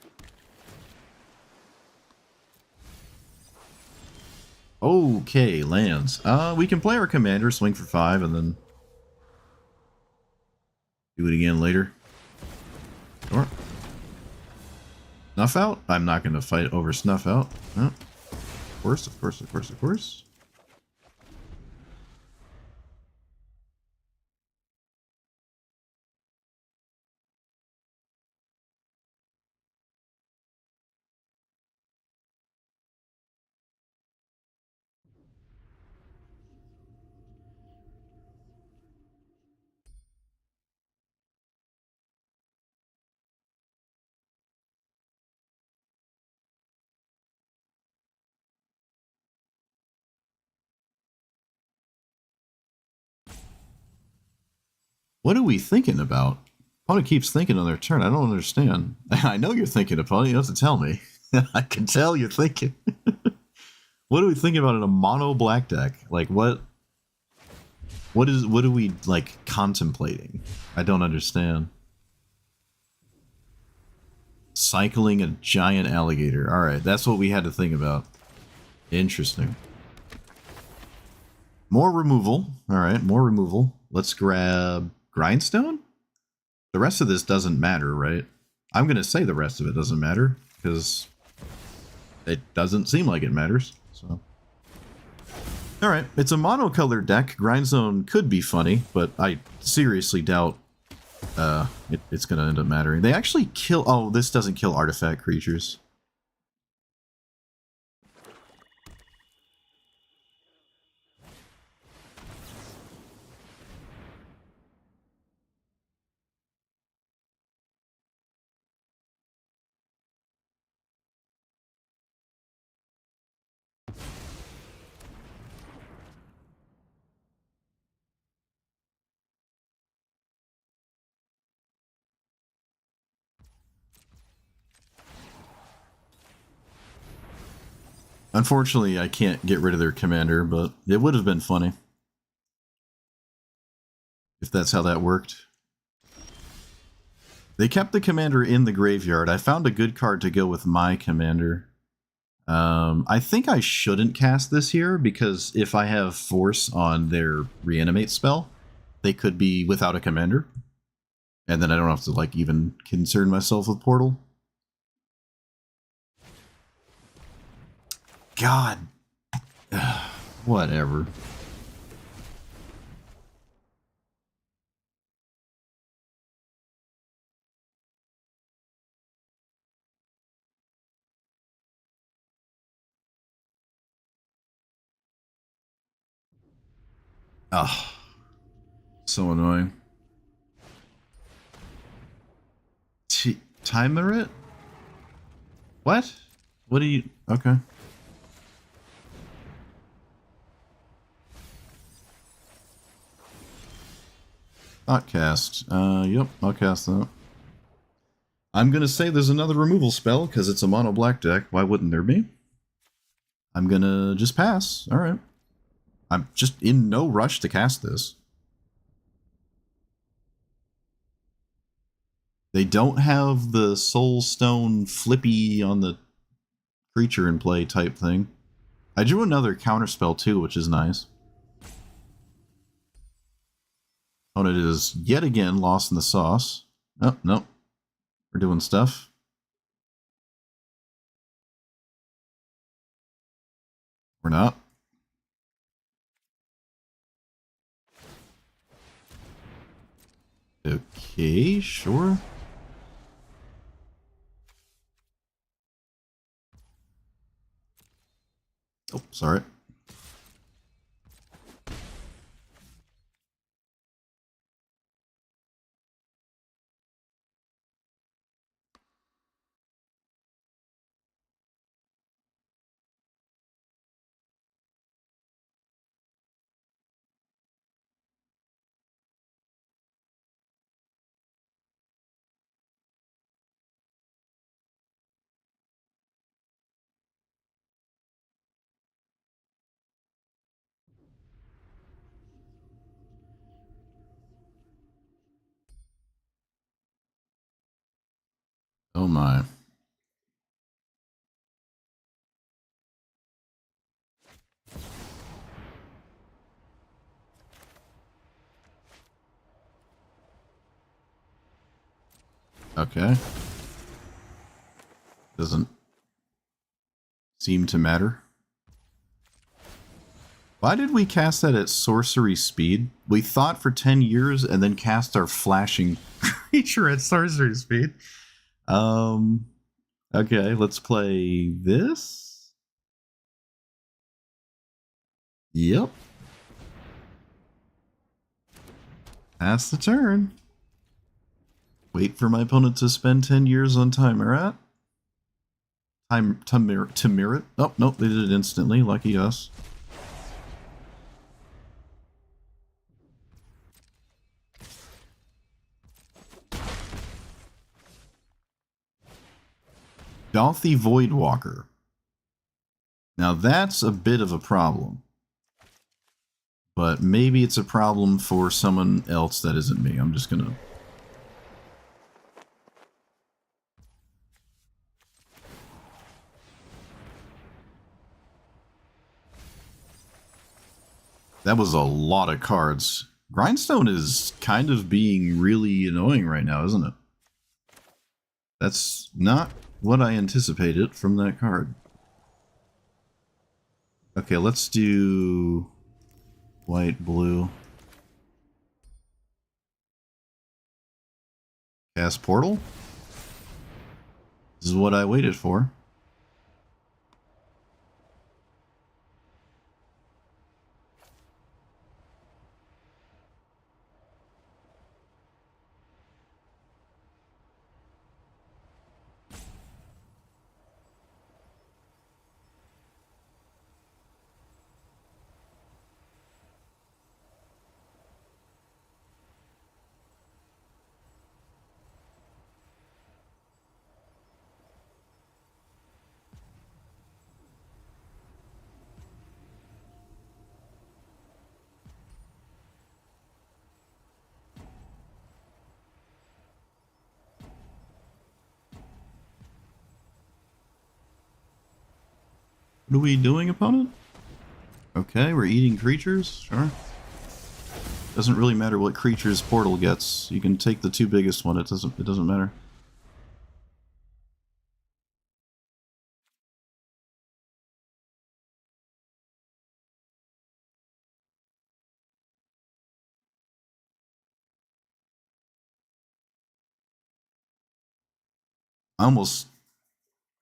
Okay, lands. We can play our commander, swing for 5, and then do it again later. Sure. Snuff out? I'm not going to fight over snuff out. Oh. Of course, of course, of course, of course. What are we thinking about? Opponent keeps thinking on their turn. I don't understand. I know you're thinking, opponent. You don't have to tell me. I can tell you're thinking. What are we thinking about in a mono black deck? Like what are we like contemplating? I don't understand. Cycling a giant alligator. Alright, that's what we had to think about. Interesting. More removal. Alright, more removal. Let's grab Grindstone? The rest of this doesn't matter, right? I'm going to say the rest of it doesn't matter, because it doesn't seem like it matters. So, alright, it's a monocolored deck. Grindstone could be funny, but I seriously doubt it's going to end up mattering. They actually kill... Oh, this doesn't kill artifact creatures. Unfortunately, I can't get rid of their commander, but it would have been funny if that's how that worked. They kept the commander in the graveyard. I found a good card to go with my commander. I think I shouldn't cast this here, because if I have force on their reanimate spell, they could be without a commander. And then I don't have to, like, even concern myself with portal. God. Whatever. Ugh. So annoying. Timer it? What? What do you... Okay. Not cast. Yep, I'll cast that. I'm gonna say there's another removal spell, because it's a mono black deck. Why wouldn't there be? I'm gonna just pass. Alright. I'm just in no rush to cast this. They don't have the soul stone flippy on the creature in play type thing. I drew another counterspell too, which is nice. Opponent is yet again lost in the sauce. Oh, no. We're doing stuff. We're not. Okay, sure. Oh, sorry. Oh my. Okay. Doesn't seem to matter. Why did we cast that at sorcery speed? We thought for 10 years and then cast our flashing creature at sorcery speed. Okay, let's play this. Yep. Pass the turn. Wait for my opponent to spend 10 years on timer at. Time to mirror it. Oh, nope, they did it instantly. Lucky us. Dolthy Voidwalker. Now that's a bit of a problem. But maybe it's a problem for someone else that isn't me. I'm just gonna... That was a lot of cards. Grindstone is kind of being really annoying right now, isn't it? That's not what I anticipated from that card. Okay, let's do white, blue. Cast Portal. This is what I waited for. What are we doing, opponent? Okay, we're eating creatures, sure. Doesn't really matter what creatures Portal gets. You can take the two biggest one, it doesn't matter. I almost,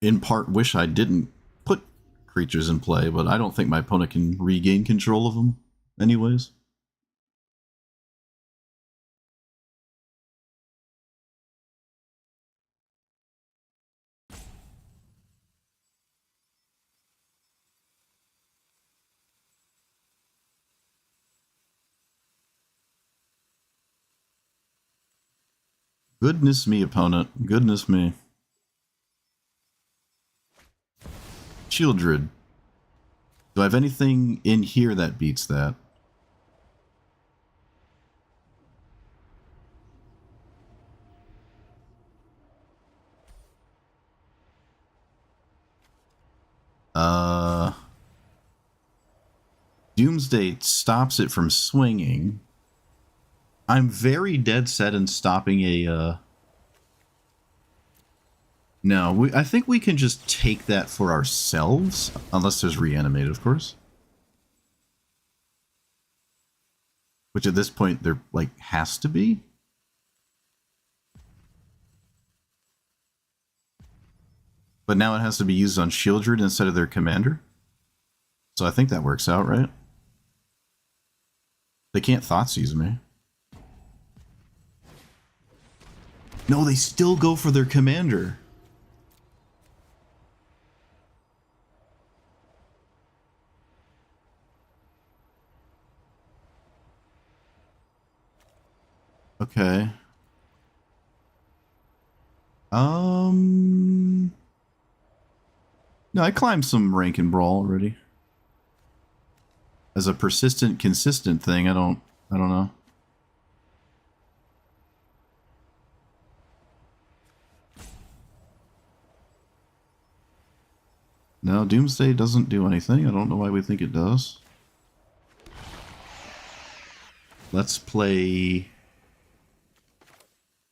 in part, wish I didn't put creatures in play, but I don't think my opponent can regain control of them anyways. Goodness me, opponent. Goodness me. Shieldred. Do I have anything in here that beats that? Doomsday stops it from swinging. I'm very dead set in stopping a No, I think we can just take that for ourselves, unless there's reanimated, of course. Which at this point, there, like, has to be. But now it has to be used on Shieldred instead of their commander. So I think that works out, right? They can't Thoughtseize me. No, they still go for their commander. Okay. No, I climbed some rank and brawl already. As a persistent, consistent thing, I don't know. No, Doomsday doesn't do anything. I don't know why we think it does. Let's play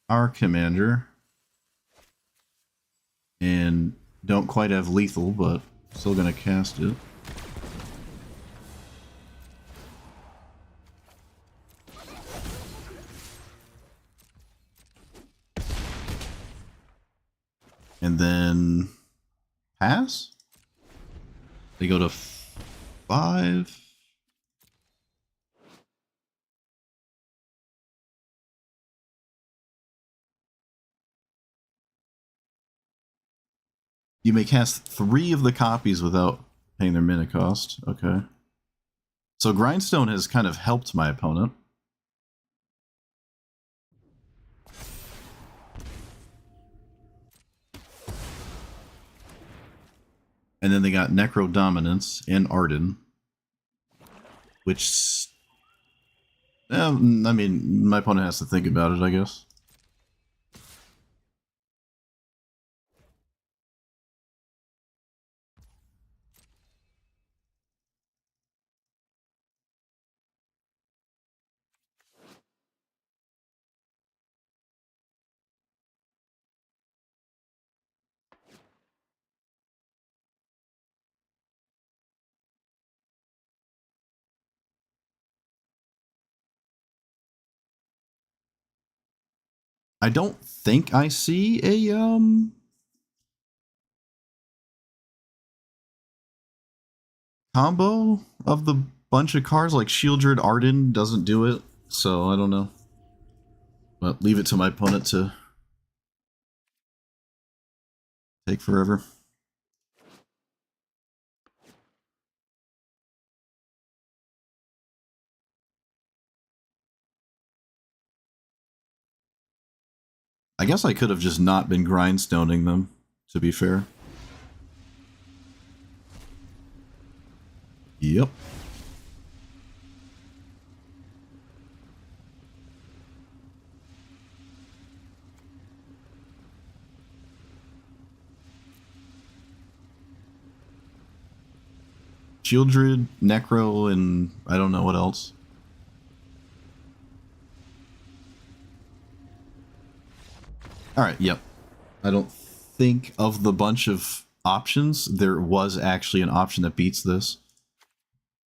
our commander. And don't quite have lethal, but still gonna cast it. And then pass? They go to 5. You may cast 3 of the copies without paying their mana cost. Okay. So Grindstone has kind of helped my opponent. And then they got Necro Dominance and Arden. Which... I mean, my opponent has to think about it, I guess. I don't think I see a, combo of the bunch of cards. Like Shieldred Arden doesn't do it, so I don't know. But leave it to my opponent to take forever. I guess I could have just not been grindstoning them, to be fair. Yep. Shieldred, Necro, and I don't know what else. Alright, yep. I don't think of the bunch of options, there was actually an option that beats this.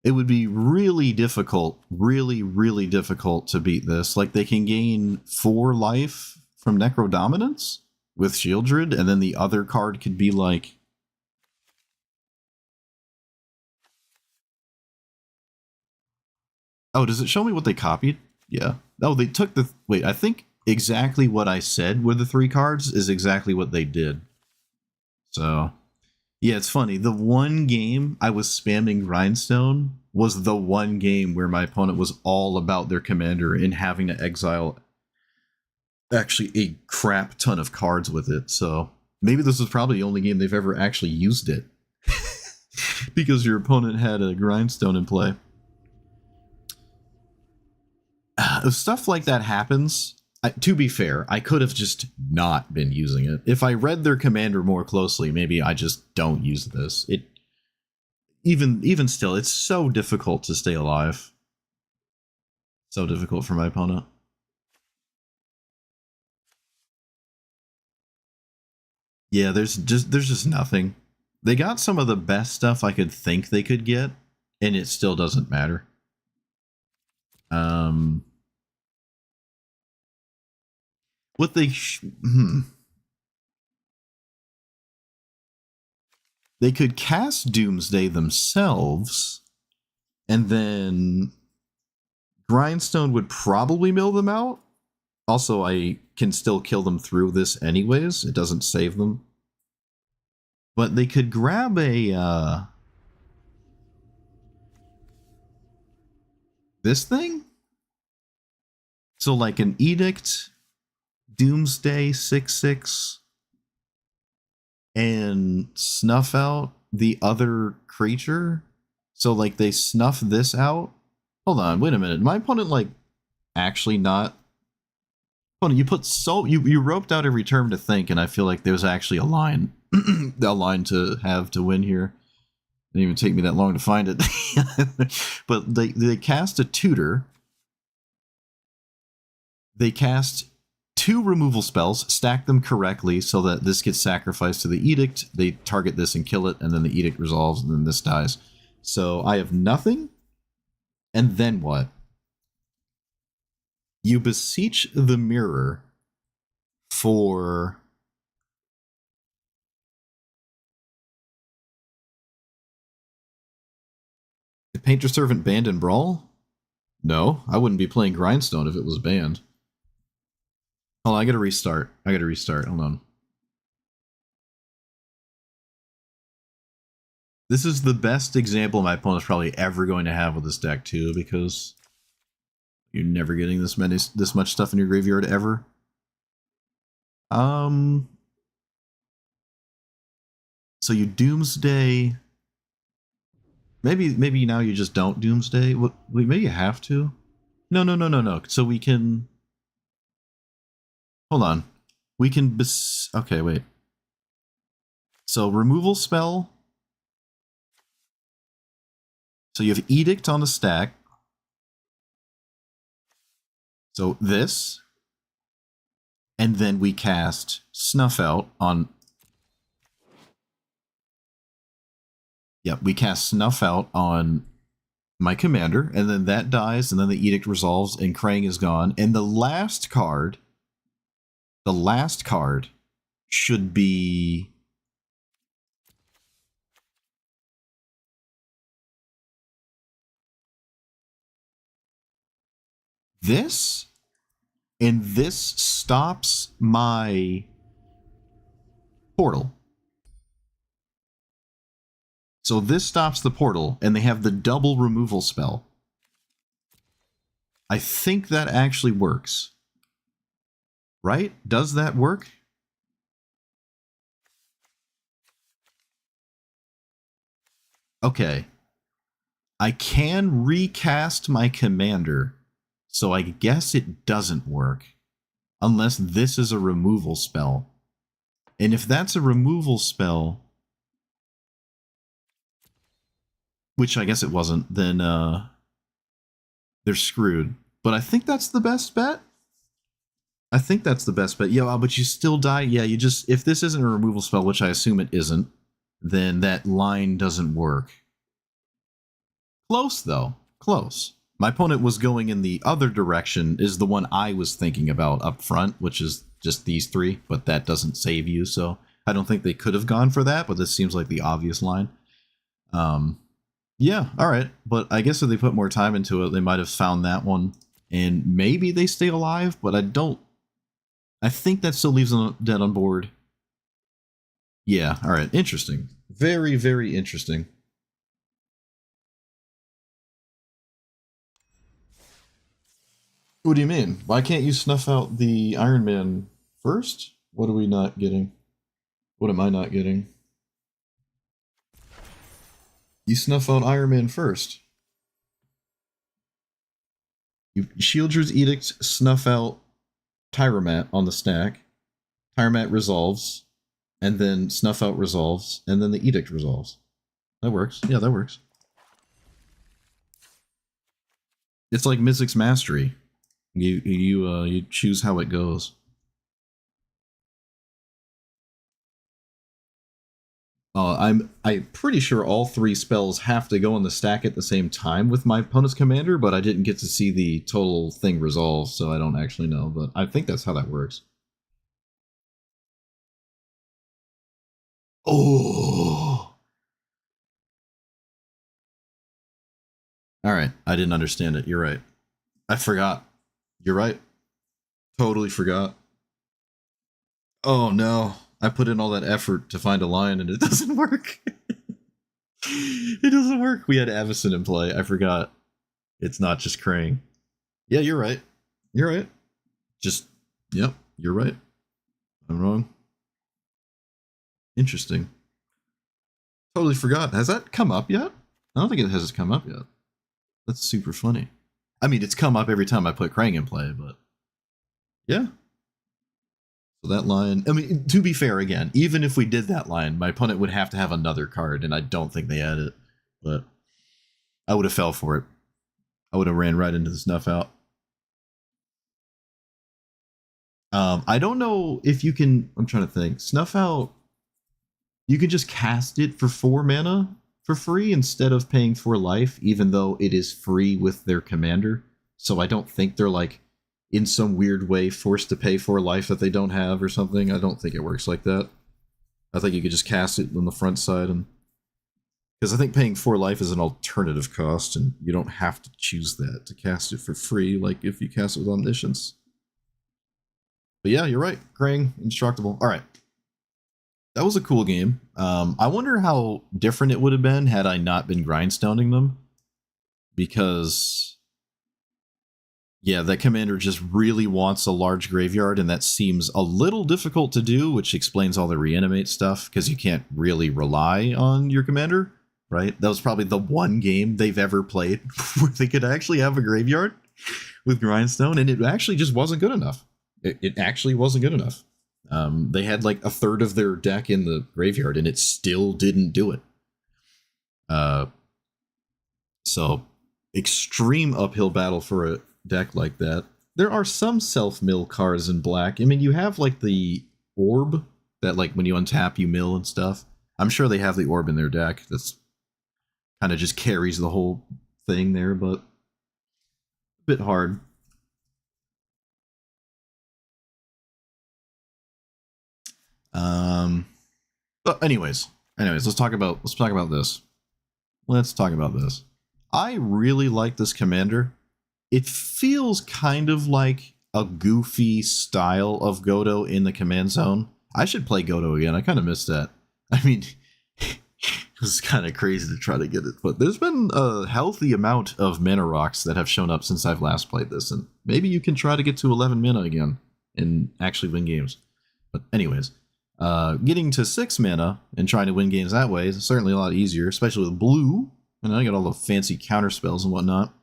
It would be really difficult, really difficult to beat this. Like, they can gain 4 life from Necro Dominance with Shieldred, and then the other card could be like... Oh, does it show me what they copied? Yeah. Oh, they took the... Wait, I think exactly what I said with the 3 cards is exactly what they did. So, yeah, it's funny. The one game I was spamming Grindstone was the one game where my opponent was all about their commander and having to exile actually a crap ton of cards with it. So maybe this was probably the only game they've ever actually used it. Because your opponent had a Grindstone in play. If stuff like that happens, to be fair, I could have just not been using it. If I read their commander more closely, maybe I just don't use this. It even still, it's so difficult to stay alive. So difficult for my opponent. Yeah, there's just nothing. They got some of the best stuff I could think they could get, and it still doesn't matter. What they they could cast Doomsday themselves, and then Grindstone would probably mill them out. Also, I can still kill them through this anyways. It doesn't save them. But they could grab a this thing. So like an Edict, Doomsday 6/6, and snuff out the other creature. So like they snuff this out. Hold on, wait a minute. My opponent like actually not. Hold on, you roped out every term to think, and I feel like there's actually a line, a line to have to win here. It didn't even take me that long to find it. But they cast a tutor. They cast 2 removal spells, stack them correctly so that this gets sacrificed to the Edict. They target this and kill it, and then the Edict resolves, and then this dies. So I have nothing. And then what? You beseech the mirror for the Painter Servant banned in Brawl? No, I wouldn't be playing Grindstone if it was banned. Hold on, I gotta restart. Hold on. This is the best example my opponent's probably ever going to have with this deck too, because you're never getting this much stuff in your graveyard ever. So you Doomsday. Maybe now you just don't Doomsday. Wait, maybe you have to. No. So we can. Hold on. We can. Okay, wait. So removal spell. So you have Edict on the stack. So this. And then we cast Snuff Out on. Yep, we cast Snuff Out on my commander, and then that dies, and then the Edict resolves, and Krang is gone. And the last card should be this, and this stops my portal. So this stops the portal, and they have the double removal spell. I think that actually works. Right? Does that work? Okay. I can recast my commander, so I guess it doesn't work. Unless this is a removal spell. And if that's a removal spell, which I guess it wasn't, then they're screwed. But I think that's the best bet. Yeah, but you still die. Yeah, you just, if this isn't a removal spell, which I assume it isn't, then that line doesn't work. Close, though. Close. My opponent was going in the other direction, is the one I was thinking about up front, which is just these 3, but that doesn't save you, so I don't think they could have gone for that, but this seems like the obvious line. Yeah, alright, but I guess if they put more time into it, they might have found that one, and maybe they stay alive, but I think that still leaves them dead on board. Yeah, alright, interesting. Very, very interesting. What do you mean? Why can't you snuff out the Iron Man first? What are we not getting? What am I not getting? You snuff out Iron Man first. You Shieldred's Edict, snuff out Tyromat on the stack. Tyromat resolves, and then snuff out resolves, and then the Edict resolves. That works. Yeah, that works. It's like Mizzix's Mastery. You choose how it goes. I'm pretty sure all three spells have to go in the stack at the same time with my opponent's commander, but I didn't get to see the total thing resolve, so I don't actually know. But I think that's how that works. Oh, all right. I didn't understand it. You're right. I forgot. You're right. Totally forgot. Oh no. I put in all that effort to find a line and it doesn't work. It doesn't work. We had Avacyn in play. I forgot. It's not just Krang. Yeah, you're right. You're right. Just, yep, you're right. I'm wrong. Interesting. Totally forgot. Has that come up yet? I don't think it has come up yet. That's super funny. I mean, it's come up every time I put Krang in play, but yeah. So that line, I mean, to be fair, again, even if we did that line, my opponent would have to have another card, and I don't think they had it. But I would have fell for it. I would have ran right into the Snuff Out. I don't know if you can. I'm trying to think. Snuff Out. You can just cast it for 4 mana for free instead of paying 4 life, even though it is free with their commander. So I don't think they're like in some weird way forced to pay 4 life that they don't have or something. I don't think it works like that. I think you could just cast it on the front side, and because I think paying 4 life is an alternative cost, and you don't have to choose that to cast it for free, like if you cast it with Omniscience. But yeah, you're right. Krang, Indestructible. All right. That was a cool game. I wonder how different it would have been had I not been grindstoning them. Because, yeah, that commander just really wants a large graveyard, and that seems a little difficult to do, which explains all the reanimate stuff, because you can't really rely on your commander, right? That was probably the one game they've ever played where they could actually have a graveyard with grindstone, and it actually just wasn't good enough. It actually wasn't good enough. They had like a third of their deck in the graveyard, and it still didn't do it. So extreme uphill battle for a deck like that. There are some self-mill cards in black. I mean, you have like the orb that, like, when you untap, you mill and stuff. I'm sure they have the orb in their deck. That's kind of just carries the whole thing there, but a bit hard. Um, but anyways, let's talk about this. Let's talk about this. I really like this commander. It feels kind of like a goofy style of Godo in the command zone. I should play Godo again. I kind of missed that. I mean, it's kind of crazy to try to get it, but there's been a healthy amount of mana rocks that have shown up since I've last played this, and maybe you can try to get to 11 mana again and actually win games. But anyways, getting to 6 mana and trying to win games that way is certainly a lot easier, especially with blue. And I got all the fancy counter spells and whatnot.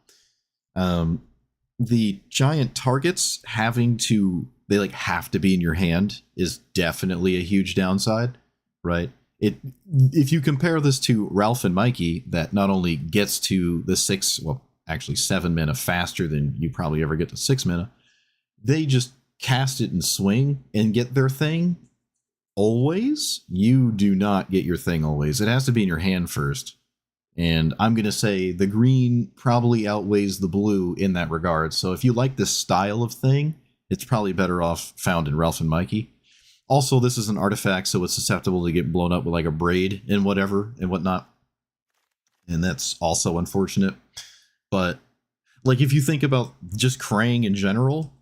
The giant targets they like have to be in your hand is definitely a huge downside, right? If you compare this to Ralph and Mikey, that not only gets to the 7 mana faster than you probably ever get to 6 mana, they just cast it and swing and get their thing always. You do not get your thing always. It has to be in your hand first. And I'm going to say the green probably outweighs the blue in that regard. So if you like this style of thing, it's probably better off found in Ralph and Mikey. Also, this is an artifact, so it's susceptible to get blown up with like a braid and whatever and whatnot. And that's also unfortunate. But like, if you think about just Krang in general,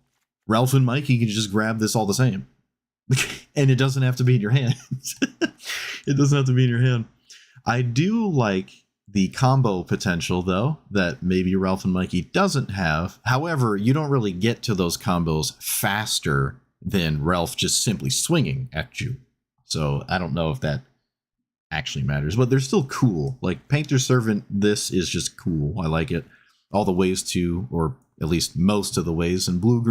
Ralph and Mikey can just grab this all the same. And it doesn't have to be in your hand. It doesn't have to be in your hand. I do like the combo potential, though, that maybe Ralph and Mikey doesn't have. However, you don't really get to those combos faster than Ralph just simply swinging at you. So I don't know if that actually matters, but they're still cool. Like Painter's Servant, this is just cool. I like it. All the ways to, or at least most of the ways in blue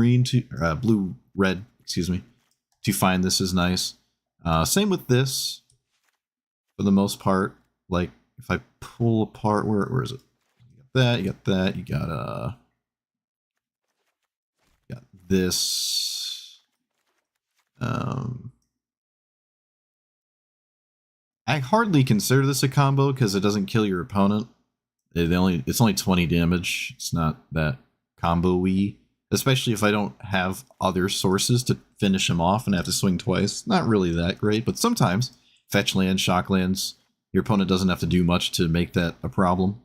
red, to find this is nice. Same with this, for the most part. Like, if I pull apart, where is it? You got that, you got this. I hardly consider this a combo because it doesn't kill your opponent. It's only 20 damage. It's not that combo-y. Especially if I don't have other sources to finish him off and have to swing twice. Not really that great, but sometimes fetch lands, shock lands, your opponent doesn't have to do much to make that a problem.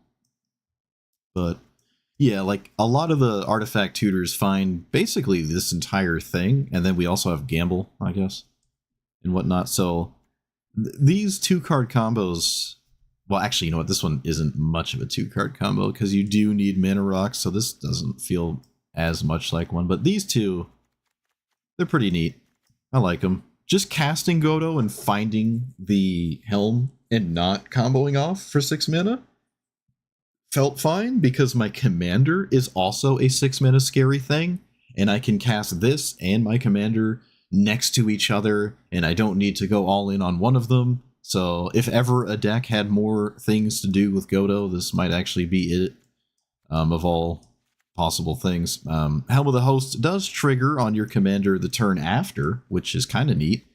But yeah, like a lot of the artifact tutors find basically this entire thing, and then we also have gamble, I guess, and whatnot. So these 2-card combos, well, actually, you know what? This one isn't much of a 2-card combo because you do need mana rocks, so this doesn't feel as much like one. But these two, they're pretty neat. I like them. Just casting Godo and finding the Helm and not comboing off for 6 mana felt fine because my commander is also a 6 mana scary thing, and I can cast this and my commander next to each other, and I don't need to go all in on one of them. So if ever a deck had more things to do with Godo, this might actually be it, of all possible things. Helm of the Host does trigger on your commander the turn after, which is kind of neat,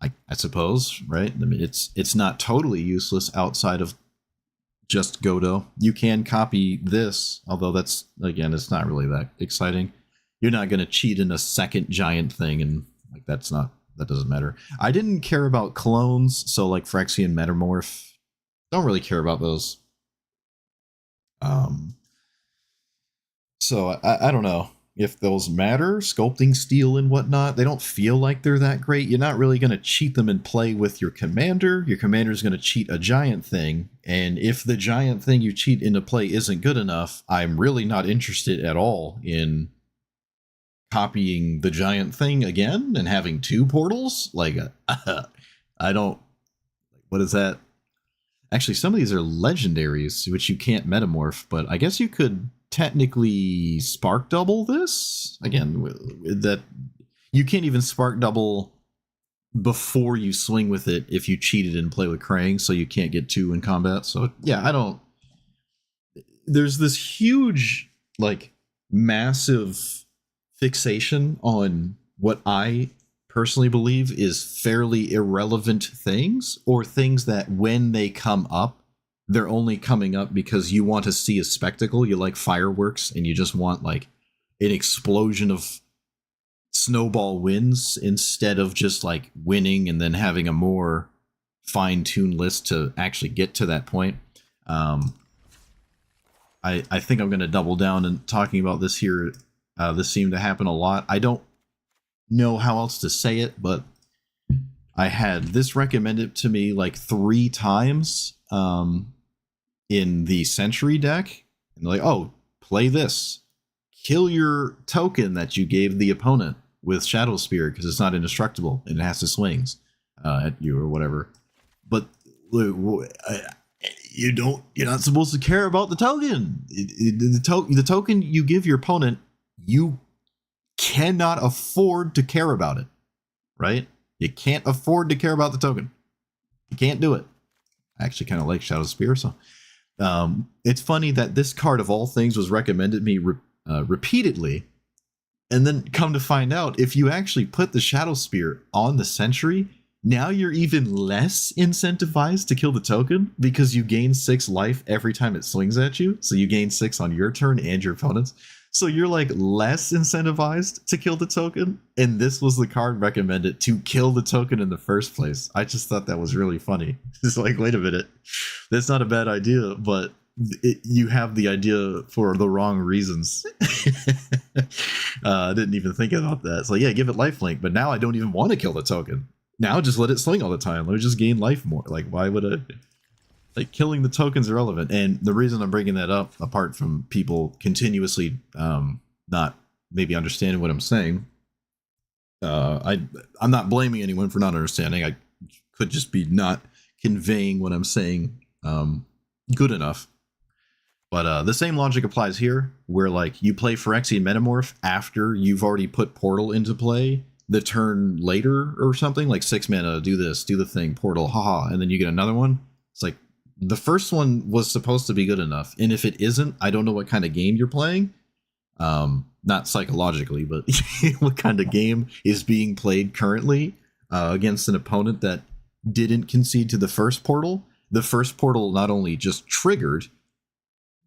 I suppose, right? I mean, it's not totally useless outside of just Godo. You can copy this, although that's, again, it's not really that exciting. You're not going to cheat in a second giant thing, and like that doesn't matter. I didn't care about clones, so like Phyrexian Metamorph, don't really care about those. So I don't know if those matter. Sculpting Steel and whatnot, they don't feel like they're that great. You're not really going to cheat them and play with your commander. Your commander is going to cheat a giant thing, and if the giant thing you cheat into play isn't good enough, I'm really not interested at all in copying the giant thing again and having 2 portals. Like, I don't. What is that? Actually, some of these are legendaries, which you can't metamorph, but I guess you could technically spark double this again. That you can't even spark double before you swing with it if you cheated and play with Krang, so you can't get 2 in combat. So yeah, I don't. There's this huge, like, massive fixation on what I personally believe is fairly irrelevant things, or things that when they come up, they're only coming up because you want to see a spectacle. You like fireworks and you just want like an explosion of snowball wins instead of just like winning and then having a more fine-tuned list to actually get to that point. I think I'm going to double down and talking about this here. This seemed to happen a lot. I don't know how else to say it, but I had this recommended to me like 3 times in the Century deck. And like, oh, play this. Kill your token that you gave the opponent with Shadow Spear because it's not indestructible and it has to swings at you or whatever. But you're not supposed to care about the token. The token you give your opponent, you cannot afford to care about it, right? You can't afford to care about the token. You can't do it. I actually kind of like Shadow Spear, so it's funny that this card of all things was recommended me repeatedly, and then come to find out, if you actually put the Shadow Spear on the Sentry, now you're even less incentivized to kill the token because you gain 6 life every time it swings at you. So you gain 6 on your turn and your opponent's. So you're like less incentivized to kill the token. And this was the card recommended to kill the token in the first place. I just thought that was really funny. It's like, wait a minute, that's not a bad idea, but you have the idea for the wrong reasons. I didn't even think about that. So yeah, give it lifelink, but now I don't even want to kill the token. Now just let it swing all the time. Let me just gain life more. Like, why would I? Like, killing the token's irrelevant. And the reason I'm bringing that up, apart from people continuously not maybe understanding what I'm saying, I'm not blaming anyone for not understanding. I could just be not conveying what I'm saying good enough. But the same logic applies here, where like you play Phyrexian Metamorph after you've already put Portal into play the turn later or something, like 6 mana, do this, do the thing, Portal, haha, and then you get another one. It's like, the first one was supposed to be good enough, and if it isn't, I don't know what kind of game you're playing. Not psychologically, but what kind of game is being played currently against an opponent that didn't concede to the first portal, not only just triggered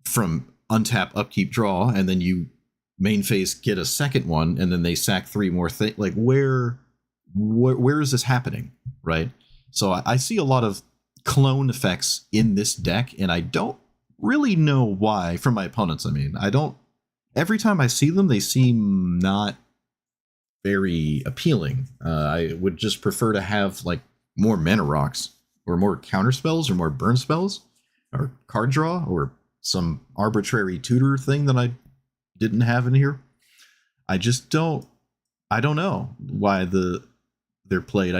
from untap, upkeep, draw, and then you main phase get a second one, and then they sack 3 more things. Like, where is this happening, right? So I see a lot of clone effects in this deck, and I don't really know why. From my opponents, I mean, I don't. Every time I see them, they seem not very appealing. I would just prefer to have like more mana rocks, or more counter spells, or more burn spells, or card draw, or some arbitrary tutor thing that I didn't have in here. I don't know why they're played.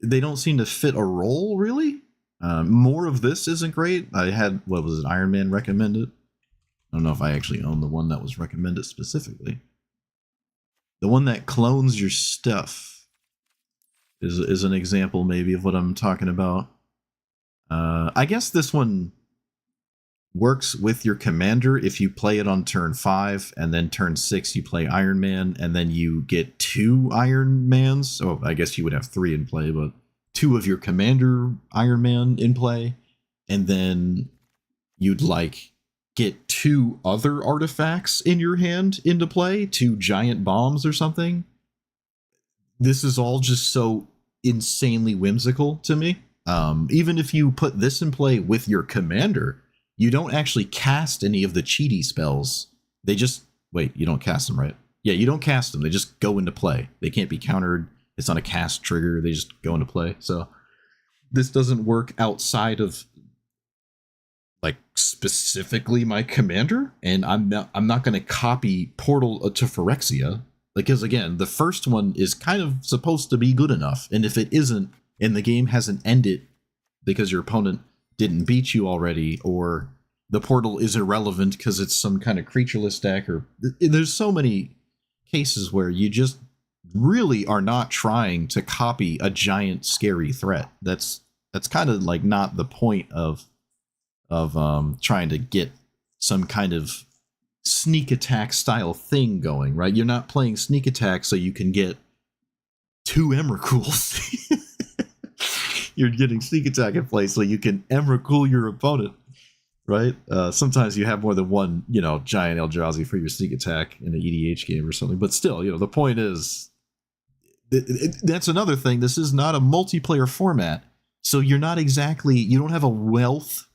They don't seem to fit a role, really. More of this isn't great. I had, what was it, Iron Man recommended? I don't know if I actually own the one that was recommended specifically. The one that clones your stuff is an example maybe of what I'm talking about. I guess this one works with your commander if you play it on turn 5, and then turn 6 you play Iron Man, and then you get 2 Iron Mans. So I guess you would have 3 in play, but 2 of your commander Iron Man in play, and then you'd like get 2 other artifacts in your hand into play, 2 giant bombs or something. This is all just so insanely whimsical to me. Even if you put this in play with your commander, you don't actually cast any of the cheaty spells. They just, wait, you don't cast them, right? Yeah, you don't cast them. They just go into play. They can't be countered. It's not a cast trigger. They just go into play. So this doesn't work outside of like specifically my commander. And I'm not going to copy Portal to Phyrexia, because again, the first one is kind of supposed to be good enough. And if it isn't, and the game hasn't ended because your opponent didn't beat you already, or the portal is irrelevant because it's some kind of creatureless deck, or there's so many cases where you just really are not trying to copy a giant scary threat. That's kind of like not the point of trying to get some kind of sneak attack style thing going, right? You're not playing sneak attack so you can get 2 Emrakuls. You're getting sneak attack in play so you can Emrakul your opponent, right? Sometimes you have more than one, giant Eldrazi for your sneak attack in an EDH game or something. But still, the point is, that's another thing. This is not a multiplayer format, so you don't have a wealth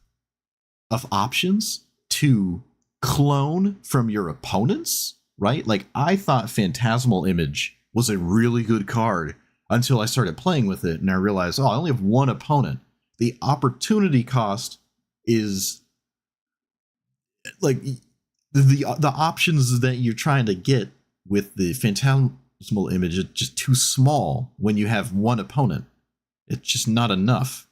of options to clone from your opponents, right? Like, I thought Phantasmal Image was a really good card until I started playing with it, and I realized, I only have one opponent. The opportunity cost is like the options that you're trying to get with the Phantasmal Image is just too small when you have one opponent. It's just not enough.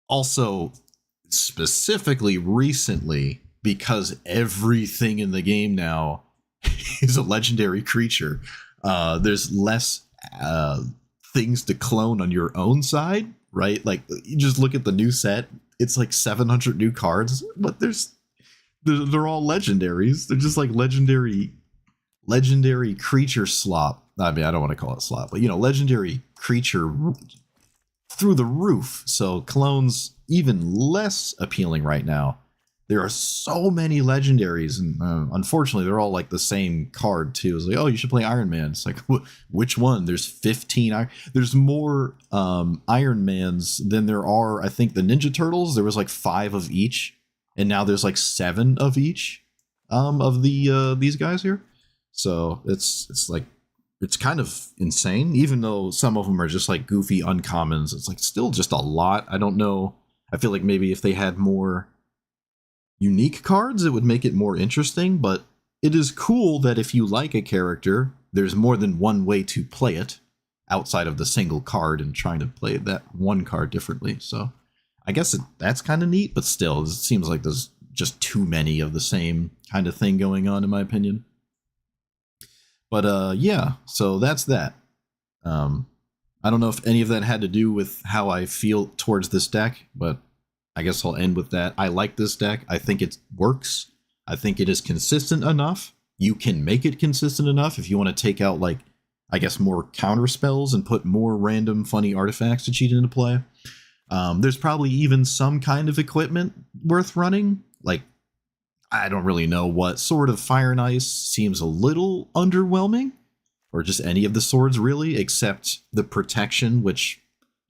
Also, specifically recently, because everything in the game now is a legendary creature, there's less things to clone on your own side, right? Like, you just look at the new set, it's like 700 new cards, but they're all legendaries. They're just like legendary creature slop. I mean, I don't want to call it slop, but legendary creature through the roof. So clones even less appealing right now. There are so many legendaries, and unfortunately, they're all like the same card too. It's like, you should play Iron Man. It's like, which one? There's 15. There's more Iron Mans than there are, I think, the Ninja Turtles. There was like 5 of each, and now there's like 7 of each of these guys here. So it's like, it's kind of insane. Even though some of them are just like goofy uncommons, it's like still just a lot. I don't know. I feel like maybe if they had more unique cards, it would make it more interesting, but it is cool that if you like a character, there's more than one way to play it outside of the single card and trying to play that one card differently. So I guess that's kind of neat, but still, it seems like there's just too many of the same kind of thing going on, in my opinion. But yeah, so that's that. I don't know if any of that had to do with how I feel towards this deck, but I guess I'll end with that. I like this deck. I think it works. I think it is consistent enough. You can make it consistent enough if you want to take out like I guess, more counter spells and put more random funny artifacts to cheat into play. There's probably even some kind of equipment worth running. Like, I don't really know what sort of Fire and Ice seems a little underwhelming, or just any of the swords really, except the protection, which,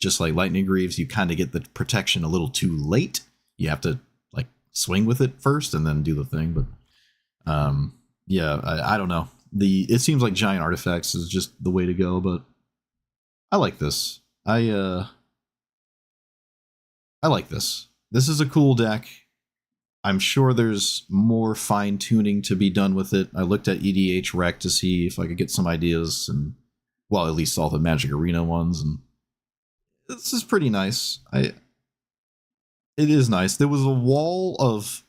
just like Lightning Greaves, you kind of get the protection a little too late. You have to like swing with it first and then do the thing. But yeah, I don't know. It seems like giant artifacts is just the way to go, but I like this. I like this. This is a cool deck. I'm sure there's more fine tuning to be done with it. I looked at EDH Rec to see if I could get some ideas, and well, at least all the Magic Arena ones, and this is pretty nice. It is nice. There was a wall of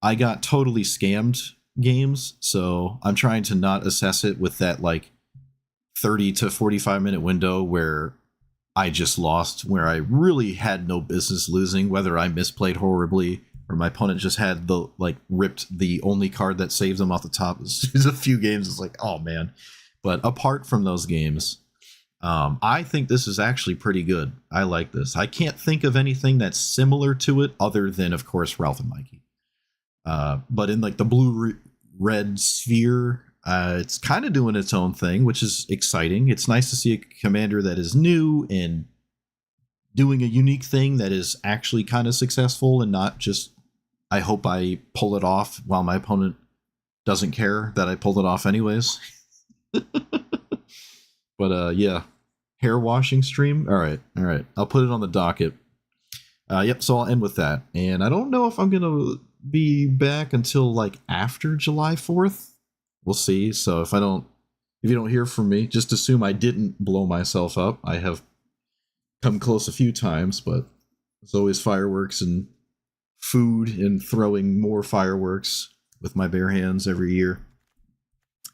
I got totally scammed games, so I'm trying to not assess it with that like 30 to 45 minute window where I just lost, where I really had no business losing, whether I misplayed horribly or my opponent just had the like ripped the only card that saves them off the top. There's a few games it's like, oh man. But apart from those games, I think this is actually pretty good. I like this. I can't think of anything that's similar to it other than, of course, Ralph and Mikey. But in like the blue-red sphere, it's kind of doing its own thing, which is exciting. It's nice to see a commander that is new and doing a unique thing that is actually kind of successful and not just, I hope I pull it off while my opponent doesn't care that I pulled it off anyways. But yeah, hair washing stream. All right. I'll put it on the docket. Yep. So I'll end with that. And I don't know if I'm gonna be back until like after July 4th. We'll see. So if you don't hear from me, just assume I didn't blow myself up. I have come close a few times, but there's always fireworks and food and throwing more fireworks with my bare hands every year.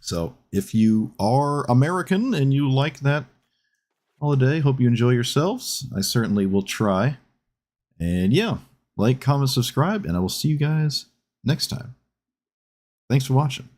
So if you are American and you like that holiday, hope you enjoy yourselves. I certainly will try. And yeah, like, comment, subscribe, and I will see you guys next time. Thanks for watching.